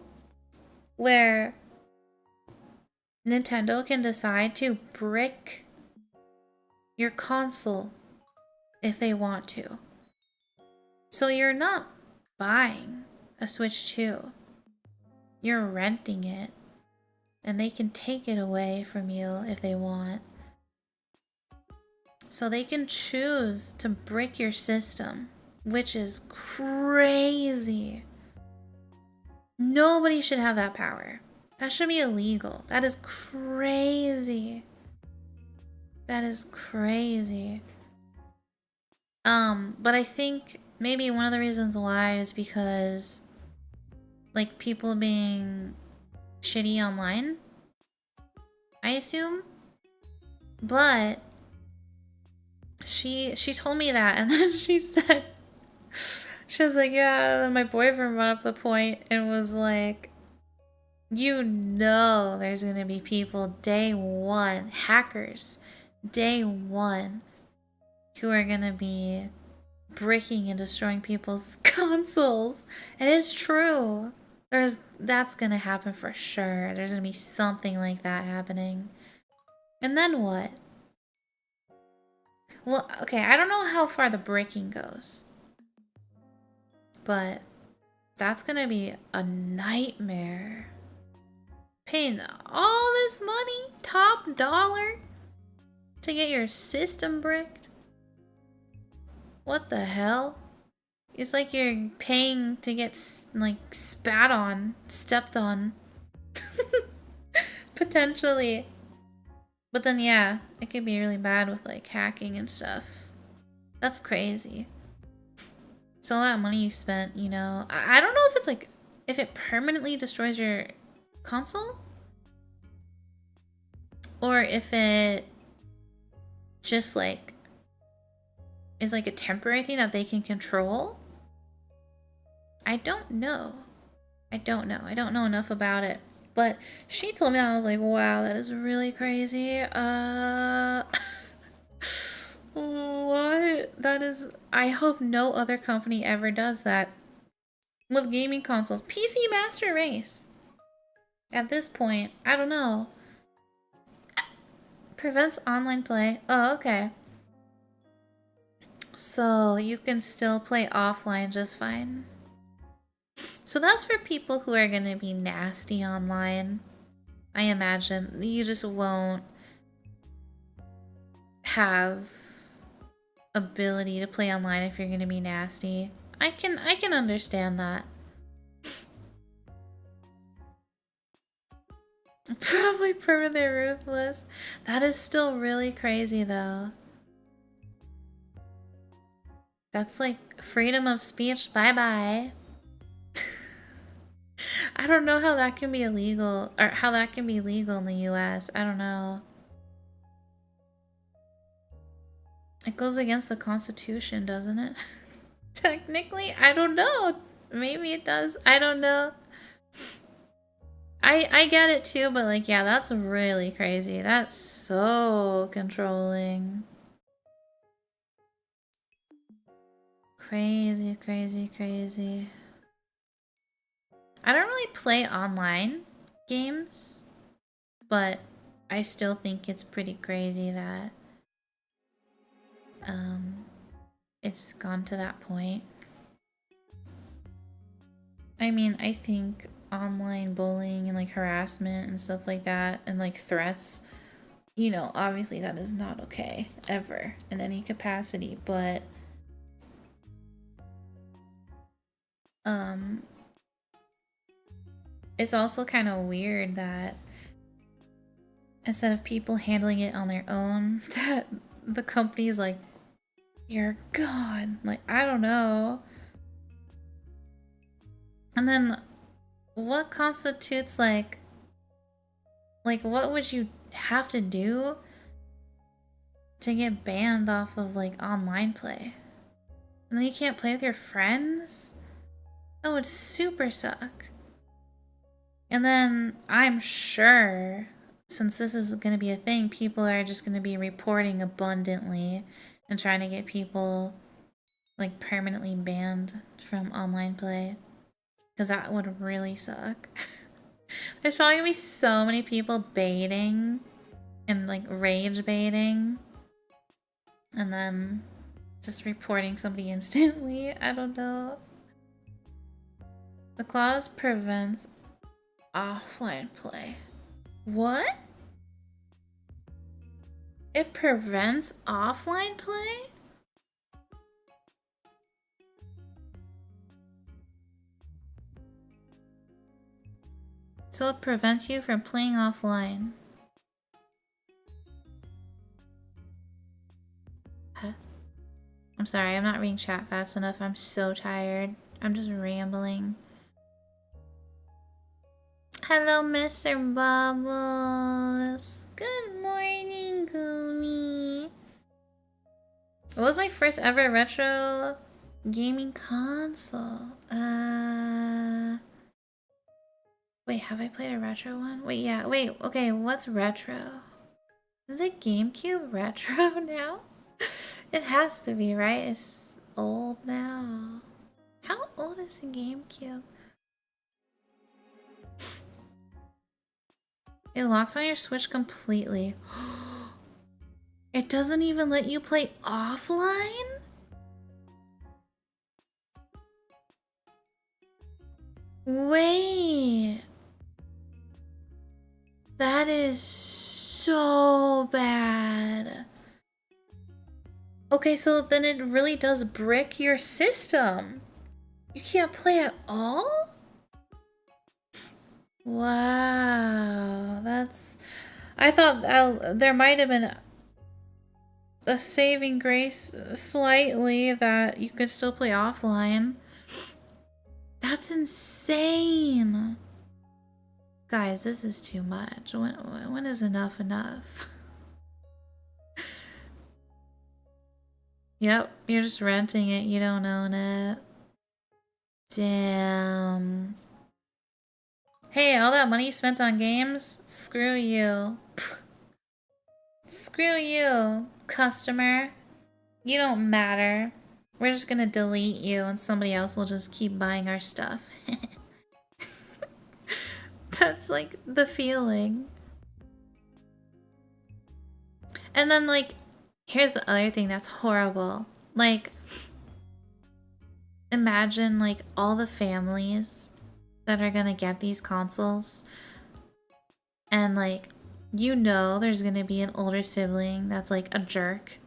where Nintendo can decide to brick your console if they want to. So you're not buying a Switch 2. You're renting it. And they can take it away from you if they want. So they can choose to brick your system, which is crazy. Nobody should have that power. That should be illegal. That is crazy. That is crazy. But I think maybe one of the reasons why is because like people being shitty online, I assume. But she told me that, and then she said, she was like, yeah, then my boyfriend brought up the point and was like, you know there's gonna be people day one, hackers, day one, who are gonna be breaking and destroying people's consoles. And it's true. That's gonna happen for sure. There's gonna be something like that happening. And then what? Well, okay, I don't know how far the breaking goes. But that's gonna be a nightmare. Paying all this money, top dollar, to get your system bricked? What the hell? It's like you're paying to get, like, spat on, stepped on. Potentially. But then, yeah, it could be really bad with, like, hacking and stuff. That's crazy. So all that money you spent, you know, I don't know if it's, like, if it permanently destroys your console? Or if it just, like, is, like, a temporary thing that they can control? I don't know. I don't know. I don't know enough about it. But she told me that, I was like, wow, that is really crazy. What? That is... I hope no other company ever does that. With gaming consoles. PC Master Race. At this point, I don't know. Prevents online play. Oh, okay. So you can still play offline just fine. So that's for people who are gonna be nasty online. I imagine. You just won't have ability to play online if you're gonna be nasty. I can understand that. Probably permanently ruthless. That is still really crazy though. That's like freedom of speech, bye-bye. I don't know how that can be illegal, or how that can be legal in the US. I don't know. It goes against the Constitution, doesn't it? Technically, I don't know. Maybe it does. I don't know. I get it too, but like, yeah, that's really crazy. That's so controlling. Crazy, crazy, crazy. I don't really play online games, but I still think it's pretty crazy that it's gone to that point. I mean, I think online bullying and like harassment and stuff like that and like threats, you know, obviously that is not okay ever in any capacity, but it's also kind of weird that instead of people handling it on their own, that the company's like, you're gone. Like, I don't know. And then what constitutes like what would you have to do to get banned off of like online play? And then you can't play with your friends? That would super suck. And then I'm sure, since this is going to be a thing, people are just going to be reporting abundantly and trying to get people like permanently banned from online play. Because that would really suck. There's probably going to be so many people baiting and like rage baiting. And then just reporting somebody instantly. I don't know. The clause prevents offline play. What? It prevents offline play? So it prevents you from playing offline. Huh? I'm sorry, I'm not reading chat fast enough. I'm so tired. I'm just rambling. Hello, Mr. Bubbles. Good morning, Guumi. What was my first ever retro gaming console? Wait, have I played a retro one? Wait, yeah, wait, okay, what's retro? Is it GameCube retro now? It has to be, right? It's old now. How old is a GameCube? It locks on your Switch completely. It doesn't even let you play offline? Wait. That is so bad. Okay, so then it really does brick your system. You can't play at all? Wow, that's... I thought there might have been a saving grace slightly that you could still play offline. That's insane. Guys, this is too much. When is enough enough? Yep, you're just renting it. You don't own it. Damn. Hey, all that money you spent on games? Screw you. Screw you, customer. You don't matter. We're just gonna delete you and somebody else will just keep buying our stuff. That's like the feeling. And then like, here's the other thing that's horrible. Like, imagine like all the families that are gonna get these consoles and like, you know there's gonna be an older sibling that's like a jerk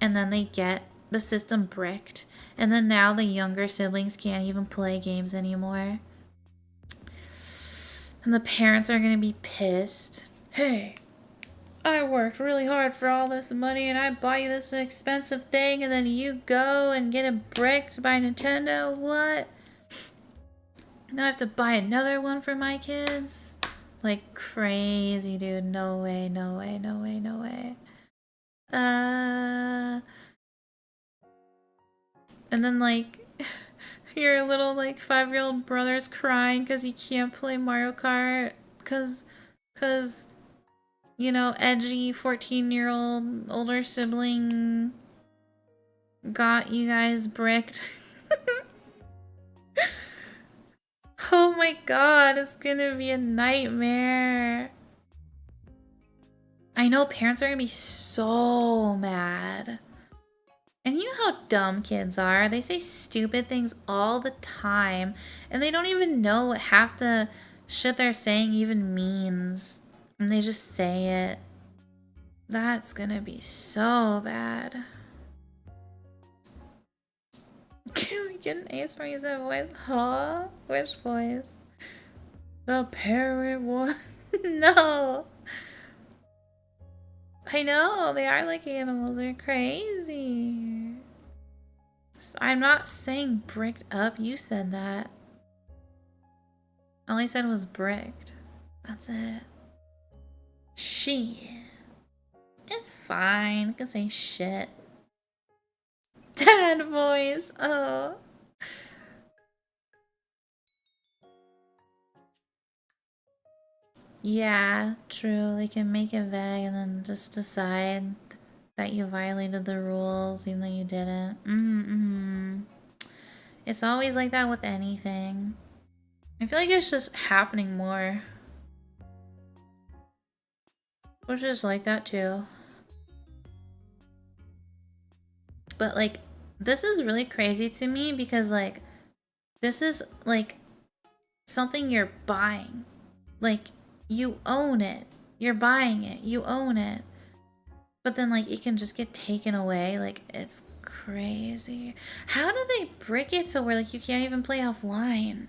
and then they get the system bricked and then now the younger siblings can't even play games anymore. And the parents are gonna be pissed. Hey, I worked really hard for all this money and I bought you this expensive thing and then you go and get it bricked by Nintendo? What? Now I have to buy another one for my kids? Like crazy, dude. No way, no way, no way, no way. And then like your little like 5-year-old brother's crying because he can't play Mario Kart because you know, edgy 14-year-old older sibling got you guys bricked. Oh my god, it's gonna be a nightmare. I know parents are gonna be so mad. And you know how dumb kids are. They say stupid things all the time. And they don't even know what half the shit they're saying even means. And they just say it. That's gonna be so bad. Can we get an ASMR use that voice? Huh? Which voice? The parrot one. No. I know, they are like animals. They're crazy. I'm not saying bricked up. You said that. All I said was bricked. That's it. Shit. It's fine. I can say shit. Dad voice. Oh. Yeah, true. They can make it vague and then just decide that you violated the rules even though you didn't. It's always like that with anything. I feel like it's just happening more. Which is like that too. But like, this is really crazy to me because like, this is like something you're buying. Like, you own it. You're buying it. You own it. But then like, it can just get taken away. Like, it's crazy. How do they brick it so where like you can't even play offline?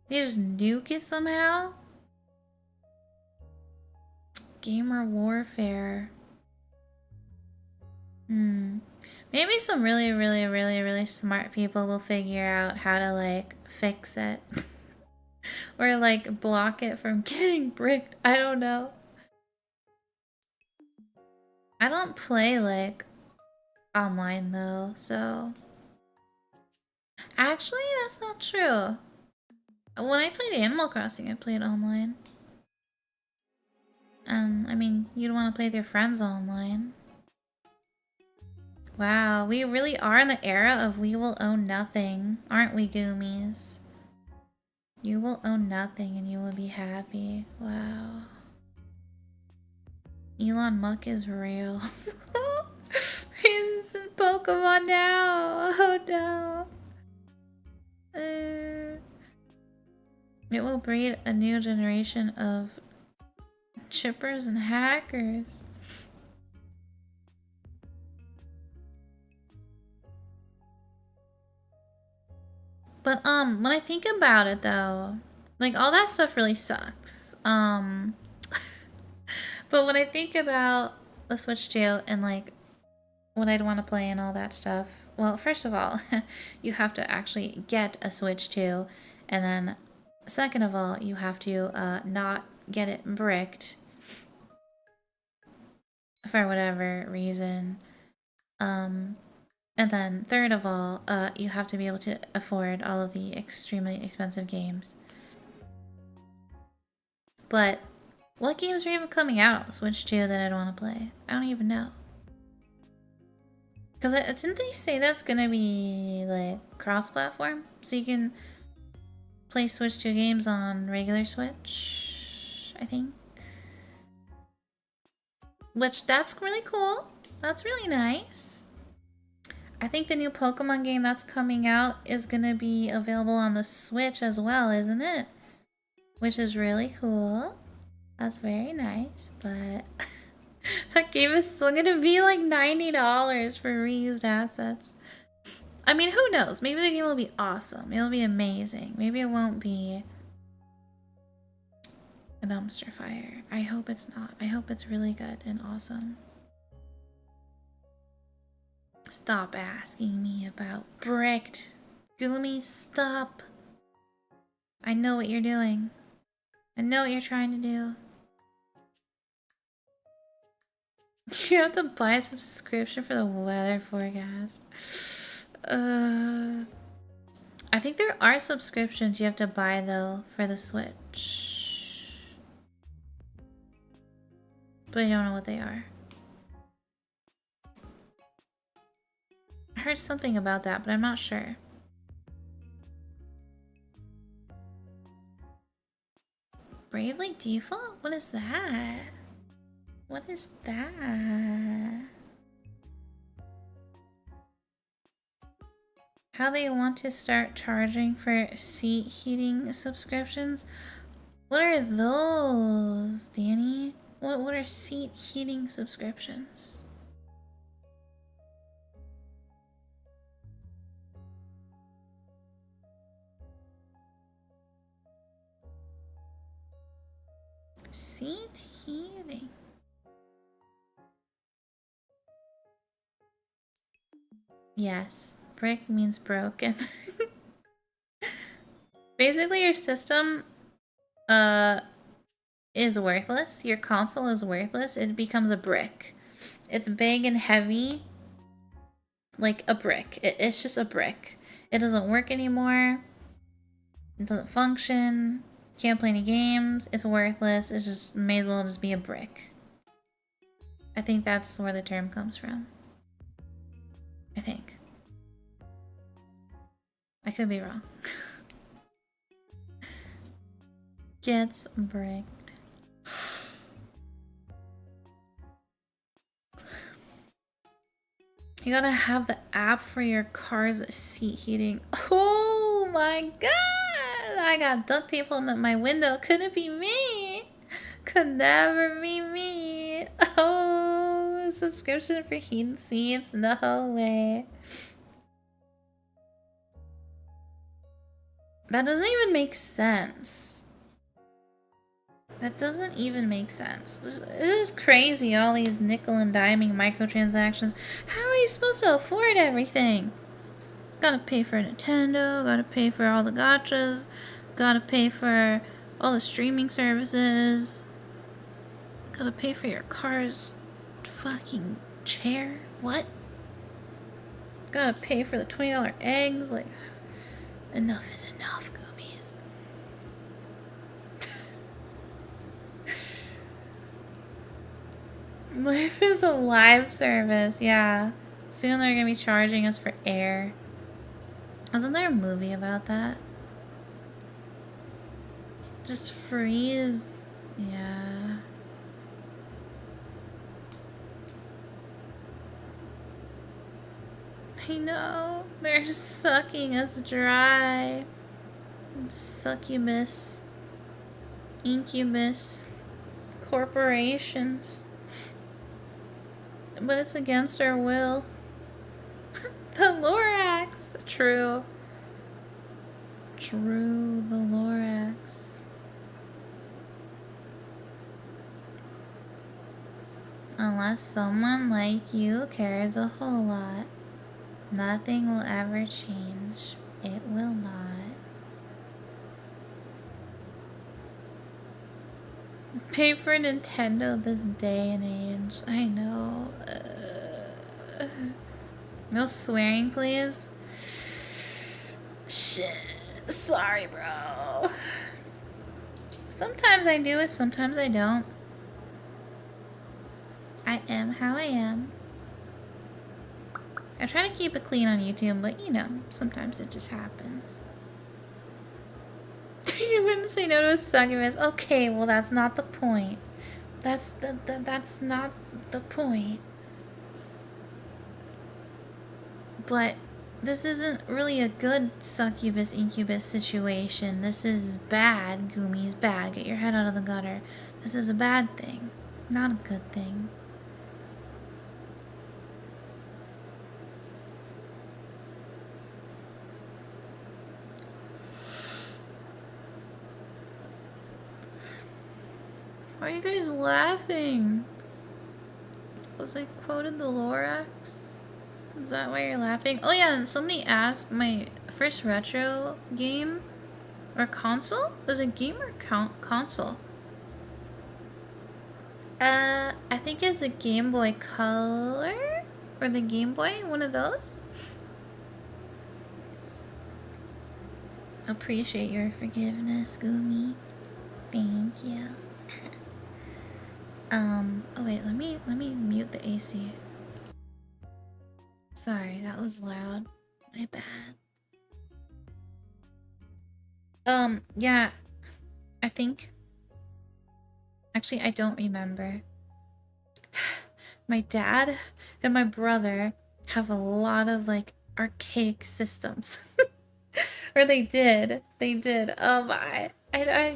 They just nuke it somehow? Gamer warfare. Maybe some really smart people will figure out how to like fix it. Or like block it from getting bricked. I don't know. I don't play like online though, so actually that's not true. When I played Animal Crossing, I played online. And I mean, you'd want to play with your friends online. Wow, we really are in the era of we will own nothing, aren't we, Guumies? You will own nothing and you will be happy. Wow. Elon Musk is real. He's in Pokemon now. Oh no. It will breed a new generation of chippers and hackers. But when I think about it though, like all that stuff really sucks. But when I think about the Switch 2 and like what I'd want to play and all that stuff, well, first of all, you have to actually get a Switch 2, and then second of all, you have to not get it bricked for whatever reason. And then third of all, you have to be able to afford all of the extremely expensive games. But what games are even coming out on the Switch 2 that I'd want to play? I don't even know. Because didn't they say that's gonna be like cross-platform? So you can play Switch 2 games on regular Switch, I think. Which, that's really cool. That's really nice. I think the new Pokemon game that's coming out is gonna be available on the Switch as well, isn't it? Which is really cool. That's very nice, but that game is still gonna be like $90 for reused assets. I mean, who knows? Maybe the game will be awesome. It'll be amazing. Maybe it won't be a dumpster fire. I hope it's not. I hope it's really good and awesome. Stop asking me about bricked. Guumi, stop. I know what you're doing. I know what you're trying to do. You have to buy a subscription for the weather forecast. I think there are subscriptions you have to buy though for the Switch. But I don't know what they are. I heard something about that, but I'm not sure. Bravely Default? What is that? What is that? How they want to start charging for seat heating subscriptions? What are those, Danny? What are seat heating subscriptions? Seat heating. Yes, brick means broken. Basically, your system is worthless. Your console is worthless. It becomes a brick. It's big and heavy, like a brick. It's just a brick. It doesn't work anymore. It doesn't function. Can't play any games. It's worthless. It just may as well just be a brick. I think that's where the term comes from. I think. I could be wrong. Gets bricked. You gotta have the app for your car's seat heating. Oh my god! I got duct tape on my window. Couldn't be me. Could never be me. Oh, subscription for heated seats? No way. That doesn't even make sense. That doesn't even make sense. This is crazy, all these nickel and diming microtransactions. How are you supposed to afford everything? Gotta pay for Nintendo, gotta pay for all the gachas, gotta pay for all the streaming services, gotta pay for your car's fucking chair. What? Gotta pay for the $20 eggs. Like, enough is enough, Guumies. Life is a live service, yeah. Soon they're gonna be charging us for air. Wasn't there a movie about that? Just freeze. Yeah. I know. They're sucking us dry. Succubus. Incubus. Corporations. But it's against our will. The Lorax. True. True, the Lorax. Unless someone like you cares a whole lot, nothing will ever change. It will not. Pay for Nintendo this day and age. I know. No swearing, please. Shit. Sorry, bro. Sometimes I do it, sometimes I don't. I am how I am. I try to keep it clean on YouTube, but you know, sometimes it just happens. You wouldn't say no to a succubus. Okay, well that's not the point. That's not the point. But this isn't really a good succubus incubus situation. This is bad, Guumies, bad. Get your head out of the gutter. This is a bad thing, not a good thing. Why are you guys laughing? Was I quoted the Lorax? Is that why you're laughing? Oh yeah, and somebody asked my first retro game or console? Was it game or console? I think it's the Game Boy Color or the Game Boy, one of those. Appreciate your forgiveness, Guumi. Thank you. Oh wait, let me mute the AC. Sorry, that was loud. My bad. Yeah. I think... Actually, I don't remember. My dad and my brother have a lot of, like, archaic systems. Or they did. They did. I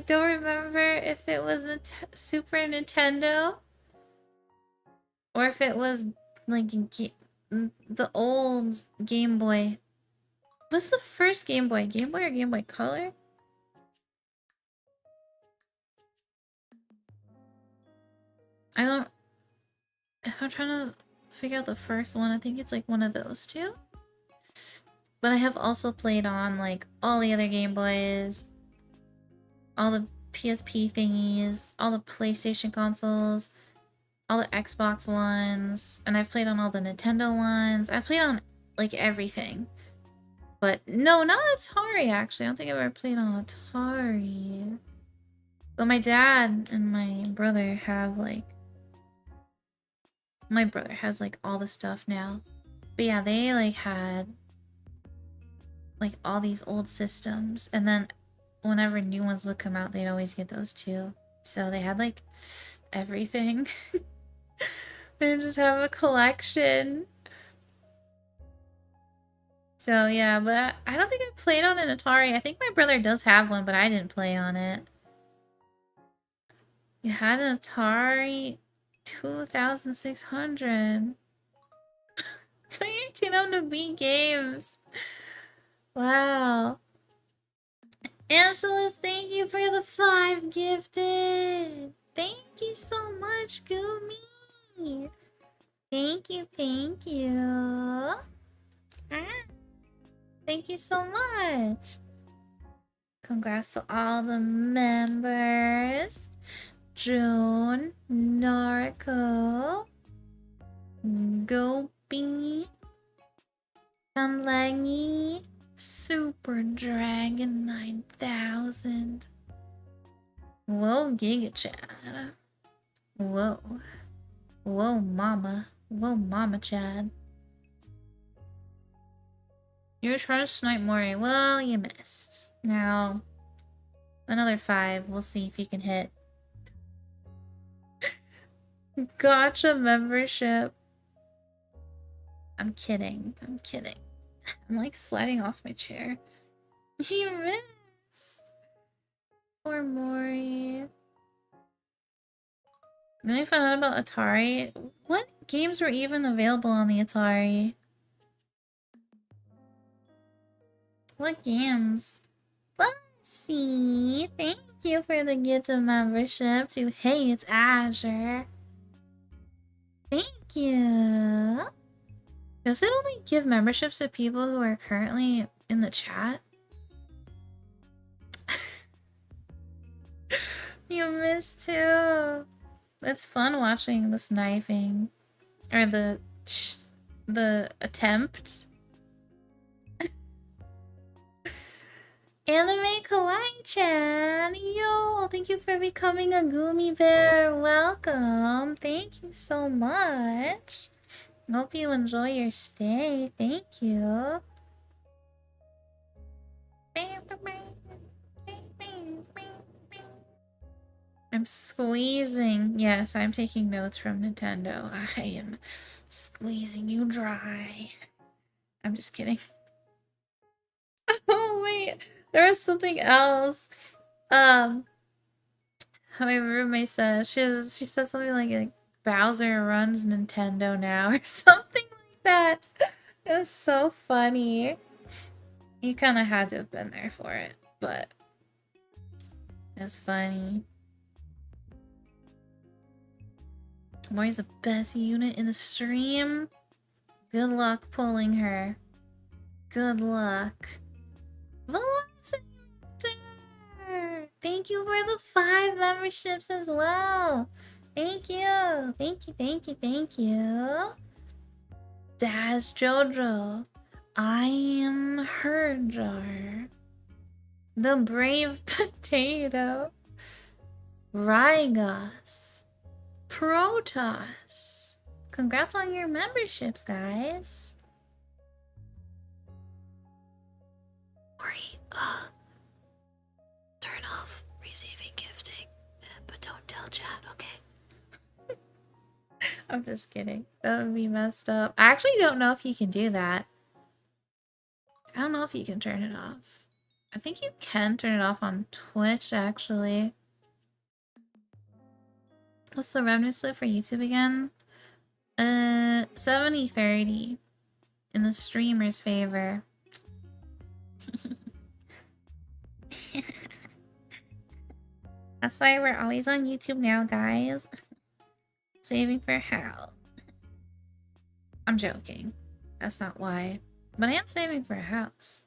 don't remember if it was a Super Nintendo. Or if it was, like, the old Game Boy. What's the first Game Boy? Game Boy or Game Boy Color? I don't... If I'm trying to figure out the first one, I think it's like one of those two. But I have also played on like all the other Game Boys, all the PSP thingies, all the PlayStation consoles, all the Xbox ones, and I've played on all the Nintendo ones. I've played on like everything. But no, not Atari actually. I don't think I've ever played on Atari. But my dad and my brother have like... My brother has like all the stuff now. But yeah, they like had like all these old systems, and then whenever new ones would come out, they'd always get those too. So they had like everything. They just have a collection. So yeah, but I don't think I played on an Atari. I think my brother does have one, but I didn't play on it. You had an Atari 2600. Playing on the B games. Wow. Anselus, thank you for the 5 gifted. Thank you so much, Guumi. Thank you, thank you. Thank you so much. Congrats to all the members. June, Narco, Goopy, Tanlangi, Super Dragon 9000. Whoa, Giga Chad. Whoa. Whoa, Mama. Whoa, Mama Chad. You were trying to snipe Mori. Well, you missed. Now, another 5. We'll see if you can hit. Gotcha membership. I'm kidding. I'm kidding. I'm like sliding off my chair. You missed. Poor Mori. Then I found out about Atari. What games were even available on the Atari? What games? Fussy, thank you for the gift of membership to Hey It's Azure. Thank you. Does it only give memberships to people who are currently in the chat? You missed too. It's fun watching the sniping. Or the attempt. Anime Kawaii-chan! Yo! Thank you for becoming a Guumi bear! Welcome! Thank you so much! Hope you enjoy your stay. Thank you. I'm squeezing. Yes, I'm taking notes from Nintendo. I am squeezing you dry. I'm just kidding. Oh, wait. There was something else. My roommate said she said something like Bowser runs Nintendo now or something like that. It was so funny. You kind of had to have been there for it, but it's funny. Mori's the best unit in the stream. Good luck pulling her. Good luck. Velociraptor! Thank you for the 5 memberships as well. Thank you. Thank you, thank you, thank you. Daz Jojo. Iron Herjar. The Brave Potato. Rygos. Protoss. Congrats on your memberships, guys. Mori, turn off receiving gifting, but don't tell chat, okay? I'm just kidding. That would be messed up. I actually don't know if you can do that. I don't know if you can turn it off. I think you can turn it off on Twitch, actually. What's the revenue split for YouTube again? 70-30 in the streamer's favor. That's why we're always on YouTube now, guys. saving for a house. I'm joking. That's not why. But I am saving for a house.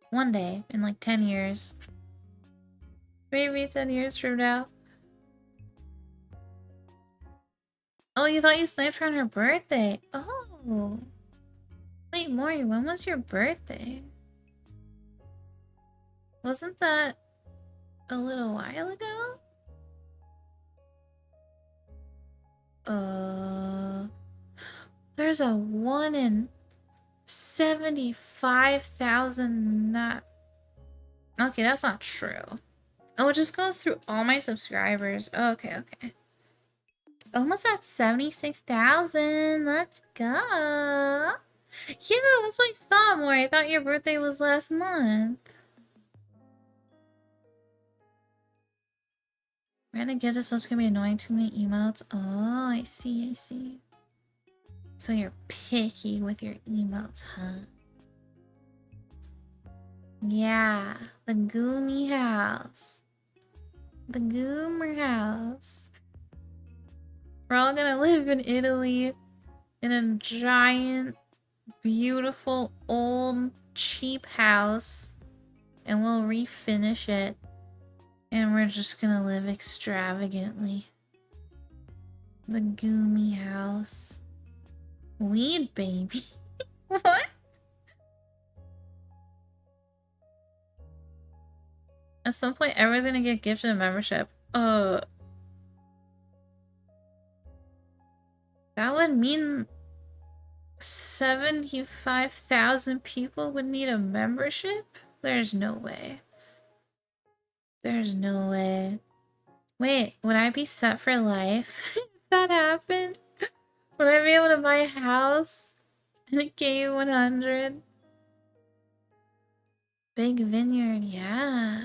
One day, in like 10 years. Maybe 10 years from now. Oh, you thought you sniped her on her birthday? Oh. Wait, Mori, when was your birthday? Wasn't that a little while ago? There's a 1 in 75,000 not... Okay, that's not true. Oh, it just goes through all my subscribers. Okay, okay. Almost at 76,000. Let's go. Yeah, that's what I thought more. I thought your birthday was last month. Random gift is supposed to be annoying. Too many emotes. Oh, I see, I see. So you're picky with your emotes, huh? Yeah, the Guumi house. The Goomer house. We're all gonna live in Italy in a giant, beautiful, old, cheap house. And we'll refinish it. And we're just gonna live extravagantly. The Guumi house. Weed baby. What? At some point, everyone's gonna get gifted a membership. That would mean 75,000 people would need a membership? There's no way. There's no way. Wait, would I be set for life if that happened? Would I be able to buy a house in a K100? Big vineyard, yeah.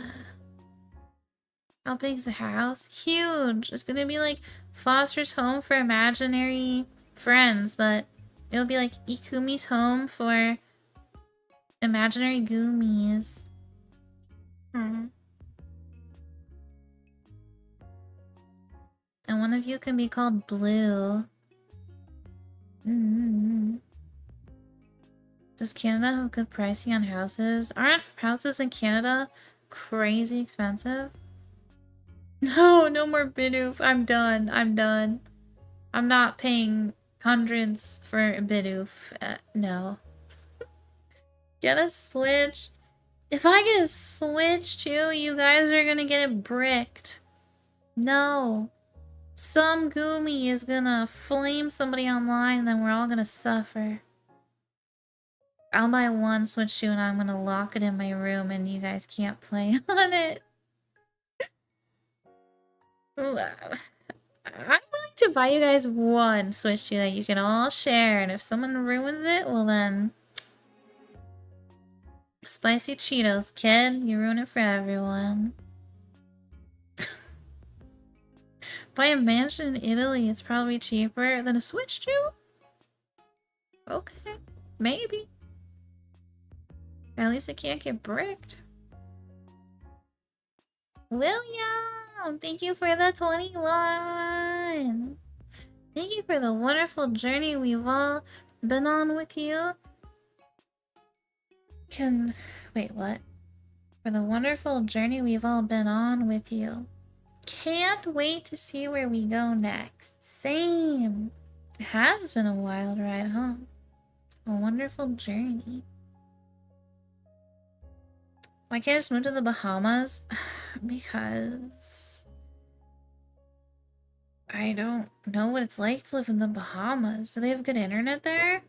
How big's the house? Huge! It's gonna be like Foster's home for imaginary friends, but it'll be like Ikumi's home for imaginary Guumies. And one of you can be called Blue. Does Canada have good pricing on houses? Aren't houses in Canada crazy expensive? No, no more Bidoof. I'm done. I'm done. I'm not paying hundreds for Bidoof. No. Get a Switch. If I get a Switch too, you guys are gonna get it bricked. No. Some Guumi is gonna flame somebody online and then we're all gonna suffer. I'll buy one Switch too and I'm gonna lock it in my room and you guys can't play on it. I'm willing to buy you guys one Switch 2 that you can all share, and if someone ruins it, well then... Spicy Cheetos, kid. You ruin it for everyone. Buy a mansion in Italy, it's probably cheaper than a Switch 2? Okay. Maybe. At least it can't get bricked. William! Thank you for the 21! Thank you for the wonderful journey we've all been on with you. Wait, what? For the wonderful journey we've all been on with you. Can't wait to see where we go next. Same! It has been a wild ride, huh? A wonderful journey. Why can't I just move to the Bahamas? Because... I don't know what it's like to live in the Bahamas. Do they have good internet there?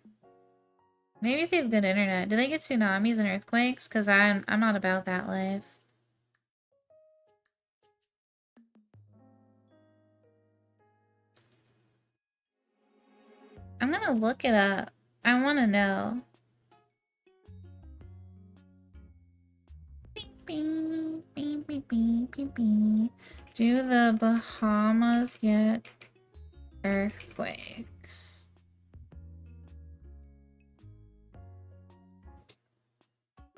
Maybe if they have good internet. Do they get tsunamis and earthquakes? Because I'm not about that life. I'm gonna look it up. I want to know. Do the Bahamas get earthquakes?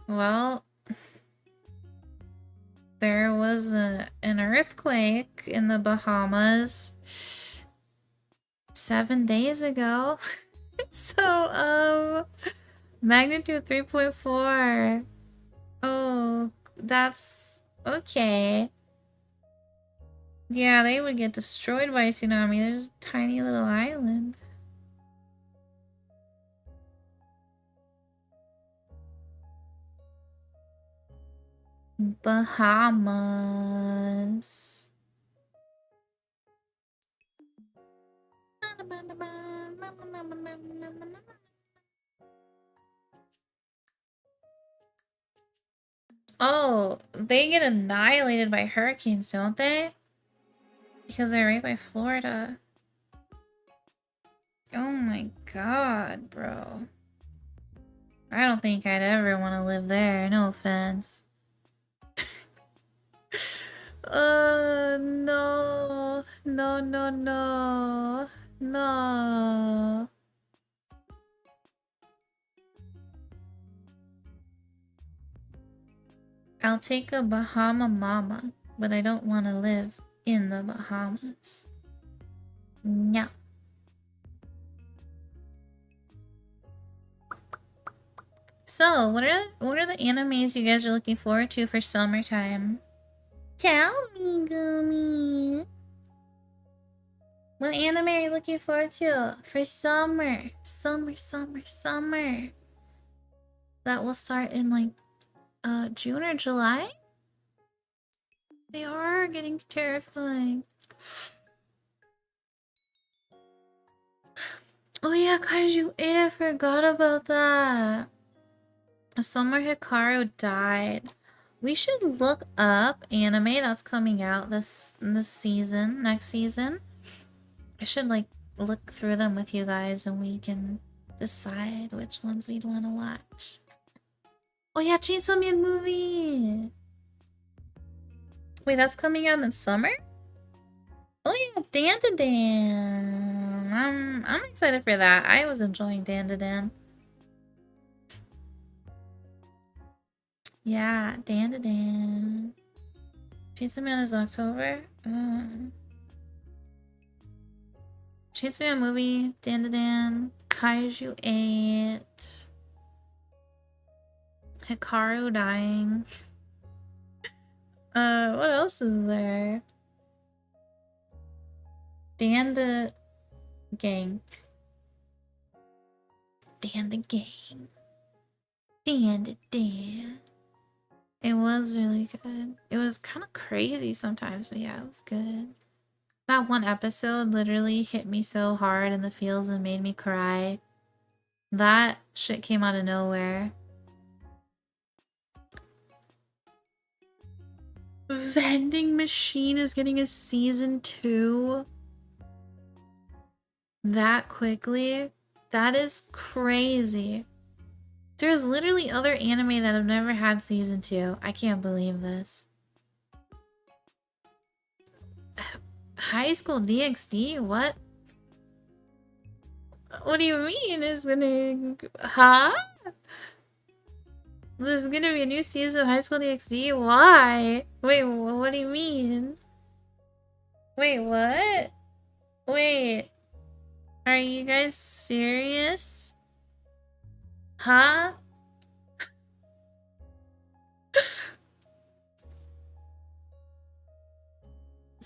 Well, there was an earthquake in the Bahamas 7 days ago. So, magnitude 3.4. Oh, that's okay. Yeah, they would get destroyed by a tsunami. There's a tiny little island. Bahamas. Oh, they get annihilated by hurricanes, don't they? Because they're right by Florida. Oh my god, bro. I don't think I'd ever want to live there, no offense. No. No, no, no. No. I'll take a Bahama mama, but I don't want to live in the Bahamas. No. So, what are the animes you guys are looking forward to for summertime? Tell me, Guumi. What anime are you looking forward to for summer? Summer. That will start in like June or July? They are getting terrifying. Oh yeah, Kaiju 8, I forgot about that. Summer Hikaru died. We should look up anime that's coming out this season, next season. I should like look through them with you guys and we can decide which ones we'd want to watch. Oh yeah, Chainsaw Man movie! Wait, that's coming out in summer? Oh yeah, Dan to Dan. I'm excited for that. I was enjoying Dan to Dan. Yeah, Dan to Dan. Chainsaw Man is October. Chainsaw Man movie, Dan to Dan, Kaiju 8, Hikaru dying. What else is there? Dan the Gang. Dan the Gang. Dan to Dan. It was really good. It was kind of crazy sometimes, but yeah, it was good. That one episode literally hit me so hard in the feels and made me cry. That shit came out of nowhere. Vending Machine is getting a season 2 that quickly? That is crazy. There's literally other anime that have never had season 2. I can't believe this. High School DxD? What? What do you mean it's gonna... Huh? There's gonna be a new season of High School DxD? Why? Wait, what do you mean? Wait, what? Wait. Are you guys serious? Huh?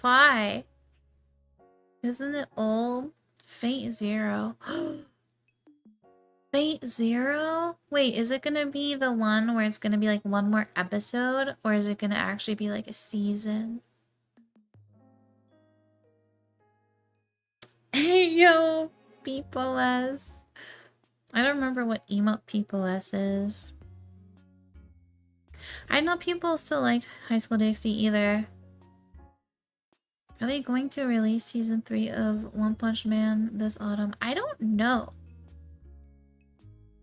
Why? Isn't it old? Fate Zero. Fate Zero? Wait, is it gonna be the one where it's gonna be like one more episode? Or is it gonna actually be like a season? Hey yo, People S. I don't remember what emote People S is. I know people still liked High School DxD either. Are they going to release season 3 of One Punch Man this autumn? I don't know.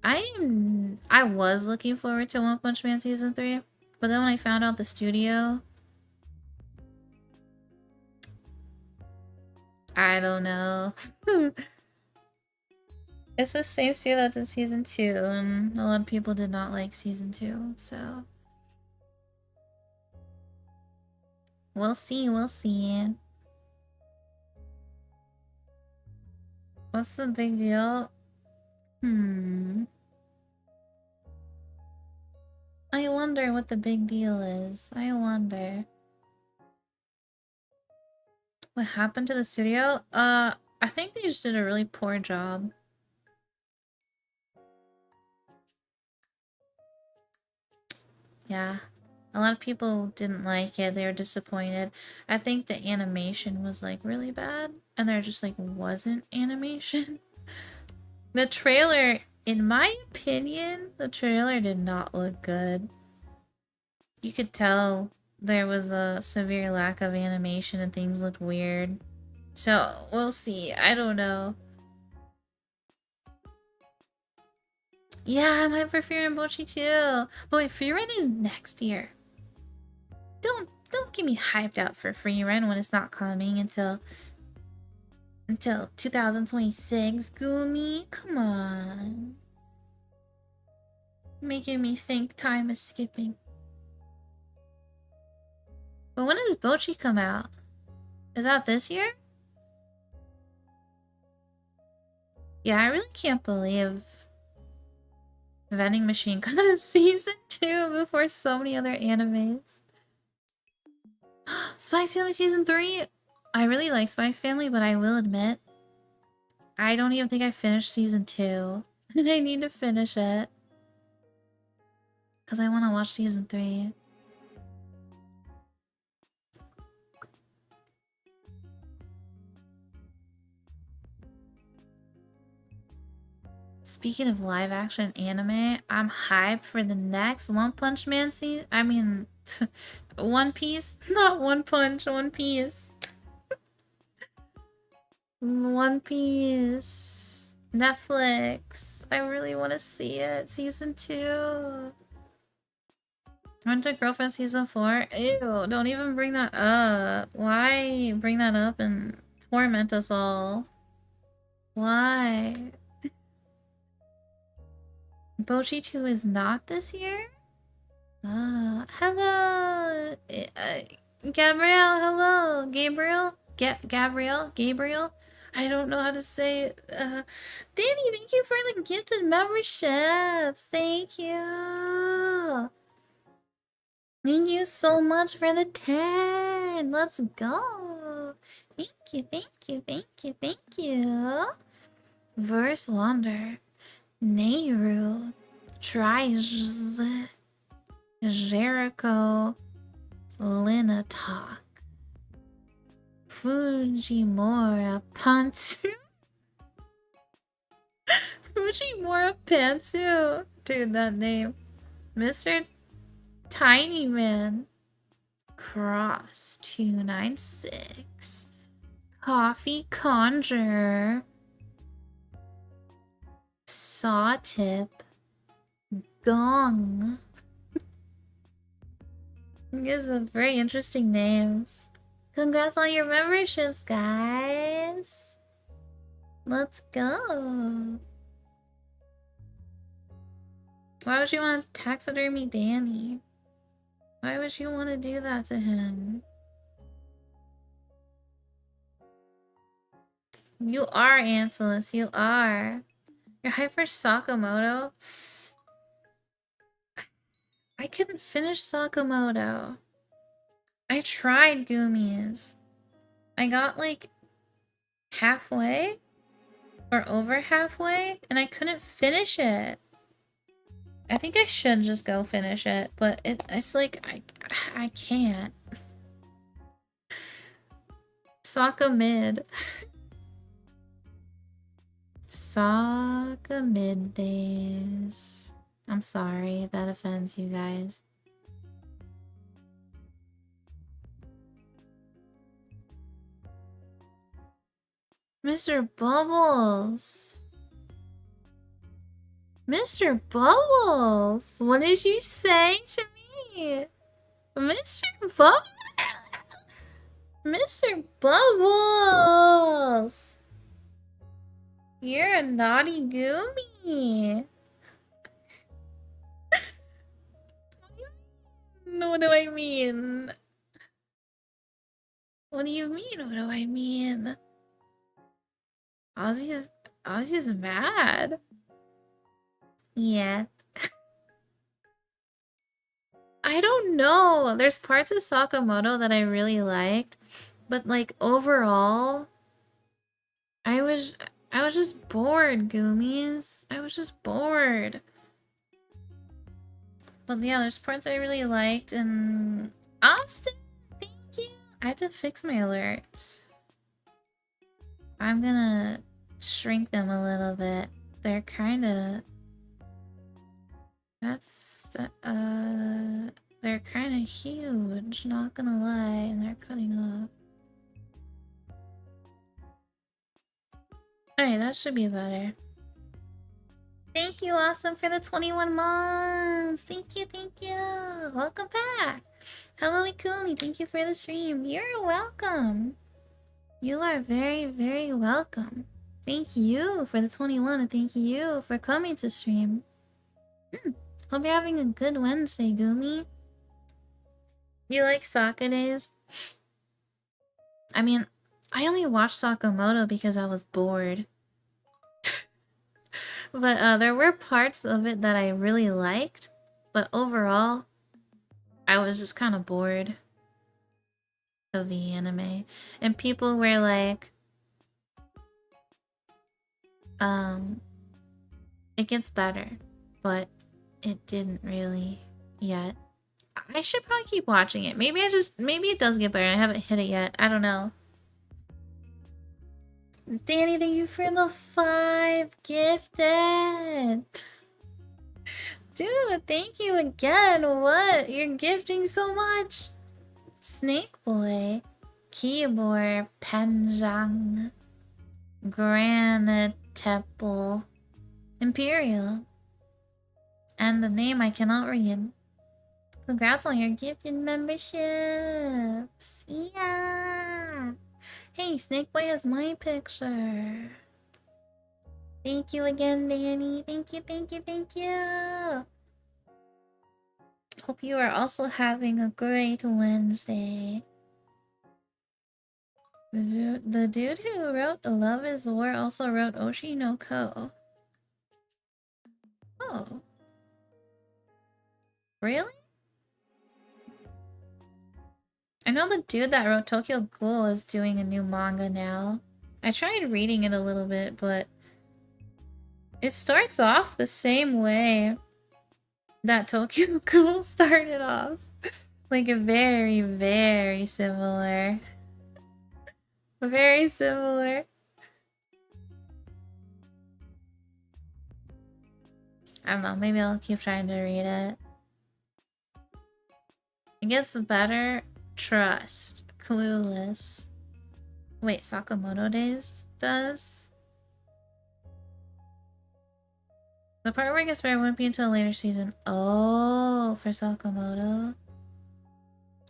I was looking forward to One Punch Man season 3, but then when I found out the studio, I don't know. It's the same studio that did season 2, and a lot of people did not like season 2, so we'll see, we'll see. What's the big deal? I wonder what the big deal is. I wonder. What happened to the studio? I think they just did a really poor job. Yeah. A lot of people didn't like it. They were disappointed. I think the animation was like really bad. And there just like wasn't animation. The trailer, in my opinion, the trailer did not look good. You could tell there was a severe lack of animation and things looked weird. So, we'll see. I don't know. Yeah, I'm hyped for Frieren Mochi too. But wait, Frieren is next year. Don't get me hyped out for Frieren when it's not coming until 2026. Guumi, come on. Making me think time is skipping. But when does Bochi come out? Is that this year? Yeah, I really can't believe Vending Machine got a season 2 before so many other animes. Spike's Family season 3? I really like Spike's Family, but I will admit, I don't even think I finished season 2. And I need to finish it. Because I want to watch season 3. Speaking of live action anime, I'm hyped for the next One Punch Man season. I mean, One Piece? Not One Punch, One Piece. One Piece. Netflix. I really want to see it. Season 2. Went to Girlfriend season 4? Ew, don't even bring that up. Why bring that up and torment us all? Why? Bochi 2 is not this year? Hello! Gabrielle, hello! Gabriel? Gabriel? I don't know how to say it. Danny, thank you for the gifted memberships! Thank you! Thank you so much for the 10! Let's go! Thank you, thank you, thank you, thank you! Verse Wonder. Nehru. Tries. Jericho. Linatok. Fujimura Pantsu. Fujimura Pantsu. Dude, that name. Mr. Tiny Man. Cross 296. Coffee Conjure. Saw Tip. Gong. These are very interesting names. Congrats on your memberships, guys. Let's go. Why would you want to taxidermy Danny? Why would you want to do that to him? You are, Anselus. You are. You're hyped for Sakamoto? I couldn't finish Sakamoto. I tried Guumies. I got like halfway or over halfway and I couldn't finish it. I think I should just go finish it, but it's like I can't. Sokka mid. Sokka mid days. I'm sorry if that offends you guys. Mr. Bubbles. Mr. Bubbles. What did you say to me? Mr. Bubbles. Mr. Bubbles. You're a naughty Guumi. What do I mean? What do you mean? What do I mean? Ozzy's mad. Yeah. I don't know. There's parts of Sakamoto that I really liked, but like overall, I was I was just bored, Guumies. I was just bored. But yeah, there's parts I really liked, and Austin, thank you. I had to fix my alerts. I'm gonna shrink them a little bit. They're kind of they're kind of huge, not gonna lie, and they're cutting off. Alright, that should be better. Thank you, Awesome, for the 21 months! Thank you, thank you! Welcome back! Hello, Ikumi, thank you for the stream. You're welcome! You are very, very welcome. Thank you for the 21, and thank you for coming to stream. Hope you're having a good Wednesday, Guumi. You like Sokka days? I mean, I only watched Sakamoto because I was bored. But there were parts of it that I really liked. But overall, I was just kind of bored of the anime. And people were like, it gets better. But it didn't really yet. I should probably keep watching it. Maybe it does get better. I haven't hit it yet. I don't know. Danny, thank you for the 5 gifted. Dude, thank you again. What? You're gifting so much. Snake Boy, Keyboard, Panjang, Granite Temple, Imperial, and the name I cannot read. Congrats on your gifted memberships. Yeah. Hey, Snake Boy has my picture. Thank you again, Danny. Thank you, thank you, thank you. Hope you are also having a great Wednesday. The dude who wrote The Love is War also wrote Oshi no Ko. Oh. Really? I know the dude that wrote Tokyo Ghoul is doing a new manga now. I tried reading it a little bit, but it starts off the same way that Tokyo Ghoul started off. Like very, very similar. Very similar. I don't know, maybe I'll keep trying to read it. It gets better. Trust. Clueless. Wait, Sakamoto Days does? The part where it gets better wouldn't be until a later season. Oh, for Sakamoto.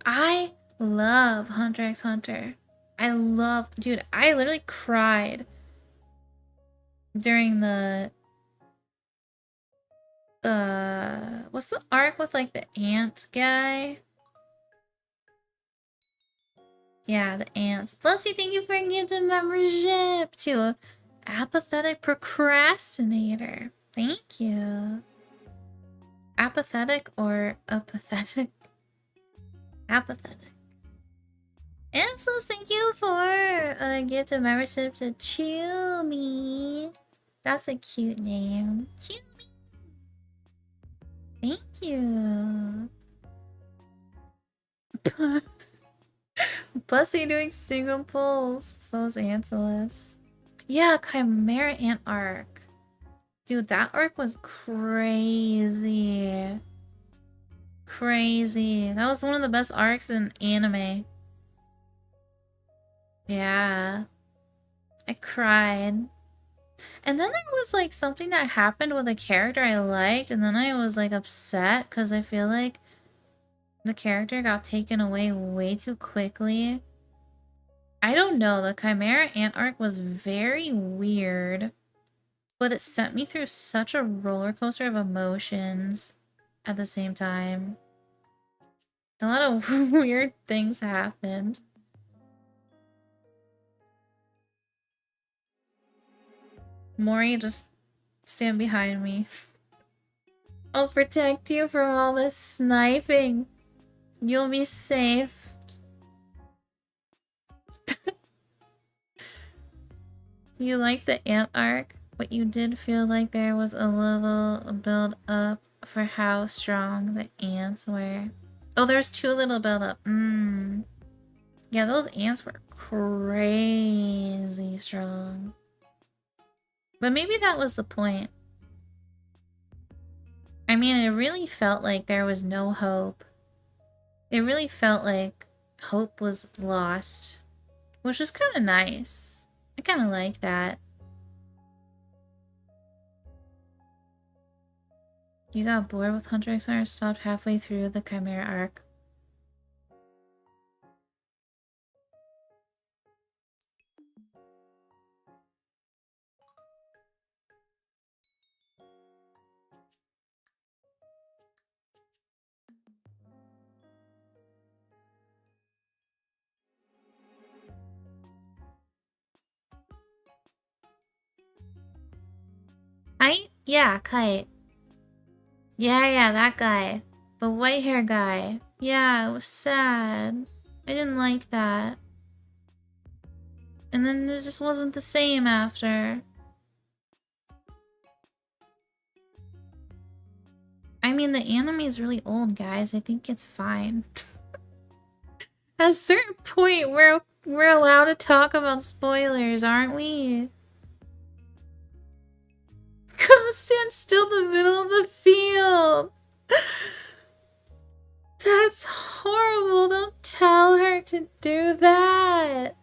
I love Hunter x Hunter. I love... Dude, I literally cried during the... what's the arc with, like, the ant guy? Yeah, the ants. Blessy, thank you for gifting membership to a apathetic procrastinator. Thank you. Apathetic or apathetic? Apathetic. Ansel, thank you for a gift of membership to Chewy. That's a cute name. Chewy. Thank you. Blessy doing single pulls. So is Anselus. Yeah, Chimera Ant arc. Dude, that arc was crazy. Crazy. That was one of the best arcs in anime. Yeah. I cried. And then there was like something that happened with a character I liked, and then I was like upset because I feel like the character got taken away way too quickly. I don't know, the Chimera Ant arc was very weird, but it sent me through such a roller coaster of emotions at the same time. A lot of weird things Mori, just stand behind me. I'll protect you from all this sniping. You'll be safe. You like the ant arc, but you did feel like there was a little build up for how strong the ants were. Oh, there's too little build up. Yeah, those ants were crazy strong. But maybe that was the point. I mean, it really felt like there was no hope. It really felt like hope was lost, which was kind of nice. I kind of like that. You got bored with Hunter x Hunter, stopped halfway through the Chimera arc. Yeah, Kite. Yeah, that guy. The white hair guy. Yeah, it was sad. I didn't like that. And then it just wasn't the same after. I mean, the anime is really old, guys. I think it's fine. At a certain point, we're allowed to talk about spoilers, aren't we? Go stand still in the middle of the field. That's horrible. Don't tell her to do that.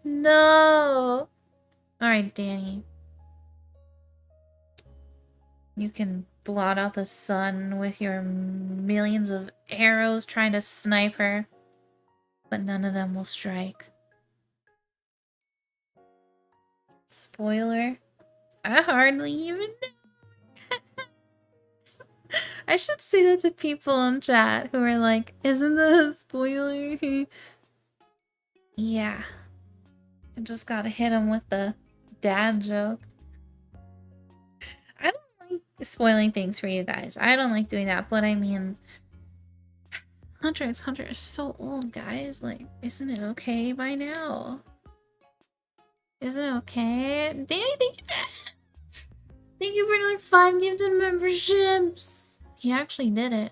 No. Alright, Danny. You can blot out the sun with your millions of arrows trying to snipe her, but none of them will strike. Spoiler? I hardly even know. I should say that to people in chat who are like, isn't that a spoiler? Yeah. I just gotta hit him with the dad joke. I don't like spoiling things for you guys. I don't like doing that, but I mean, Hunter x Hunter is so old, guys. Like, isn't it okay by now? Is it okay? Danny, thank you for another 5 gifted memberships. He actually did it.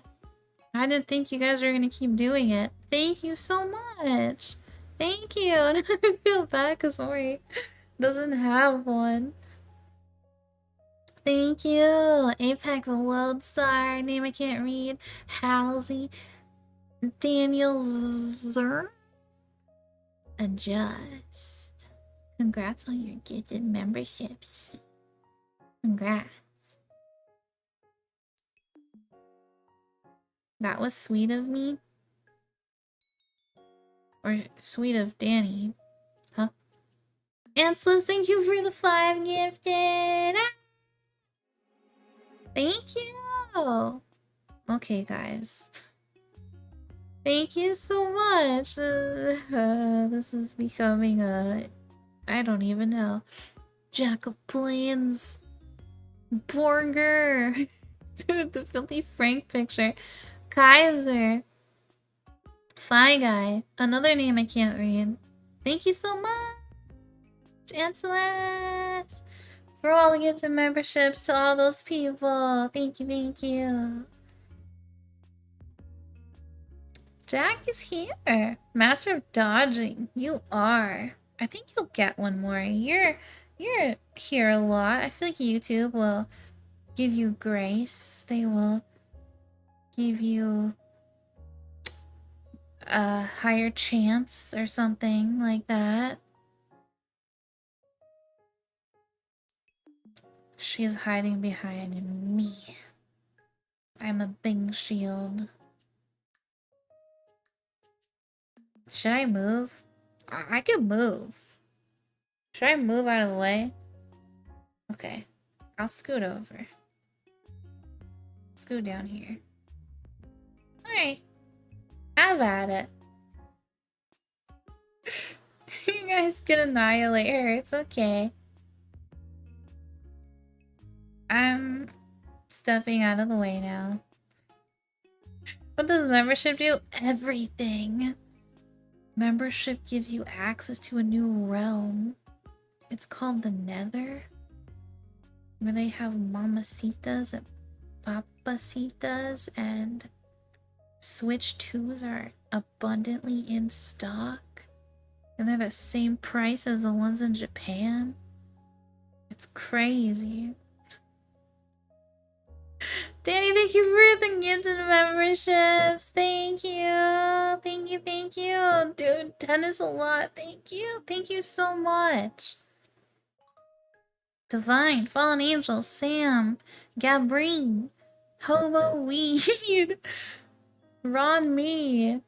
I didn't think you guys were gonna keep doing it. Thank you so much. Thank you. And I feel bad because Ori doesn't have one. Thank you. Apex Lodestar. Name I can't read. Halsey. Daniel Zer. Adjust. Congrats on your gifted memberships. Congrats. That was sweet of me. Or sweet of Danny. Huh? Anslis, thank you for the 5 gifted. Ah! Thank you. Okay, guys. Thank you so much. This is becoming a... I don't even know. Jack of Plains. Borger. Dude, the Filthy Frank picture. Kaiser. Fi Guy. Another name I can't read. Thank you so much, Ancelas, for all the gifted memberships to all those people. Thank you, thank you. Jack is here. Master of dodging. You are. I think you'll get one more. You're here a lot. I feel like YouTube will give you grace. They will give you a higher chance or something like that. She's hiding behind me. I'm a big shield. Should I move? I can move. Should I move out of the way? Okay. I'll scoot over. Scoot down here. Alright. Have at it. You guys can annihilate her. It's okay. I'm stepping out of the way now. What does membership do? Everything. Membership gives you access to a new realm. It's called the Nether, where they have mamacitas and papacitas, and Switch 2s are abundantly in stock. And they're the same price as the ones in Japan. It's crazy. Danny, thank you for the gifted memberships. Thank you. Thank you, thank you. Dude, 10 is a lot. Thank you. Thank you so much. Divine, Fallen Angel, Sam, Gabrine, Hobo Weed, Ron Me,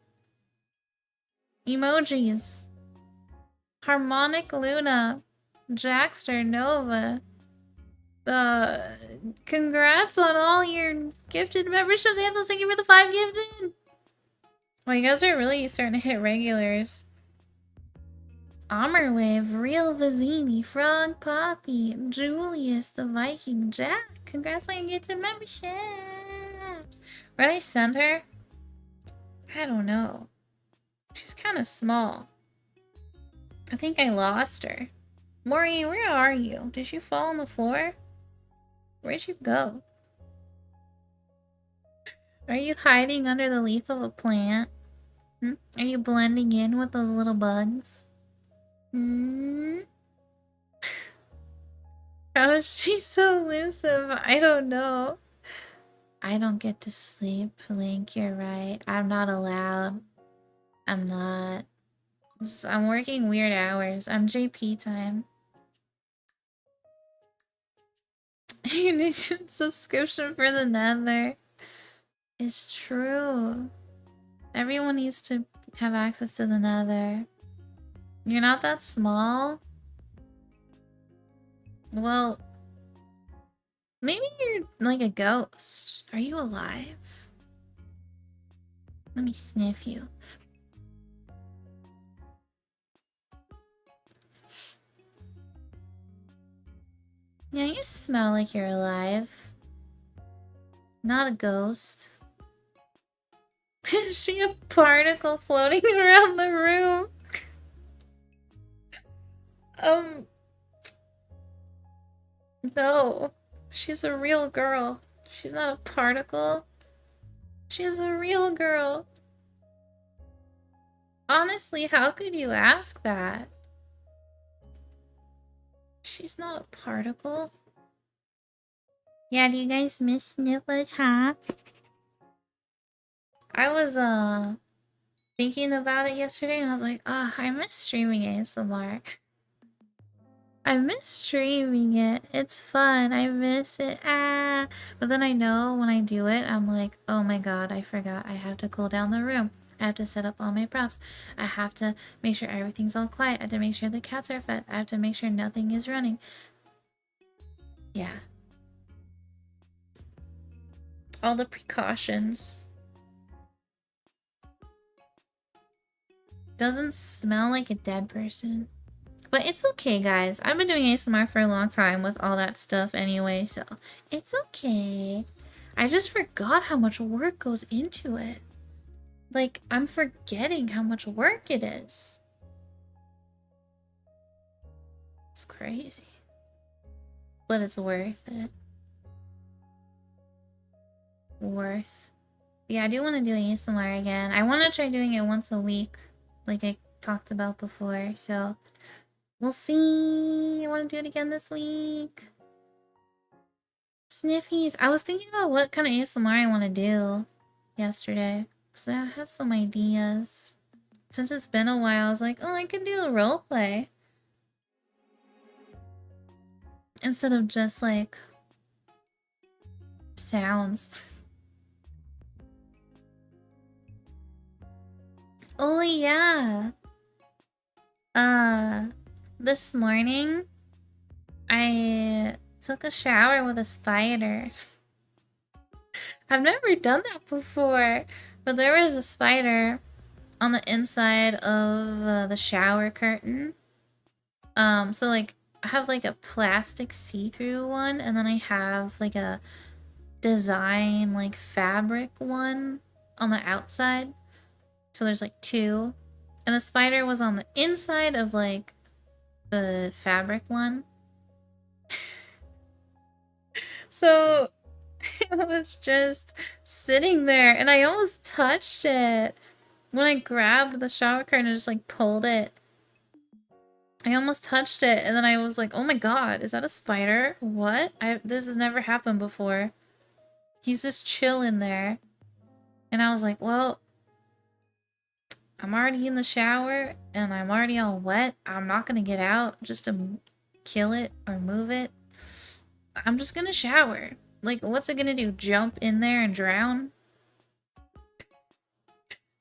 Emojis, Harmonic Luna, Jackster Nova. Congrats on all your gifted memberships. Ansel, thank you for the 5 gifted. Well, you guys are really starting to hit regulars. Armorwave, Real Vizini, Frog Poppy, Julius the Viking, Jack. Congrats on your gifted memberships. Where'd I send her? I don't know. She's kind of small. I think I lost her. Maureen, where are you? Did you fall on the floor? Where'd you go? Are you hiding under the leaf of a plant? Are you blending in with those little bugs? How is she so elusive? I don't know. I don't get to sleep, Link, you're right. I'm not allowed. I'm not. I'm working weird hours. I'm JP time. You need a subscription for the Nether. It's true. Everyone needs to have access to the Nether. You're not that small? Well, maybe you're like a ghost. Are you alive? Let me sniff you. Yeah, you smell like you're alive. Not a ghost. Is she a particle floating around the room? No. She's a real girl. She's not a particle. She's a real girl. Honestly, how could you ask that? She's not a particle. Yeah, do you guys miss sniffles, huh? I was, thinking about it yesterday and I was like, I miss streaming ASMR. I miss streaming it. It's fun. I miss it. But then I know when I do it, I'm like, oh my god, I forgot. I have to cool down the room. I have to set up all my props. I have to make sure everything's all quiet. I have to make sure the cats are fed. I have to make sure nothing is running. Yeah. All the precautions. Doesn't smell like a dead person. But it's okay, guys. I've been doing ASMR for a long time with all that stuff anyway, so it's okay. I just forgot how much work goes into it. Like, I'm forgetting how much work it is. It's crazy. But it's worth it. Worth. Yeah, I do want to do ASMR again. I want to try doing it once a week, like I talked about before, so we'll see. I want to do it again this week. Sniffies. I was thinking about what kind of ASMR I want to do yesterday, because I had some ideas. Since it's been a while, I was like, oh, I could do a roleplay. Instead of just, like, sounds. Oh, yeah. This morning, I took a shower with a spider. I've never done that before, but there was a spider on the inside of the shower curtain. So like I have like a plastic see-through one, and then I have like a design like fabric one on the outside. So there's like two. And the spider was on the inside of like the fabric one. So it was just sitting there, and I almost touched it. When I grabbed the shower curtain and just like pulled it, I almost touched it, and then I was like, oh my god, is that a spider? What? This has never happened before. He's just chilling there. And I was like, well, I'm already in the shower, and I'm already all wet. I'm not gonna get out just to kill it or move it. I'm just gonna shower. Like, what's it gonna do? Jump in there and drown?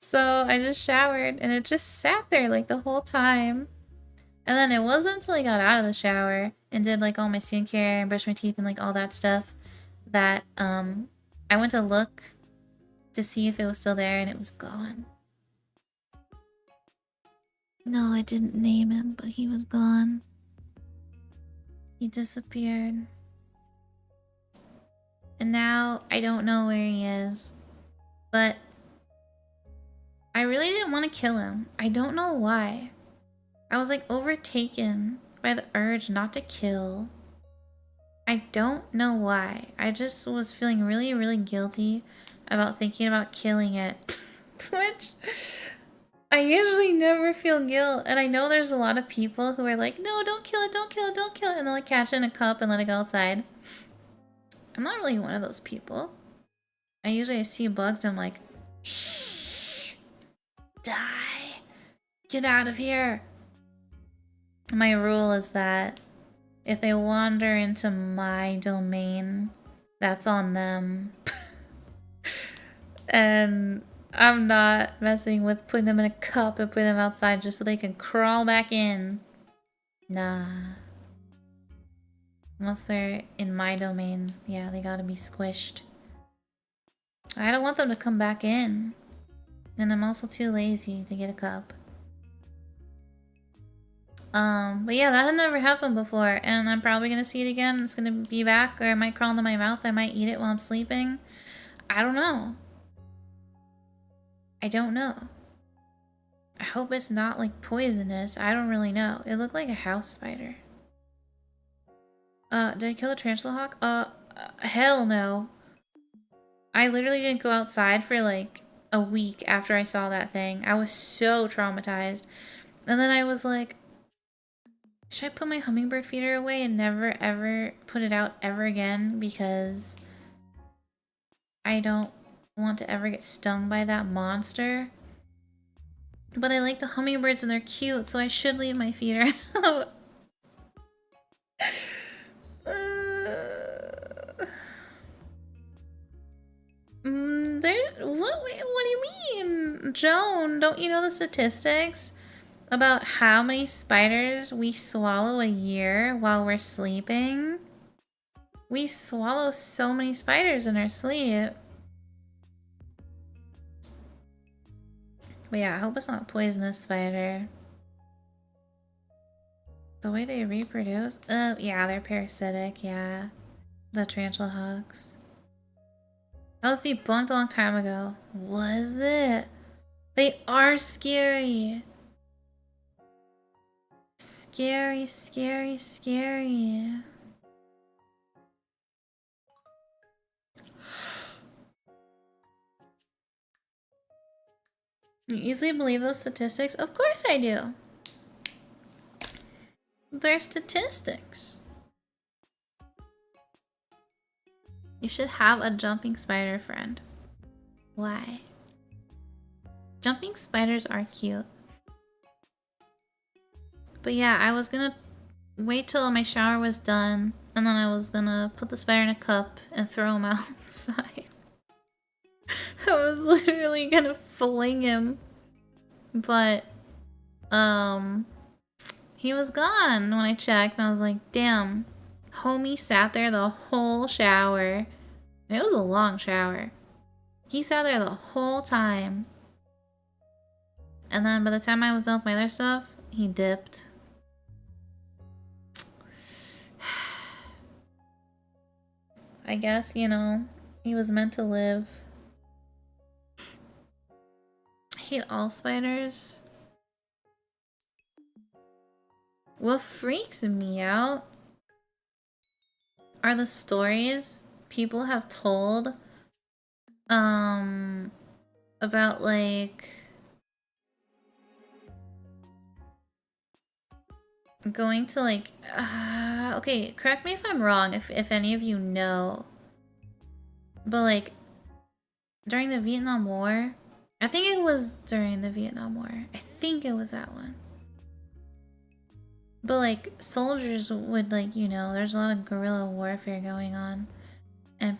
So I just showered, and it just sat there like the whole time. And then it wasn't until I got out of the shower and did like all my skincare and brushed my teeth and like all that stuff that I went to look to see if it was still there, and it was gone. No, I didn't name him, but he was gone. He disappeared. And now I don't know where he is. But I really didn't want to kill him. I don't know why. I was like overtaken by the urge not to kill. I don't know why. I just was feeling really, really guilty about thinking about killing it. Which I usually never feel guilt. And I know there's a lot of people who are like, no, don't kill it, don't kill it, don't kill it. And they'll like catch it in a cup and let it go outside. I'm not really one of those people. I usually see bugs and I'm like, shh, die, get out of here. My rule is that if they wander into my domain, that's on them. And I'm not messing with putting them in a cup and putting them outside just so they can crawl back in. Nah. Unless they're in my domain, yeah, they gotta be squished. I don't want them to come back in. And I'm also too lazy to get a cup. But yeah, that had never happened before, and I'm probably gonna see it again. It's gonna be back, or it might crawl into my mouth. I might eat it while I'm sleeping. I don't know. I don't know. I hope it's not like poisonous. I don't really know. It looked like a house spider. Did I kill a tarantula hawk? Hell no. I literally didn't go outside for like a week after I saw that thing. I was so traumatized. And then I was like, should I put my hummingbird feeder away and never ever put it out ever again, because I don't want to ever get stung by that monster? But I like the hummingbirds and they're cute, so I should leave my feeder out. What do you mean? Joan, don't you know the statistics about how many spiders we swallow a year while we're sleeping? We swallow so many spiders in our sleep. But yeah, I hope it's not a poisonous spider. The way they reproduce? Yeah, they're parasitic, yeah. The tarantula hawks. That was debunked a long time ago. Was it? They are scary. Scary, scary, scary. You easily believe those statistics? Of course I do. They're statistics. You should have a jumping spider friend. Why? Jumping spiders are cute. But yeah, I was gonna wait till my shower was done, and then I was gonna put the spider in a cup and throw him outside. I was literally gonna fling him. But, he was gone when I checked, and I was like, damn. Homie sat there the whole shower. And it was a long shower. He sat there the whole time. And then by the time I was done with my other stuff, he dipped. I guess, you know, he was meant to live. I hate all spiders. What freaks me out are the stories people have told about like going to like okay, correct me if I'm wrong if any of you know, but like during the Vietnam War, I think it was during the Vietnam War, I think it was that one, but like soldiers would, like, you know, there's a lot of guerrilla warfare going on, and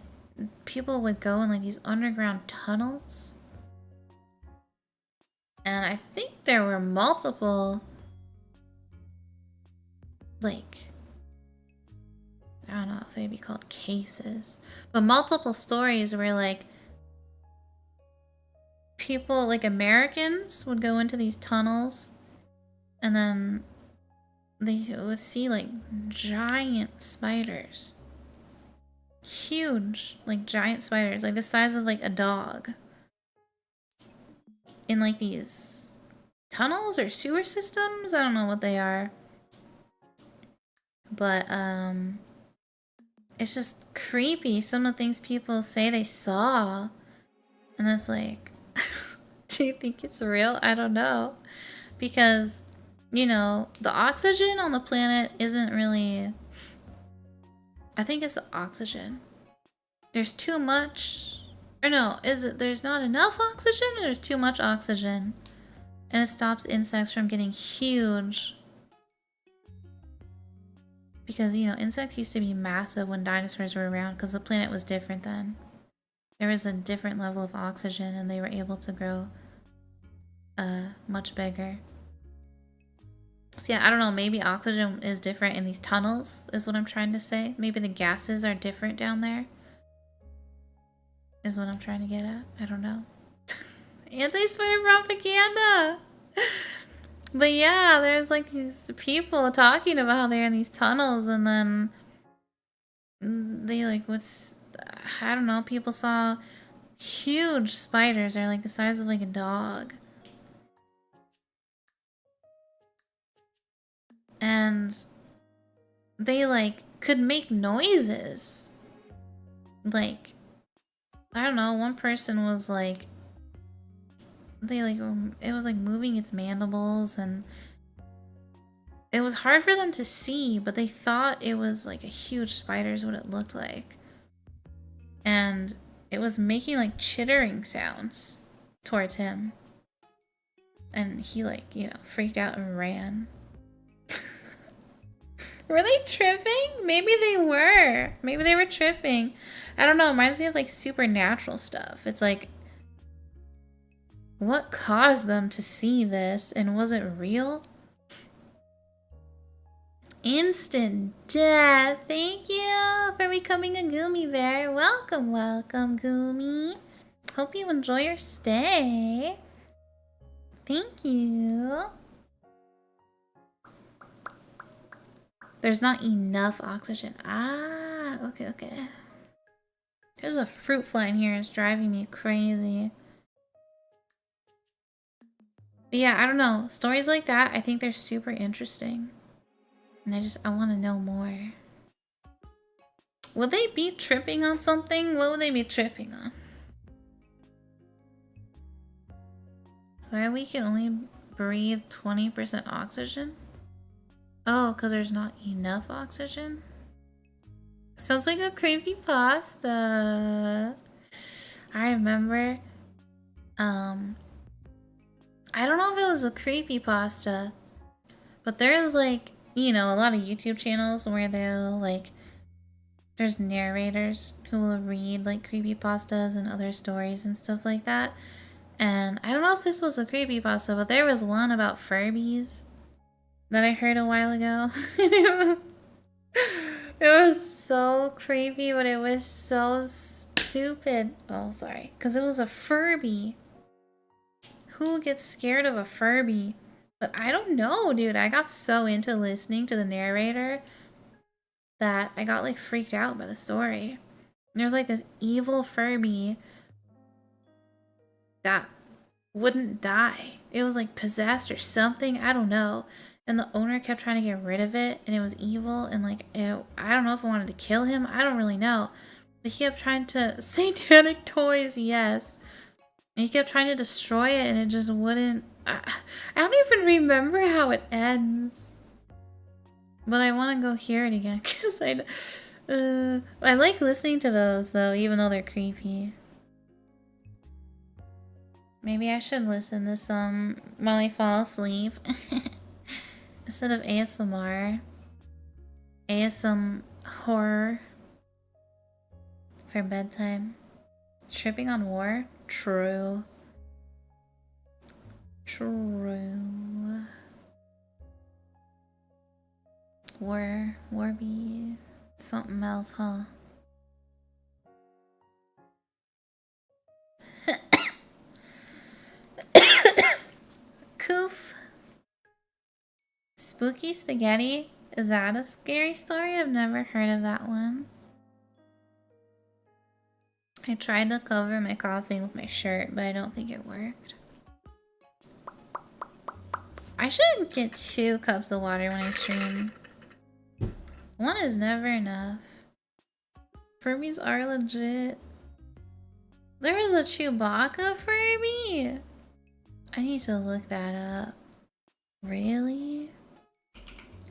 people would go in like these underground tunnels, and I think there were multiple, like, I don't know if they'd be called cases, but multiple stories where like people, like Americans, would go into these tunnels and then they would see like giant spiders. Huge, like giant spiders, like the size of like a dog. In like these tunnels or sewer systems? I don't know what they are. But it's just creepy, some of the things people say they saw. And it's like, do you think it's real? I don't know. Because, you know, the oxygen on the planet isn't really... I think it's the oxygen. There's too much... Or no, is it there's not enough oxygen or there's too much oxygen? And it stops insects from getting huge. Because, you know, insects used to be massive when dinosaurs were around because the planet was different then. There was a different level of oxygen and they were able to grow much bigger. So yeah, I don't know, maybe oxygen is different in these tunnels is what I'm trying to say. Maybe the gases are different down there. Is what I'm trying to get at. I don't know. Anti-spider propaganda! But yeah, there's like these people talking about how they're in these tunnels and then they like, I don't know, people saw huge spiders. They're like the size of like a dog. And they like could make noises. Like, I don't know, one person was like, they like, it was like moving its mandibles and it was hard for them to see, but they thought it was like a huge spider is what it looked like. And it was making like chittering sounds towards him. And he like, you know, freaked out and ran. Were they tripping? Maybe they were. Maybe they were tripping. I don't know. It reminds me of like supernatural stuff. It's like, what caused them to see this? And was it real? Instant death. Thank you for becoming a Guumi bear. Welcome, welcome, Guumi. Hope you enjoy your stay. Thank you. There's not enough oxygen. Ah, okay, okay. There's a fruit fly in here. It's driving me crazy. But yeah, I don't know. Stories like that, I think they're super interesting. And I want to know more. Would they be tripping on something? What would they be tripping on? So why we can only breathe 20% oxygen? Oh, because there's not enough oxygen? Sounds like a creepypasta. I remember, I don't know if it was a creepypasta, but there's like, you know, a lot of YouTube channels where they'll like, there's narrators who will read like creepypastas and other stories and stuff like that. And I don't know if this was a creepypasta, but there was one about Furbies that I heard a while ago. It was so creepy, but it was so stupid. Oh, sorry. Because it was a Furby. Who gets scared of a Furby? But I don't know, dude. I got so into listening to the narrator that I got like freaked out by the story. There's like this evil Furby that wouldn't die. It was like possessed or something. I don't know. And the owner kept trying to get rid of it, and it was evil. And like, I don't know if it wanted to kill him. I don't really know. But he kept trying to satanic toys. Yes, and he kept trying to destroy it, and it just wouldn't. I don't even remember how it ends. But I want to go hear it again because I like listening to those though, even though they're creepy. Maybe I should listen to some while I fall asleep instead of ASMR. ASM horror for bedtime. Tripping on war? True. True. Warby. Something else, huh? Coof. Spooky spaghetti? Is that a scary story? I've never heard of that one. I tried to cover my coughing with my shirt, but I don't think it worked. I shouldn't get 2 cups of water when I stream. 1 is never enough. Furbies are legit. There is a Chewbacca Furby? I need to look that up. Really?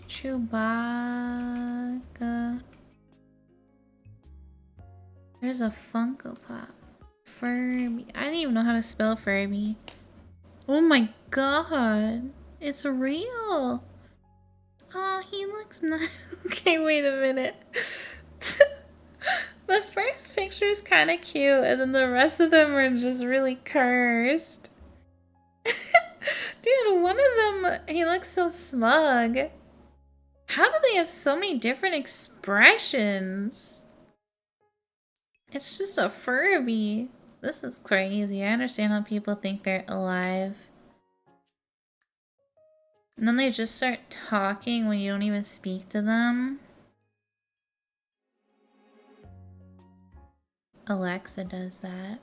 Chewbacca. There's a Funko Pop. Furby. I didn't even know how to spell Furby. Oh my god. It's real. Oh, he looks nice. Okay, wait a minute. The first picture is kind of cute, and then the rest of them are just really cursed. Dude, one of them, he looks so smug. How do they have so many different expressions? It's just a Furby. This is crazy. I understand how people think they're alive. And then they just start talking when you don't even speak to them. Alexa does that.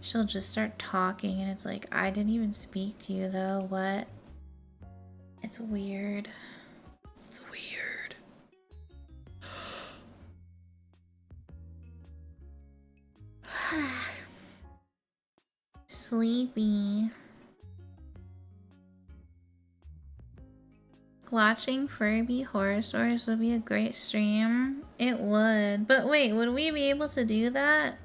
She'll just start talking and it's like, I didn't even speak to you though, what? It's weird. It's weird. Sleepy. Watching Furby horror stories would be a great stream. It would. But wait, would we be able to do that?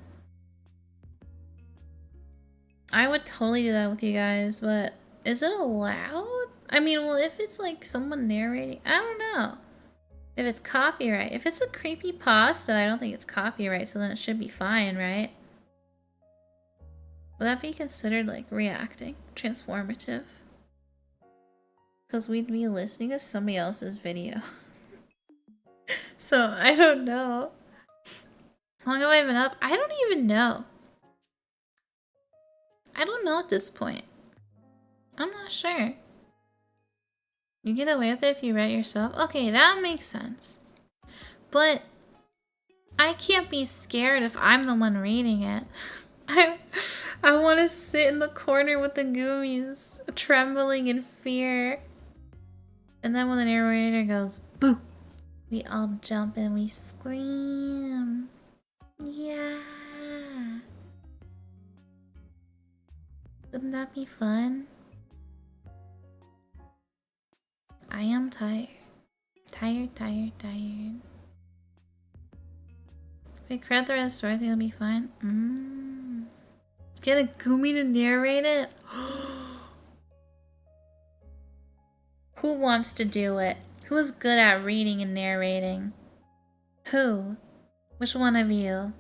I would totally do that with you guys, but is it allowed? I mean, well, if it's like someone narrating, I don't know. If it's copyright. If it's a creepy pasta, I don't think it's copyright, so then it should be fine, right? Would that be considered like reacting? Transformative? Because we'd be listening to somebody else's video. So, I don't know. How long have I been up? I don't even know. I don't know at this point. I'm not sure. You get away with it if you write yourself? Okay, that makes sense. But I can't be scared if I'm the one reading it. I want to sit in the corner with the Guumies, trembling in fear. And then when the narrator goes, boo! We all jump and we scream. Yeah. Wouldn't that be fun? I am tired. Tired. If I credit the rest story, I think it'll be fine. Get a Guumi to narrate it? Who wants to do it? Who's good at reading and narrating? Who? Which one of you?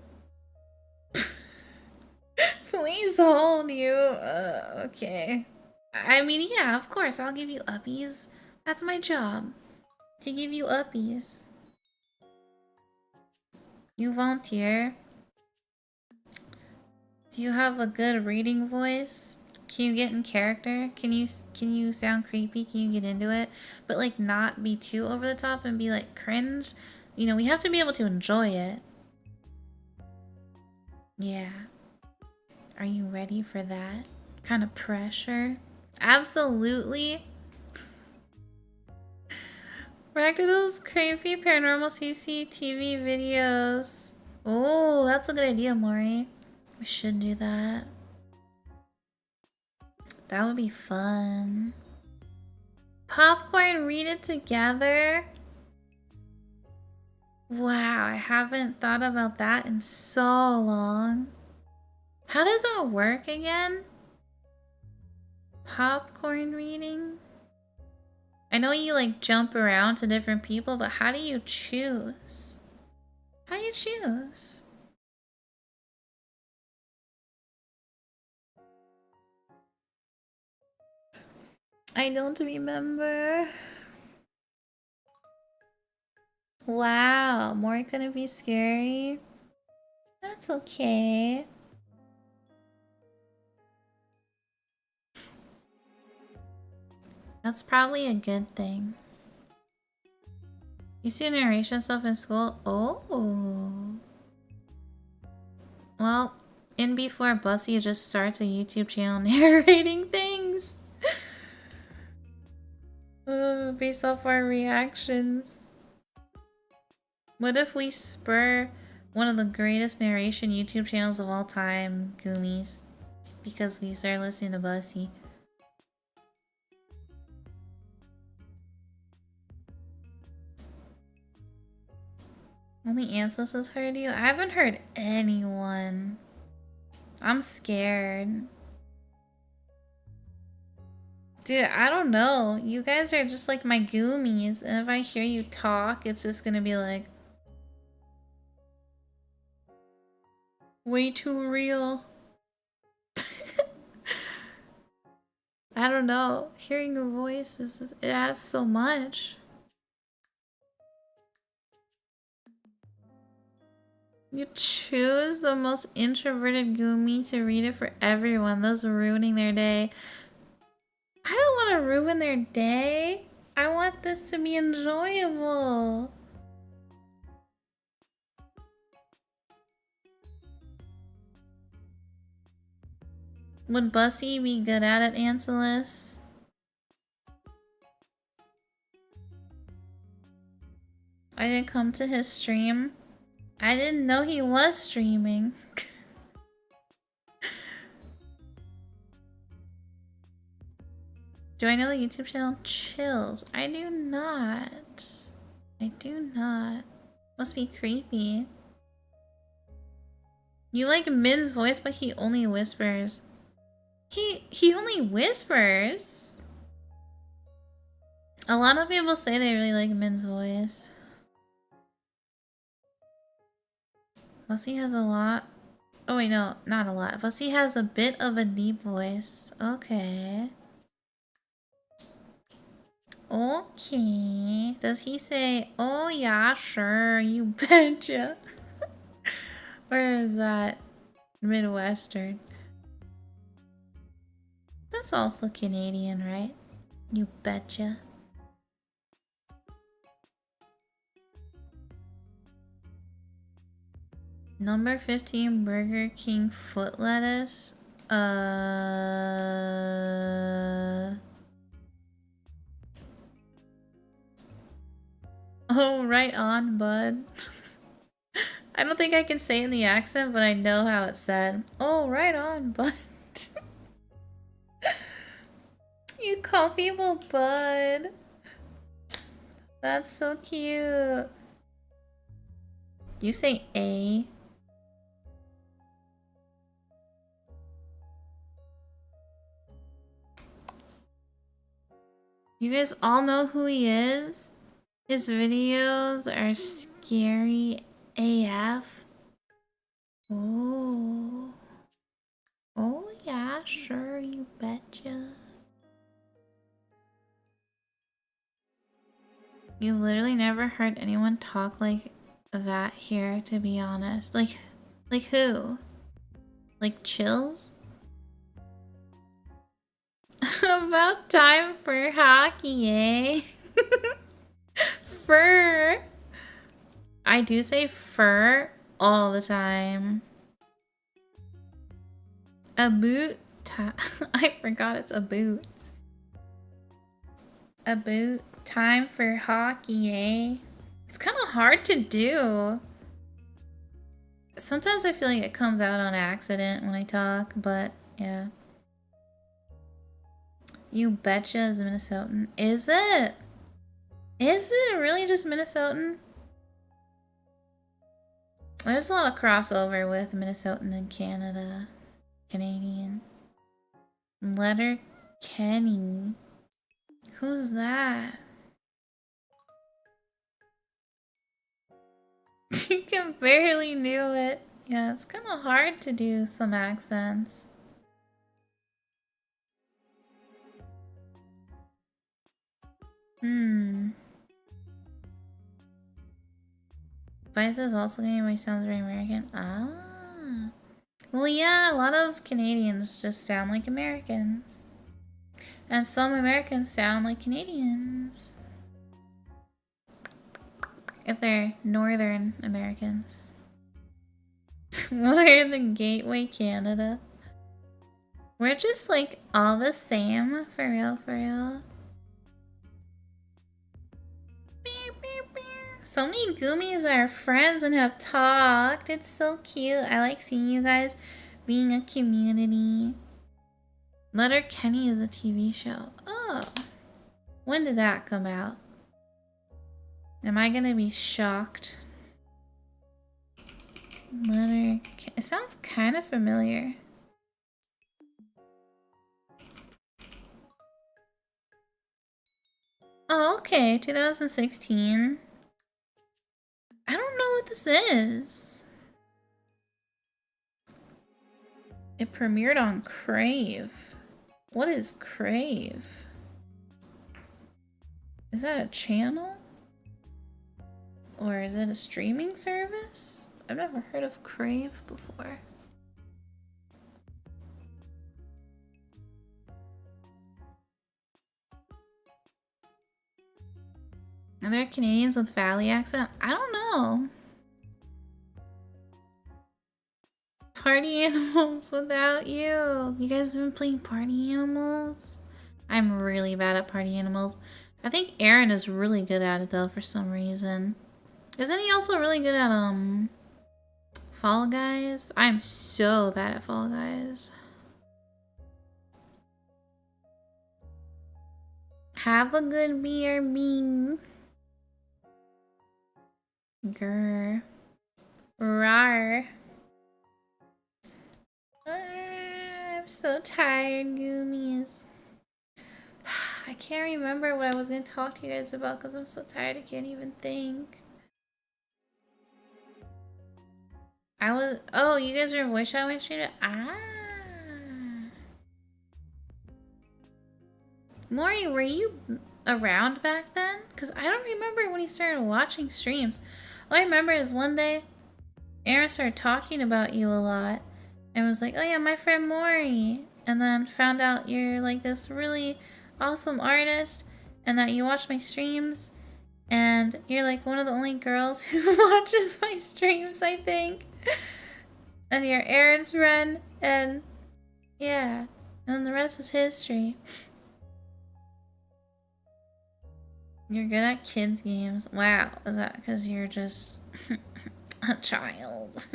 Please hold you. Okay. I mean, yeah, of course, I'll give you uppies. That's my job. To give you uppies. You volunteer. Do you have a good reading voice? Can you get in character? Can you sound creepy? Can you get into it? But like not be too over the top and be like cringe. You know, we have to be able to enjoy it. Yeah. Are you ready for that kind of pressure? Absolutely. React to those creepy paranormal CCTV videos. Oh, that's a good idea, Maury. We should do that. That would be fun. Popcorn, read it together. Wow, I haven't thought about that in so long. How does that work again? Popcorn reading? I know you like jump around to different people, but how do you choose? How do you choose? I don't remember. Wow, more gonna be scary? That's okay. That's probably a good thing. You see narration stuff in school? Oh. Well, in before Bussy just starts a YouTube channel narrating things. Based off our reactions. What if we spur one of the greatest narration YouTube channels of all time, Guumies, because we start listening to Bussy? Only Ansels has heard you? I haven't heard anyone. I'm scared. Dude, I don't know. You guys are just like my Guumies, and if I hear you talk, it's just gonna be like... way too real. I don't know. Hearing a voice it adds so much. You choose the most introverted Guumi to read it for everyone. Those ruining their day. I don't want to ruin their day. I want this to be enjoyable. Would Bussy be good at it, Anselus? I didn't come to his stream. I didn't know he was streaming. Do I know the YouTube channel? Chills. I do not. I do not. Must be creepy. You like Min's voice, but he only whispers. He only whispers? A lot of people say they really like Min's voice. Bussy has a lot. Oh wait, no, not a lot. Bussy has a bit of a deep voice. Okay. Okay. Does he say, oh yeah, sure, you betcha? Where is that? Midwestern. That's also Canadian, right? You betcha. Number 15 Burger King foot lettuce. Oh, right on, bud. I don't think I can say it in the accent, but I know how it's said. Oh, right on, bud. You call people bud. That's so cute. You say A. You guys all know who he is? His videos are scary AF. Oh. Oh yeah, sure, you betcha. You literally never heard anyone talk like that here, to be honest. Like who? Like Chills? About time for hockey, eh? Fur! I do say fur all the time. A boot. I forgot it's a boot. A boot. Time for hockey, eh? It's kind of hard to do. Sometimes I feel like it comes out on accident when I talk, but yeah. You betcha is Minnesotan. Is it? Is it really just Minnesotan? There's a lot of crossover with Minnesotan and Canadian. Letter Kenny. Who's that? You can barely do it. Yeah, it's kind of hard to do some accents. Vice is also getting my sounds very American. Ah. Well, yeah, a lot of Canadians just sound like Americans. And some Americans sound like Canadians. If they're Northern Americans. We're the Gateway Canada. We're just like all the same, for real, for real. So many Guumies are friends and have talked. It's so cute. I like seeing you guys being a community. Letter Kenny is a TV show. Oh. When did that come out? Am I gonna be shocked? Letter Kenny. It sounds kind of familiar. Oh, okay. 2016. I don't know what this is. It premiered on Crave. What is Crave? Is that a channel? Or is it a streaming service? I've never heard of Crave before. Are there Canadians with Valley accent? I don't know. Party Animals without you. You guys have been playing Party Animals? I'm really bad at Party Animals. I think Aaron is really good at it though for some reason. Isn't he also really good at Fall Guys? I'm so bad at Fall Guys. Have a good BRB. Grr. Rar. I'm so tired, Guumies. I can't remember what I was going to talk to you guys about because I'm so tired I can't even think. Oh, you guys are voice chat my stream? Ah. Maury, were you around back then? Because I don't remember when he started watching streams. All I remember is one day, Aaron started talking about you a lot. And was like, oh yeah, my friend Maury. And then found out you're like this really awesome artist. And that you watch my streams. And you're like one of the only girls who watches my streams, I think. And you're Aaron's friend. And yeah. And then the rest is history. You're good at kids games. Wow. Is that because you're just a child?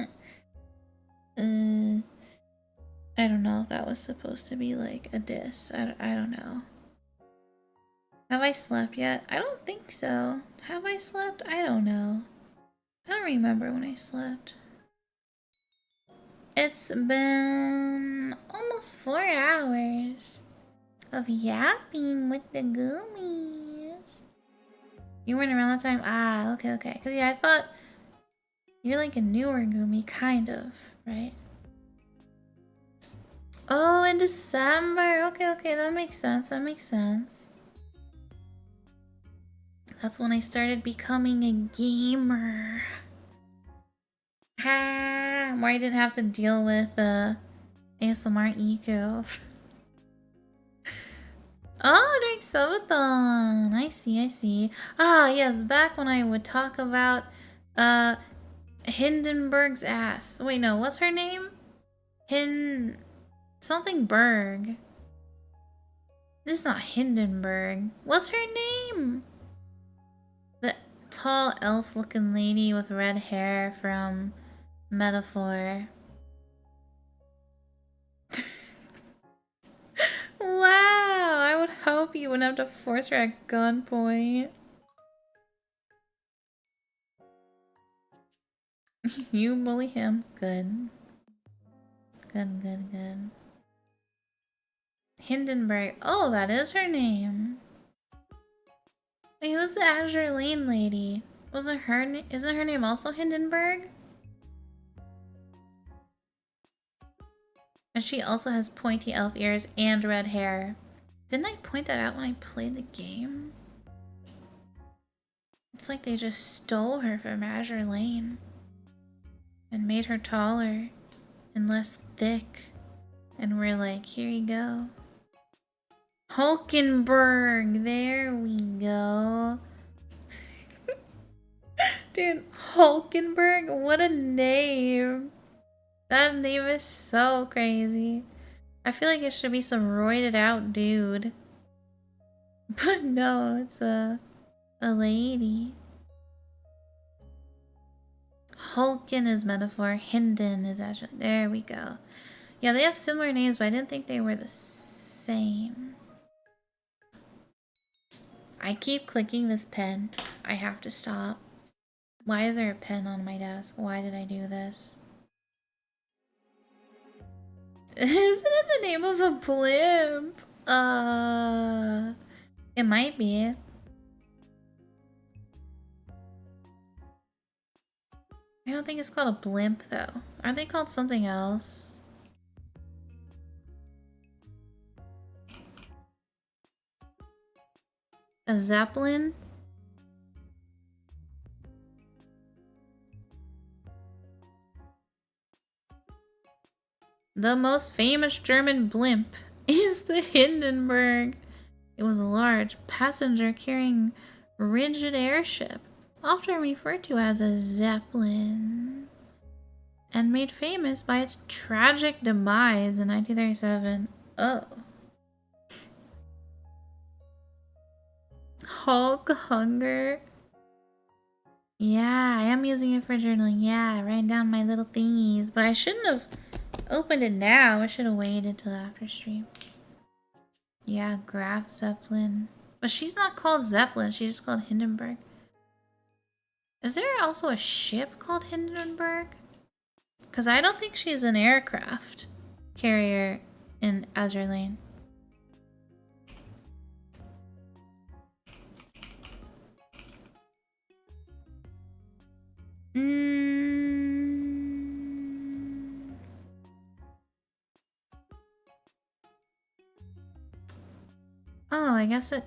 I don't know if that was supposed to be like a diss. I don't know. Have I slept yet? I don't think so. Have I slept? I don't know. I don't remember when I slept. It's been almost 4 hours of yapping with the Guumies. You weren't around that time? Ah, okay. Because yeah, I thought you're like a newer Guumi, kind of, right? Oh, in December. Okay, that makes sense. That's when I started becoming a gamer. Ha! Where I didn't have to deal with ASMR ego. Oh, during Subathon. I see. Ah, yes, back when I would talk about Hindenburg's ass. Wait, no, what's her name? Something Berg. This is not Hindenburg. What's her name? The tall elf-looking lady with red hair from Metaphor. Wow, I would hope you wouldn't have to force her at gunpoint. You bully him. Good. Good, good, good. Hindenburg. Oh, that is her name. Wait, who's the Azure Lane lady? Wasn't her isn't her name also Hindenburg? And she also has pointy elf ears and red hair. Didn't I point that out when I played the game? It's like they just stole her from Azure Lane and made her taller and less thick. And we're like, here you go. Hulkenberg, there we go. Dude, Hulkenberg, what a name. That name is so crazy. I feel like it should be some roided out dude. But no, it's a lady. Hulken is Metaphor, Hinden is Azure. There we go. Yeah, they have similar names, but I didn't think they were the same. I keep clicking this pen. I have to stop. Why is there a pen on my desk? Why did I do this? Isn't it the name of a blimp? It might be. I don't think it's called a blimp though. Aren't they called something else? A zeppelin? The most famous German blimp is the Hindenburg. It was a large passenger-carrying rigid airship, often referred to as a zeppelin, and made famous by its tragic demise in 1937. Oh. Hulk Hunger. Yeah, I am using it for journaling. Yeah, writing down my little thingies, but I shouldn't have opened it now. I should have waited till after stream. Yeah, Graf Zeppelin. But she's not called Zeppelin, she's just called Hindenburg. Is there also a ship called Hindenburg? Because I don't think she's an aircraft carrier in Azure Lane. Oh, I guess it...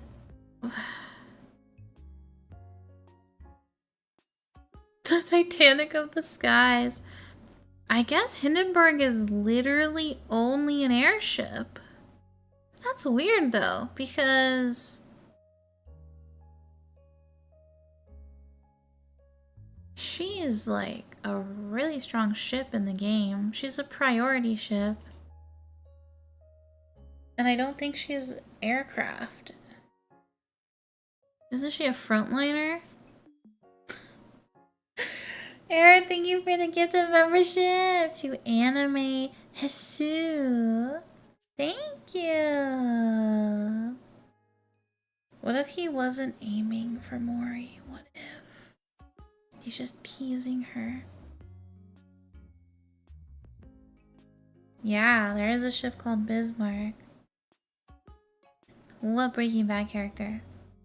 The Titanic of the skies. I guess Hindenburg is literally only an airship. That's weird though, because... she is like a really strong ship in the game. She's a priority ship. And I don't think she's aircraft. Isn't she a frontliner? Aaron, thank you for the gift of membership to Anime Hisu. Thank you. What if he wasn't aiming for Mori? What if he's just teasing her? Yeah, there is a ship called Bismarck. What Breaking Bad character?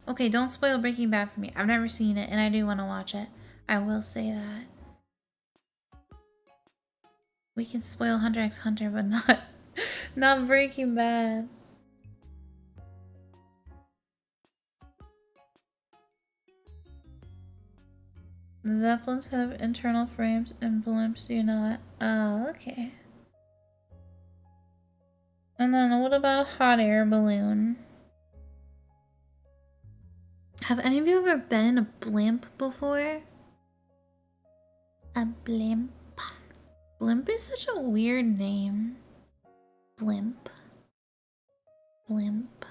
Okay, don't spoil Breaking Bad for me. I've never seen it and I do want to watch it. I will say that. We can spoil Hunter x Hunter, but not Breaking Bad. The Zeppelins have internal frames and blimps do not. Oh, okay. And then what about a hot air balloon? Have any of you ever been in a blimp before? A blimp? Blimp is such a weird name. Blimp. Blimp.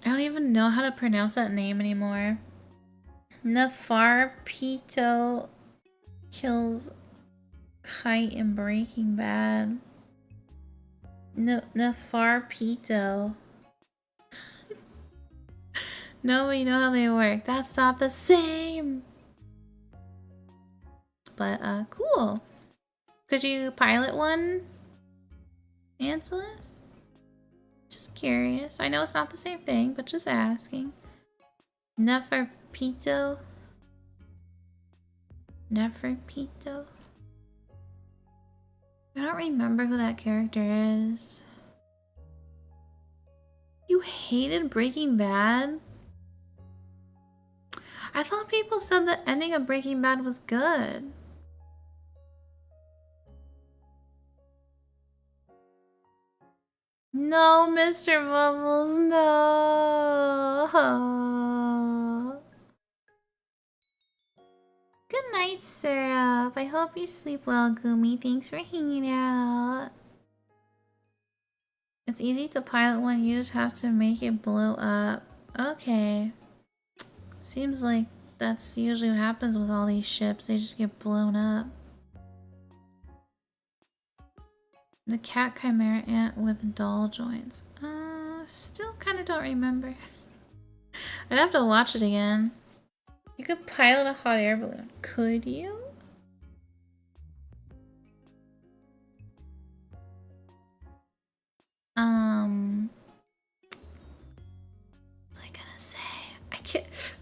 I don't even know how to pronounce that name anymore. Nefarpito kills Kite in Breaking Bad. Nefarpito. No, we know how they work. That's not the same. But, cool. Could you pilot one, Anselus? Just curious. I know it's not the same thing, but just asking. Neferpito. Neferpito. I don't remember who that character is. You hated Breaking Bad? I thought people said the ending of Breaking Bad was good. No, Mr. Bubbles, no. Good night, Syrup. I hope you sleep well, Guumi. Thanks for hanging out. It's easy to pilot one, you just have to make it blow up. Okay. Seems like that's usually what happens with all these ships. They just get blown up. The cat chimera ant with doll joints. Still kind of don't remember. I'd have to watch it again. You could pilot a hot air balloon. Could you? What was I gonna say? I can't.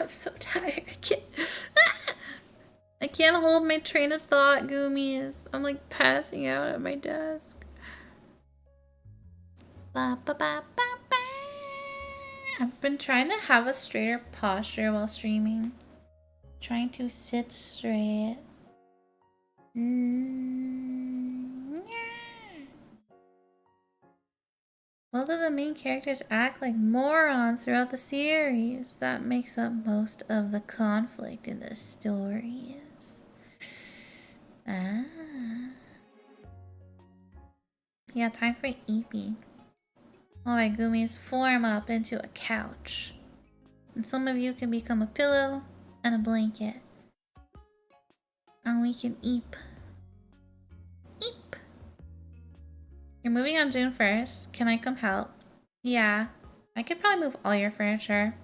I'm so tired. I can't hold my train of thought, Guumies. I'm like passing out at my desk. Ba, ba, ba, ba, ba. I've been trying to have a straighter posture while streaming. Trying to sit straight. Both of the main characters act like morons throughout the series. That makes up most of the conflict in the stories. Yeah, time for EP. Alright, Guumies, form up into a couch. And some of you can become a pillow and a blanket. And we can eep. Eep! You're moving on June 1st. Can I come help? Yeah. I could probably move all your furniture.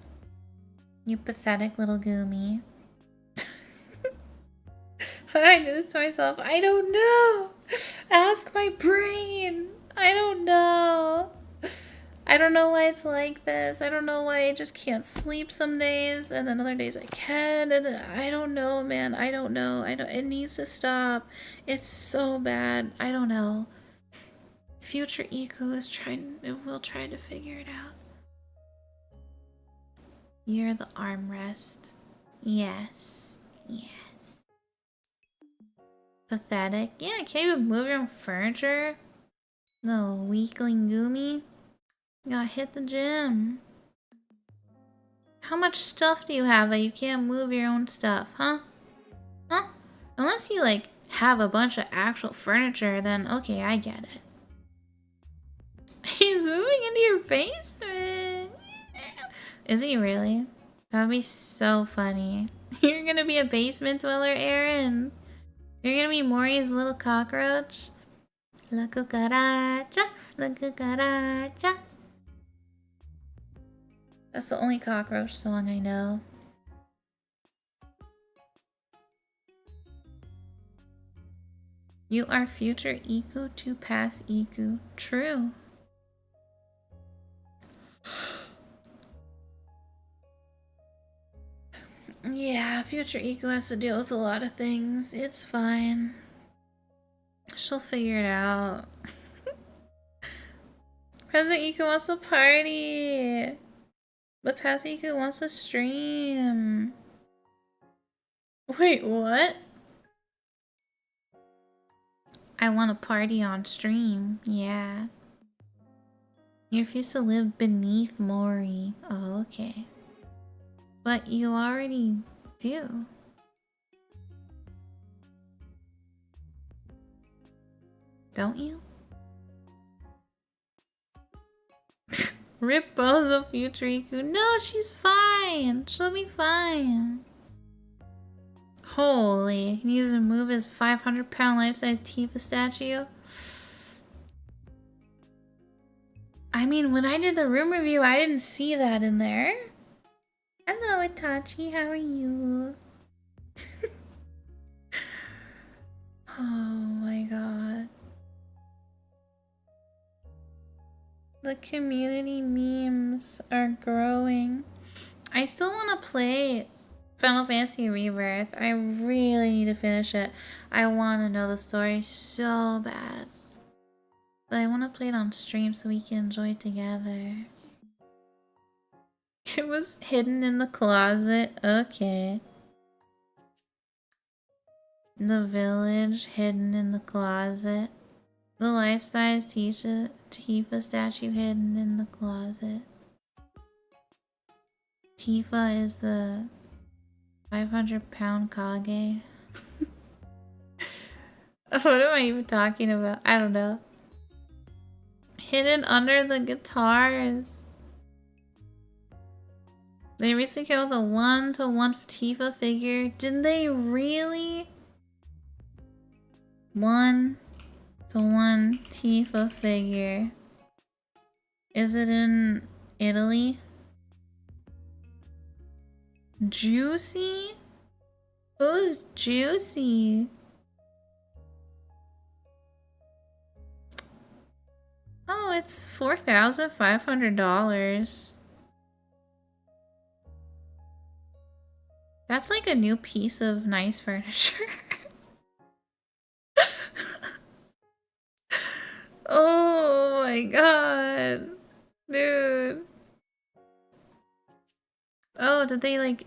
You pathetic little Guumi. How did I do this to myself? I don't know! Ask my brain! I don't know. I don't know why it's like this. I don't know why I just can't sleep some days and then other days I can, and then I don't know, man. I don't know. It needs to stop. It's so bad. I don't know. Future Eco will try to figure it out. You're the armrest. Yes. Yes. Pathetic. Yeah, I can't even move your own furniture. Little weakling Guumi. You gotta hit the gym. How much stuff do you have that you can't move your own stuff, huh? Huh? Unless you, like, have a bunch of actual furniture, then okay, I get it. He's moving into your basement. Is he really? That would be so funny. You're gonna be a basement dweller, Aaron. You're gonna be Maury's little cockroach. La cucaracha, la cucaracha. That's the only cockroach song I know. You are future Iku to past Iku. True. Yeah, future Iku has to deal with a lot of things. It's fine. She'll figure it out. Present Iku wants to party. But past Iku wants to stream. Wait, what? I want to party on stream. Yeah. You refuse to live beneath Mori. Oh, okay. But you already do. Don't you? Rip Bozo Future Iku. No, she's fine. She'll be fine. Holy. He needs to move his 500-pound life-size Tifa statue. I mean, when I did the room review, I didn't see that in there. Hello, Itachi. How are you? Oh my god. The community memes are growing. I still want to play Final Fantasy Rebirth. I really need to finish it. I want to know the story so bad. But I want to play it on stream so we can enjoy it together. It was hidden in the closet. Okay. The village hidden in the closet. The life-size Tifa statue hidden in the closet. Tifa is the 500-pound Kage. What am I even talking about? I don't know. Hidden under the guitars. They recently came out with a 1-to-1 Tifa figure. Did they really? 1-to-1 Tifa figure. Is it in Italy? Juicy? Who's Juicy? Oh, it's $4,500. That's like a new piece of nice furniture. Oh my god. Dude. Oh, did they like...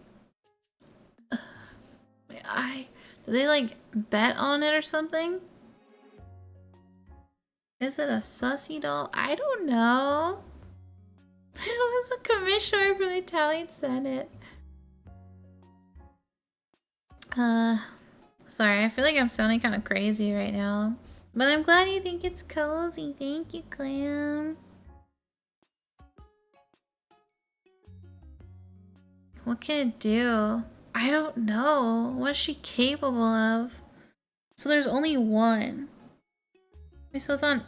Did they like bet on it or something? Is it a sussy doll? I don't know. It was a commissioner from the Italian Senate. Sorry, I feel like I'm sounding kind of crazy right now. But I'm glad you think it's cozy. Thank you, Clam. What can it do? I don't know. What's she capable of? So there's only one. Wait, so it's on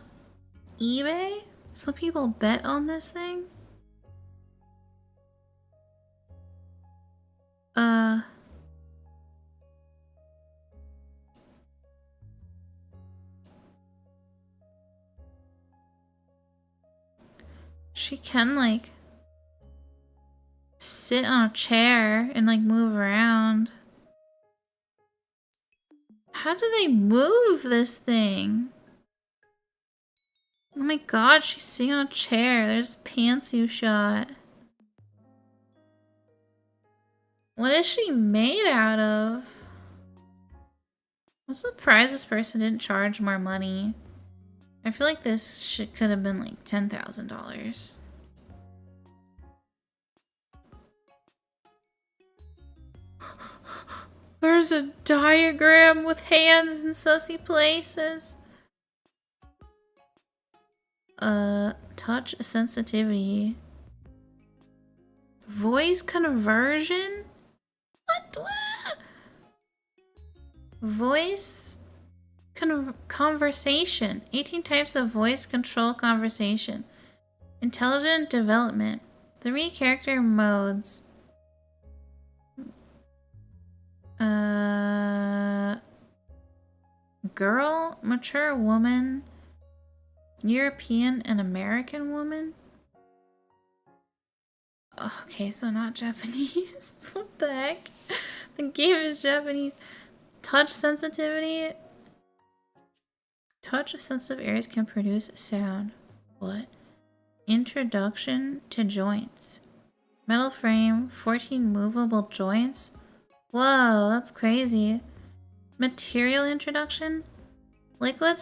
eBay? So people bet on this thing? She can like sit on a chair and like move around. How do they move this thing? Oh my god, she's sitting on a chair. There's a pantsuit shot. What is she made out of? I'm surprised this person didn't charge more money. I feel like this shit could have been like $10,000. There's a diagram with hands in sussy places. Touch sensitivity. Voice conversion? What? Voice conversation. 18 types of voice control conversation. Intelligent development. 3 character modes. Girl, mature woman, European and American woman. Okay, so not Japanese. What the heck? The game is Japanese. Touch sensitivity. Touch sensitive areas can produce sound. What? Introduction to joints. Metal frame, 14 movable joints. Whoa, that's crazy. Material introduction. Liquid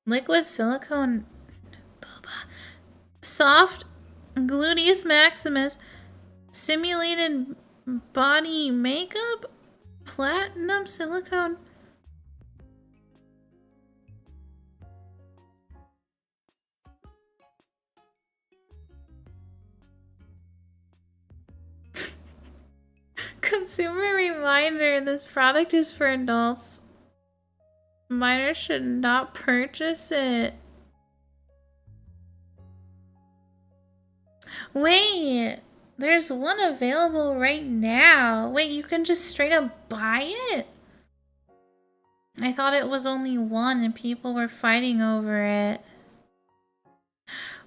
Liquid silicone boba. Soft gluteus maximus. Simulated body makeup. Platinum silicone. Consumer reminder, this product is for adults. Minors should not purchase it. Wait, there's one available right now. Wait, you can just straight up buy it? I thought it was only one and people were fighting over it.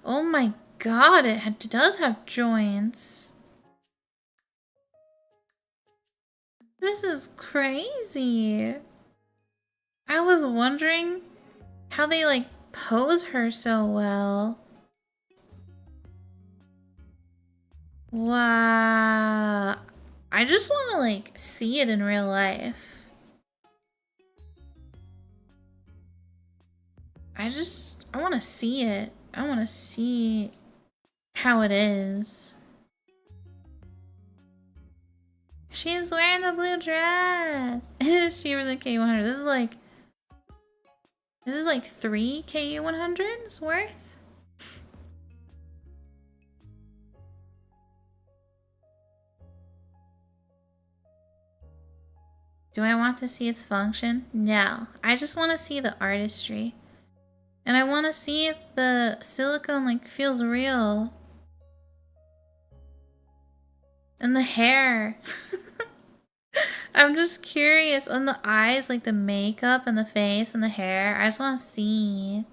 Oh my god, it does have joints. This is crazy. I was wondering how they like pose her so well. Wow. I just want to like see it in real life. I want to see it. I want to see how it is. She's wearing the blue dress. Is she really K100? This is like 3 K100s worth. Do I want to see its function? No. I just want to see the artistry. And I want to see if the silicone like feels real. And the hair. I'm just curious on the eyes, like the makeup and the face and the hair. I just want to see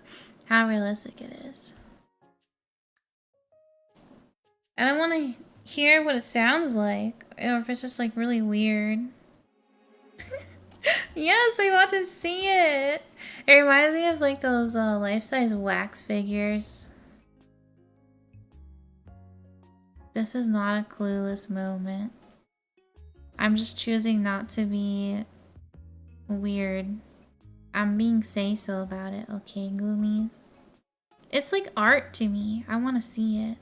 how realistic it is. And I want to hear what it sounds like. Or if it's just like really weird. Yes, I want to see it. It reminds me of like those life-size wax figures. This is not a clueless moment. I'm just choosing not to be weird. I'm being say-so about it, okay, Guumies? It's like art to me. I want to see it.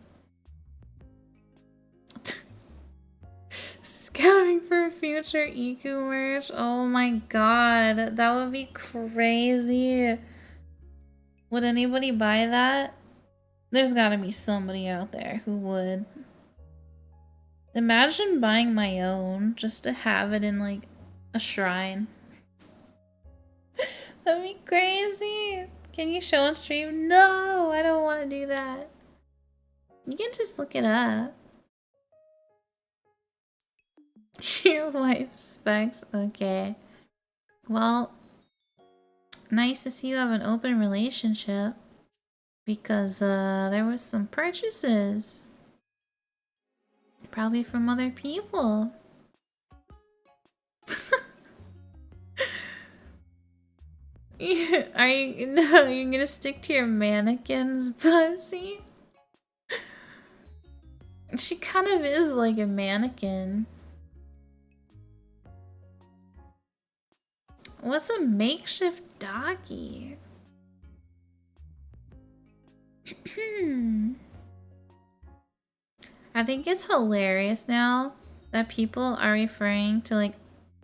Scouting for future Iku merch. Oh my god, that would be crazy. Would anybody buy that? There's gotta be somebody out there who would. Imagine buying my own just to have it in like a shrine. That'd be crazy. Can you show on stream? No, I don't want to do that. You can just look it up. Your wife's specs. Okay. Well, nice to see you have an open relationship. Because there was some purchases. Probably from other people. Are you no, you're gonna stick to your mannequins, Bussy? She kind of is like a mannequin. What's a makeshift doggy? I think it's hilarious now that people are referring to like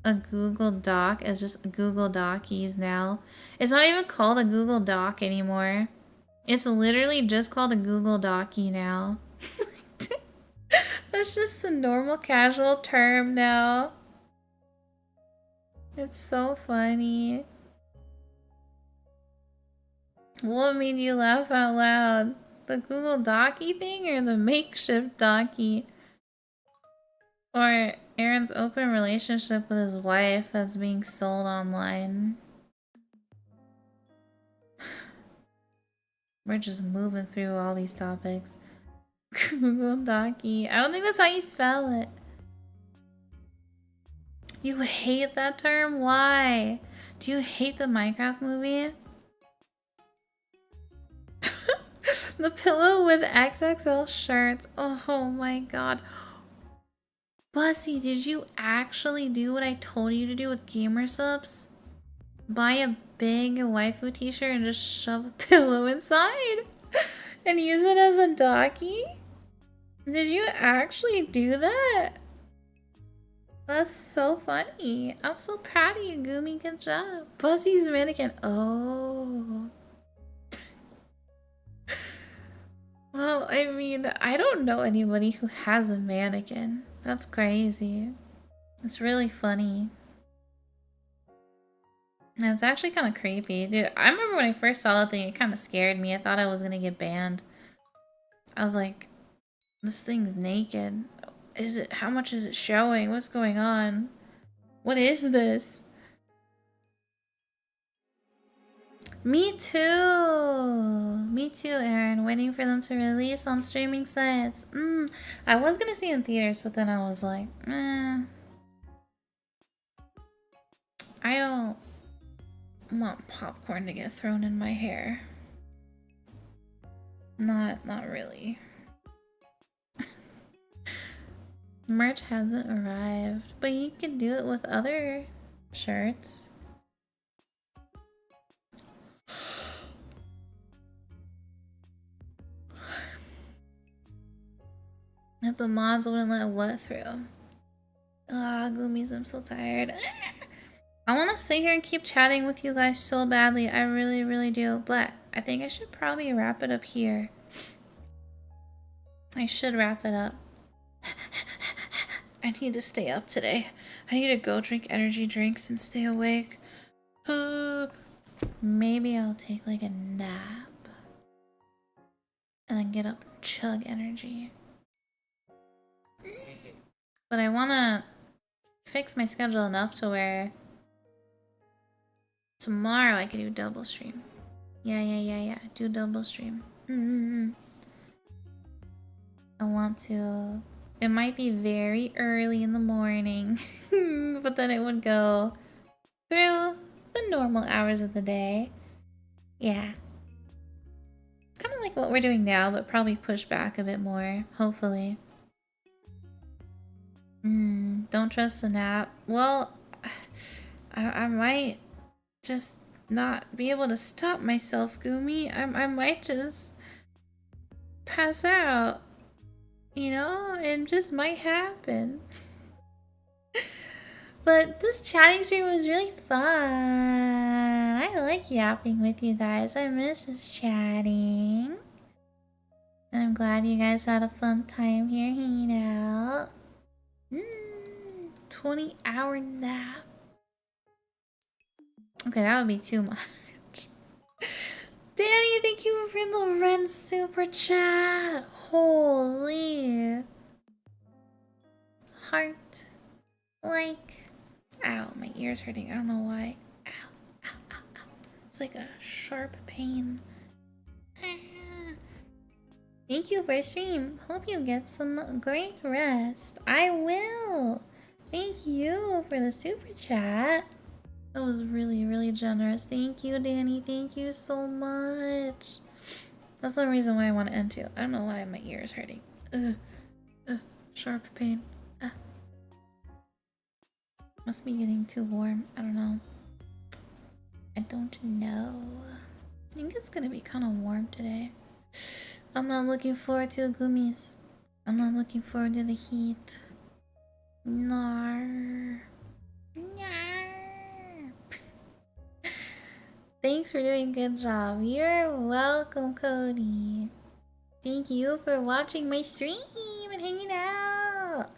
a Google Doc as just Google Dockies now. It's not even called a Google Doc anymore. It's literally just called a Google Docky now. That's just the normal casual term now. It's so funny. What made you laugh out loud? The Google Docky thing or the makeshift Docky? Or Aaron's open relationship with his wife as being sold online? We're just moving through all these topics. Google Docky. I don't think that's how you spell it. You hate that term? Why? Do you hate the Minecraft movie? The pillow with XXL shirts. Oh my god. Bussy, did you actually do what I told you to do with gamer subs? Buy a big waifu t-shirt and just shove a pillow inside and use it as a doggy? Did you actually do that? That's so funny. I'm so proud of you, Guumi. Good job. Buzzy's mannequin. Oh. Well, I mean, I don't know anybody who has a mannequin. That's crazy. It's really funny. And it's actually kind of creepy. Dude, I remember when I first saw that thing, it kind of scared me. I thought I was gonna get banned. I was like, this thing's naked. Is it, how much is it showing? What's going on? What is this? Me too. Me too, Aaron. Waiting for them to release on streaming sites. I was gonna see in theaters, but then I was like, I don't want popcorn to get thrown in my hair. Not really. Merch hasn't arrived, but you can do it with other shirts. If the mods wouldn't let what through. Ah, Guumies, I'm so tired. I want to sit here and keep chatting with you guys so badly. I really do. But I think I should probably wrap it up here. I should wrap it up. I need to stay up today. I need to go drink energy drinks and stay awake. Maybe I'll take like a nap. And then get up and chug energy. But I want to fix my schedule enough to where tomorrow I can do double stream. Yeah. Do double stream. I want to. It might be very early in the morning, but then it would go through the normal hours of the day. Yeah. Kind of like what we're doing now, but probably push back a bit more, hopefully. Don't trust the nap. Well, I might just not be able to stop myself, Guumi. I might just pass out. You know, it just might happen. But this chatting stream was really fun. I like yapping with you guys. I miss just chatting. And I'm glad you guys had a fun time here hanging out. 20-hour nap. Okay, that would be too much. Danny, thank you for the Ren super chat. Holy. Heart. Like. Ow, my ear's hurting. I don't know why. Ow. It's like a sharp pain. Thank you for stream. Hope you get some great rest. I will. Thank you for the super chat. That was really generous. Thank you, Danny. Thank you so much. That's the reason why I want to end too. I don't know why my ear is hurting. Sharp pain. Must be getting too warm. I don't know. I don't know. I think it's gonna be kind of warm today. I'm not looking forward to Guumies. I'm not looking forward to the heat. Nar. Thanks for doing a good job. You're welcome, Cody. Thank you for watching my stream and hanging out.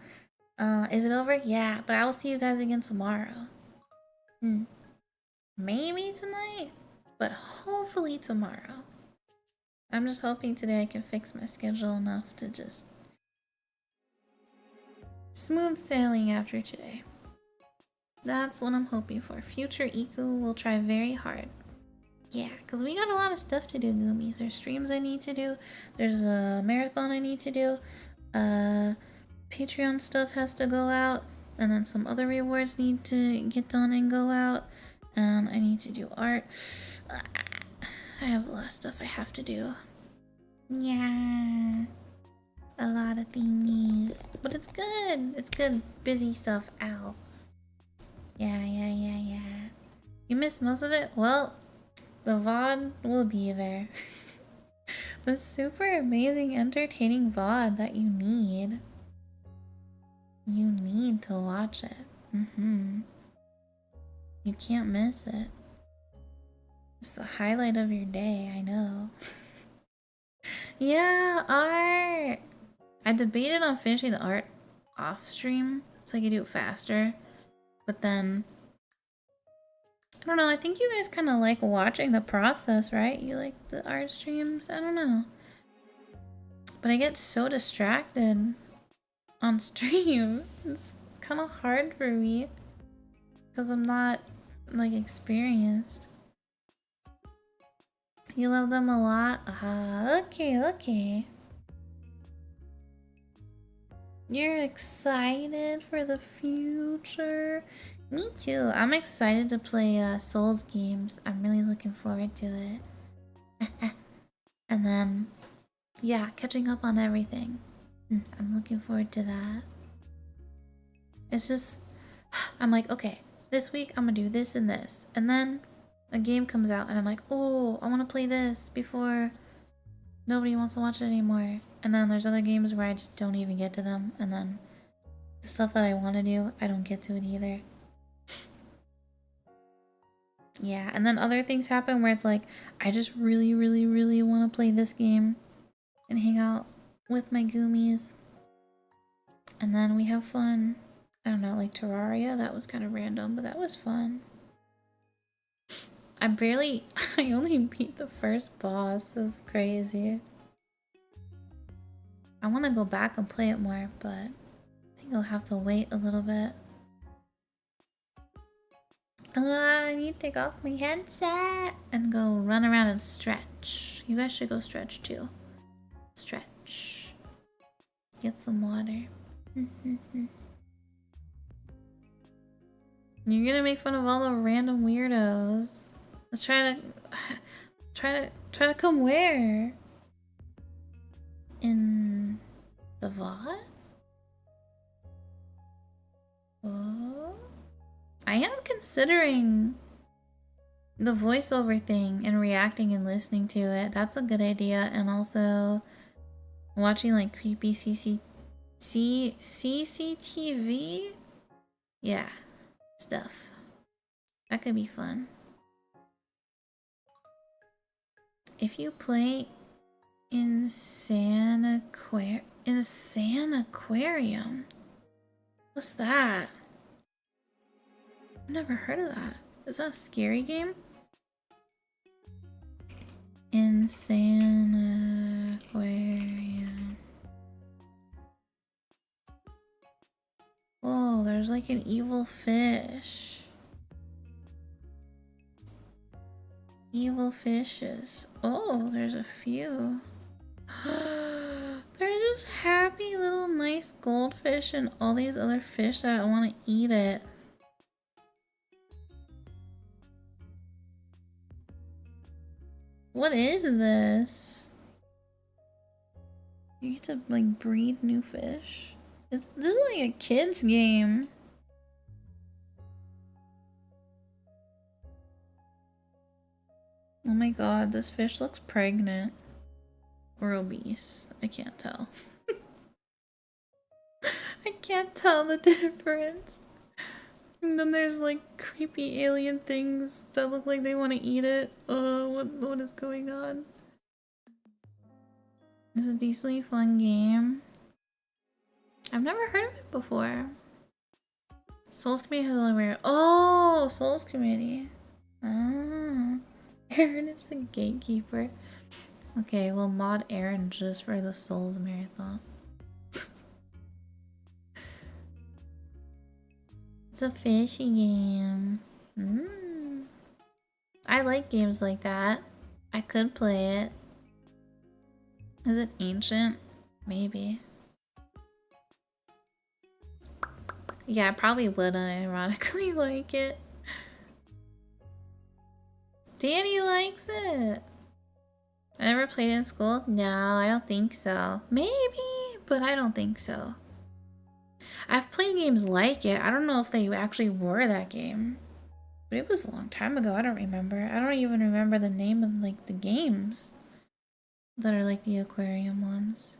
Is it over? Yeah, but I will see you guys again tomorrow. Maybe tonight, but hopefully tomorrow. I'm just hoping today I can fix my schedule enough to just smooth sailing after today. That's what I'm hoping for. Future Iku will try very hard. Yeah, because we got a lot of stuff to do, Guumies. There's streams I need to do. There's a marathon I need to do. Patreon stuff has to go out. And then some other rewards need to get done and go out. And I need to do art. I have a lot of stuff I have to do. Yeah. A lot of thingies. But it's good. It's good. Busy stuff. Ow. Yeah. You missed most of it? Well, the VOD will be there. The super amazing, entertaining VOD that you need. You need to watch it. You can't miss it. It's the highlight of your day, I know. Yeah, art! I debated on finishing the art off stream so I could do it faster. But then, I don't know, I think you guys kind of like watching the process, right? You like the art streams? I don't know. But I get so distracted on stream. It's kind of hard for me because I'm not like experienced. You love them a lot? Ah, okay. You're excited for the future? Me too. I'm excited to play Souls games. I'm really looking forward to it. And then, yeah, catching up on everything. I'm looking forward to that. It's just, I'm like, okay, this week I'm gonna do this and this. And then a game comes out and I'm like, oh, I want to play this before nobody wants to watch it anymore. And then there's other games where I just don't even get to them. And then the stuff that I want to do, I don't get to it either. Yeah, and then other things happen where it's like, I just really want to play this game and hang out with my Guumies. And then we have fun. I don't know, like Terraria, that was kind of random, but that was fun. I only beat the first boss. This is crazy. I want to go back and play it more, but I think I'll have to wait a little bit. I need to take off my headset and go run around and stretch. You guys should go stretch too. Stretch. Get some water. You're gonna make fun of all the random weirdos. Let's try to come where? In the VOD? Oh. I am considering the voiceover thing and reacting and listening to it. That's a good idea. And also watching like creepy CCTV? Yeah, stuff. That could be fun. If you play Insane Aquarium. What's that? I've never heard of that. Is that a scary game? Insane Aquarium. Whoa, there's like an evil fish. Evil fishes. Oh, there's a few. They're just happy little nice goldfish and all these other fish that want to eat it. What is this? You get to like breed new fish? This is like a kid's game. Oh my god, this fish looks pregnant. Or obese. I can't tell. I can't tell the difference. And then there's like creepy alien things that look like they want to eat it. What is going on? It's a decently fun game. I've never heard of it before. Souls Community has a rare. Oh, Souls Community. Ah, Aaron is the gatekeeper. Okay, we'll mod Aaron just for the Souls Marathon. It's a fishy game. I like games like that. I could play it. Is it ancient? Maybe. Yeah, I probably would unironically like it. Danny likes it. I never played it in school? No, I don't think so. Maybe, but I don't think so. I've played games like it. I don't know if they actually were that game. But it was a long time ago. I don't remember. I don't even remember the name of like the games that are like the aquarium ones.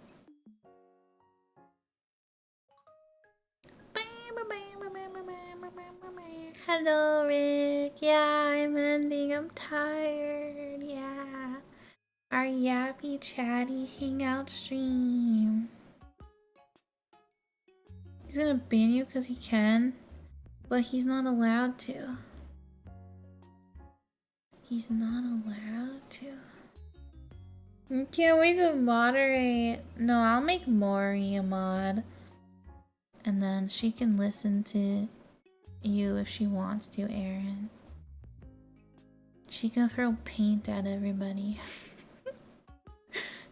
Hello, Rick. Yeah, I'm ending. I'm tired. Yeah. Our yappy chatty hangout stream. He's gonna ban you because he can, but he's not allowed to. He's not allowed to. I can't wait to moderate. No, I'll make Mori a mod. And then she can listen to you if she wants to, Aaron. She can throw paint at everybody.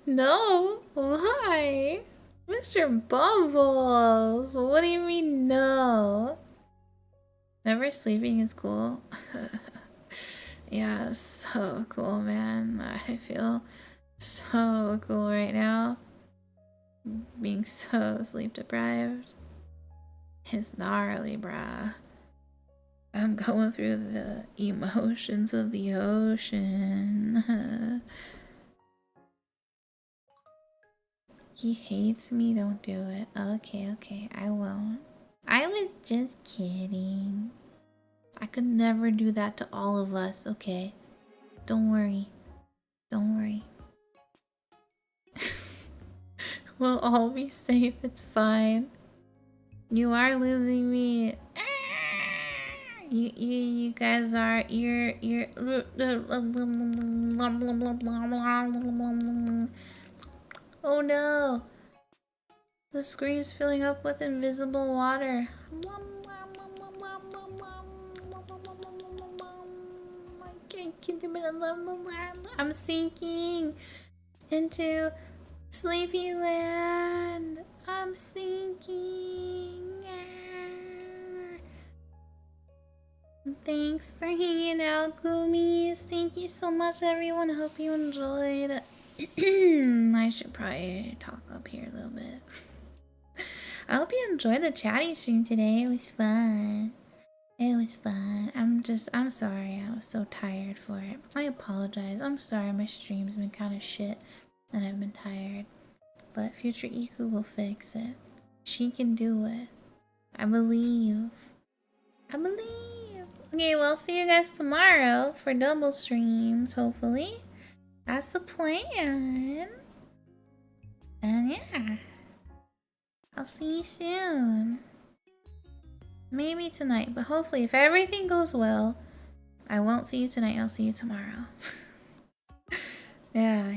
No! Why? Mr. Bubbles! What do you mean no? Never sleeping is cool. Yeah, so cool, man. I feel so cool right now. Being so sleep deprived. It's gnarly, bruh. I'm going through the emotions of the ocean. He hates me, don't do it. Okay, I won't. I was just kidding. I could never do that to all of us, okay? Don't worry. Don't worry. We'll all be safe, it's fine. You are losing me. You guys are you're oh no. The screen is filling up with invisible water. I'm sinking into Sleepy Land. I'm sinking. Thanks for hanging out, Guumies. Thank you so much, everyone. Hope you enjoyed. I should probably talk up here a little bit. I hope you enjoyed the chatty stream today. It was fun. It was fun. I'm sorry. I was so tired for it. I apologize. I'm sorry my stream's been kind of shit and I've been tired. But future Iku will fix it. She can do it. I believe. I believe. Okay, well, see you guys tomorrow for double streams, hopefully. That's the plan. And yeah. I'll see you soon. Maybe tonight, but hopefully if everything goes well, I won't see you tonight, I'll see you tomorrow. Yeah.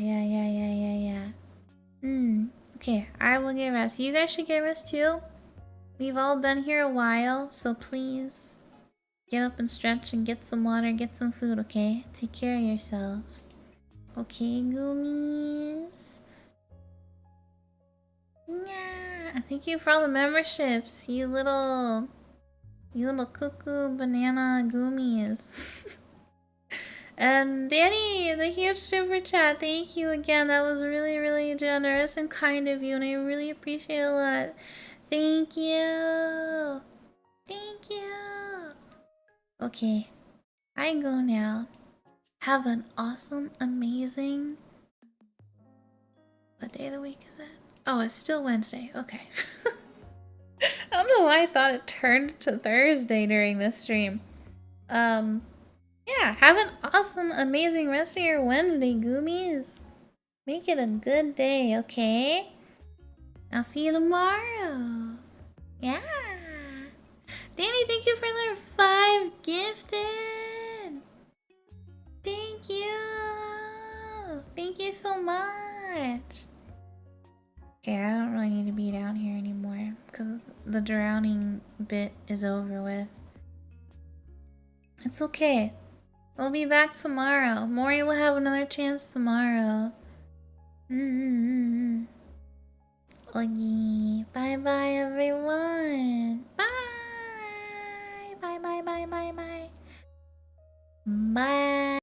Okay, I will get rest. You guys should get rest too. We've all been here a while, so please get up and stretch and get some water, get some food, okay? Take care of yourselves. Okay, Guumies? Yeah. Thank you for all the memberships, you little cuckoo banana Guumies. And Danny, the huge super chat, thank you again. That was really, really generous and kind of you, and I really appreciate it a lot. Thank you. Thank you. Okay, I go now. Have an awesome, amazing... What day of the week is that? Oh, it's still Wednesday. Okay. I don't know why I thought it turned to Thursday during this stream. Yeah, have an awesome, amazing rest of your Wednesday, Guumies. Make it a good day, okay? I'll see you tomorrow. Yeah. Danny, thank you for the 5 gifted. Thank you. Thank you so much. Okay, I don't really need to be down here anymore because the drowning bit is over with. It's okay. I'll be back tomorrow. Mori will have another chance tomorrow. Okay. Bye everyone. Bye. Bye. Bye.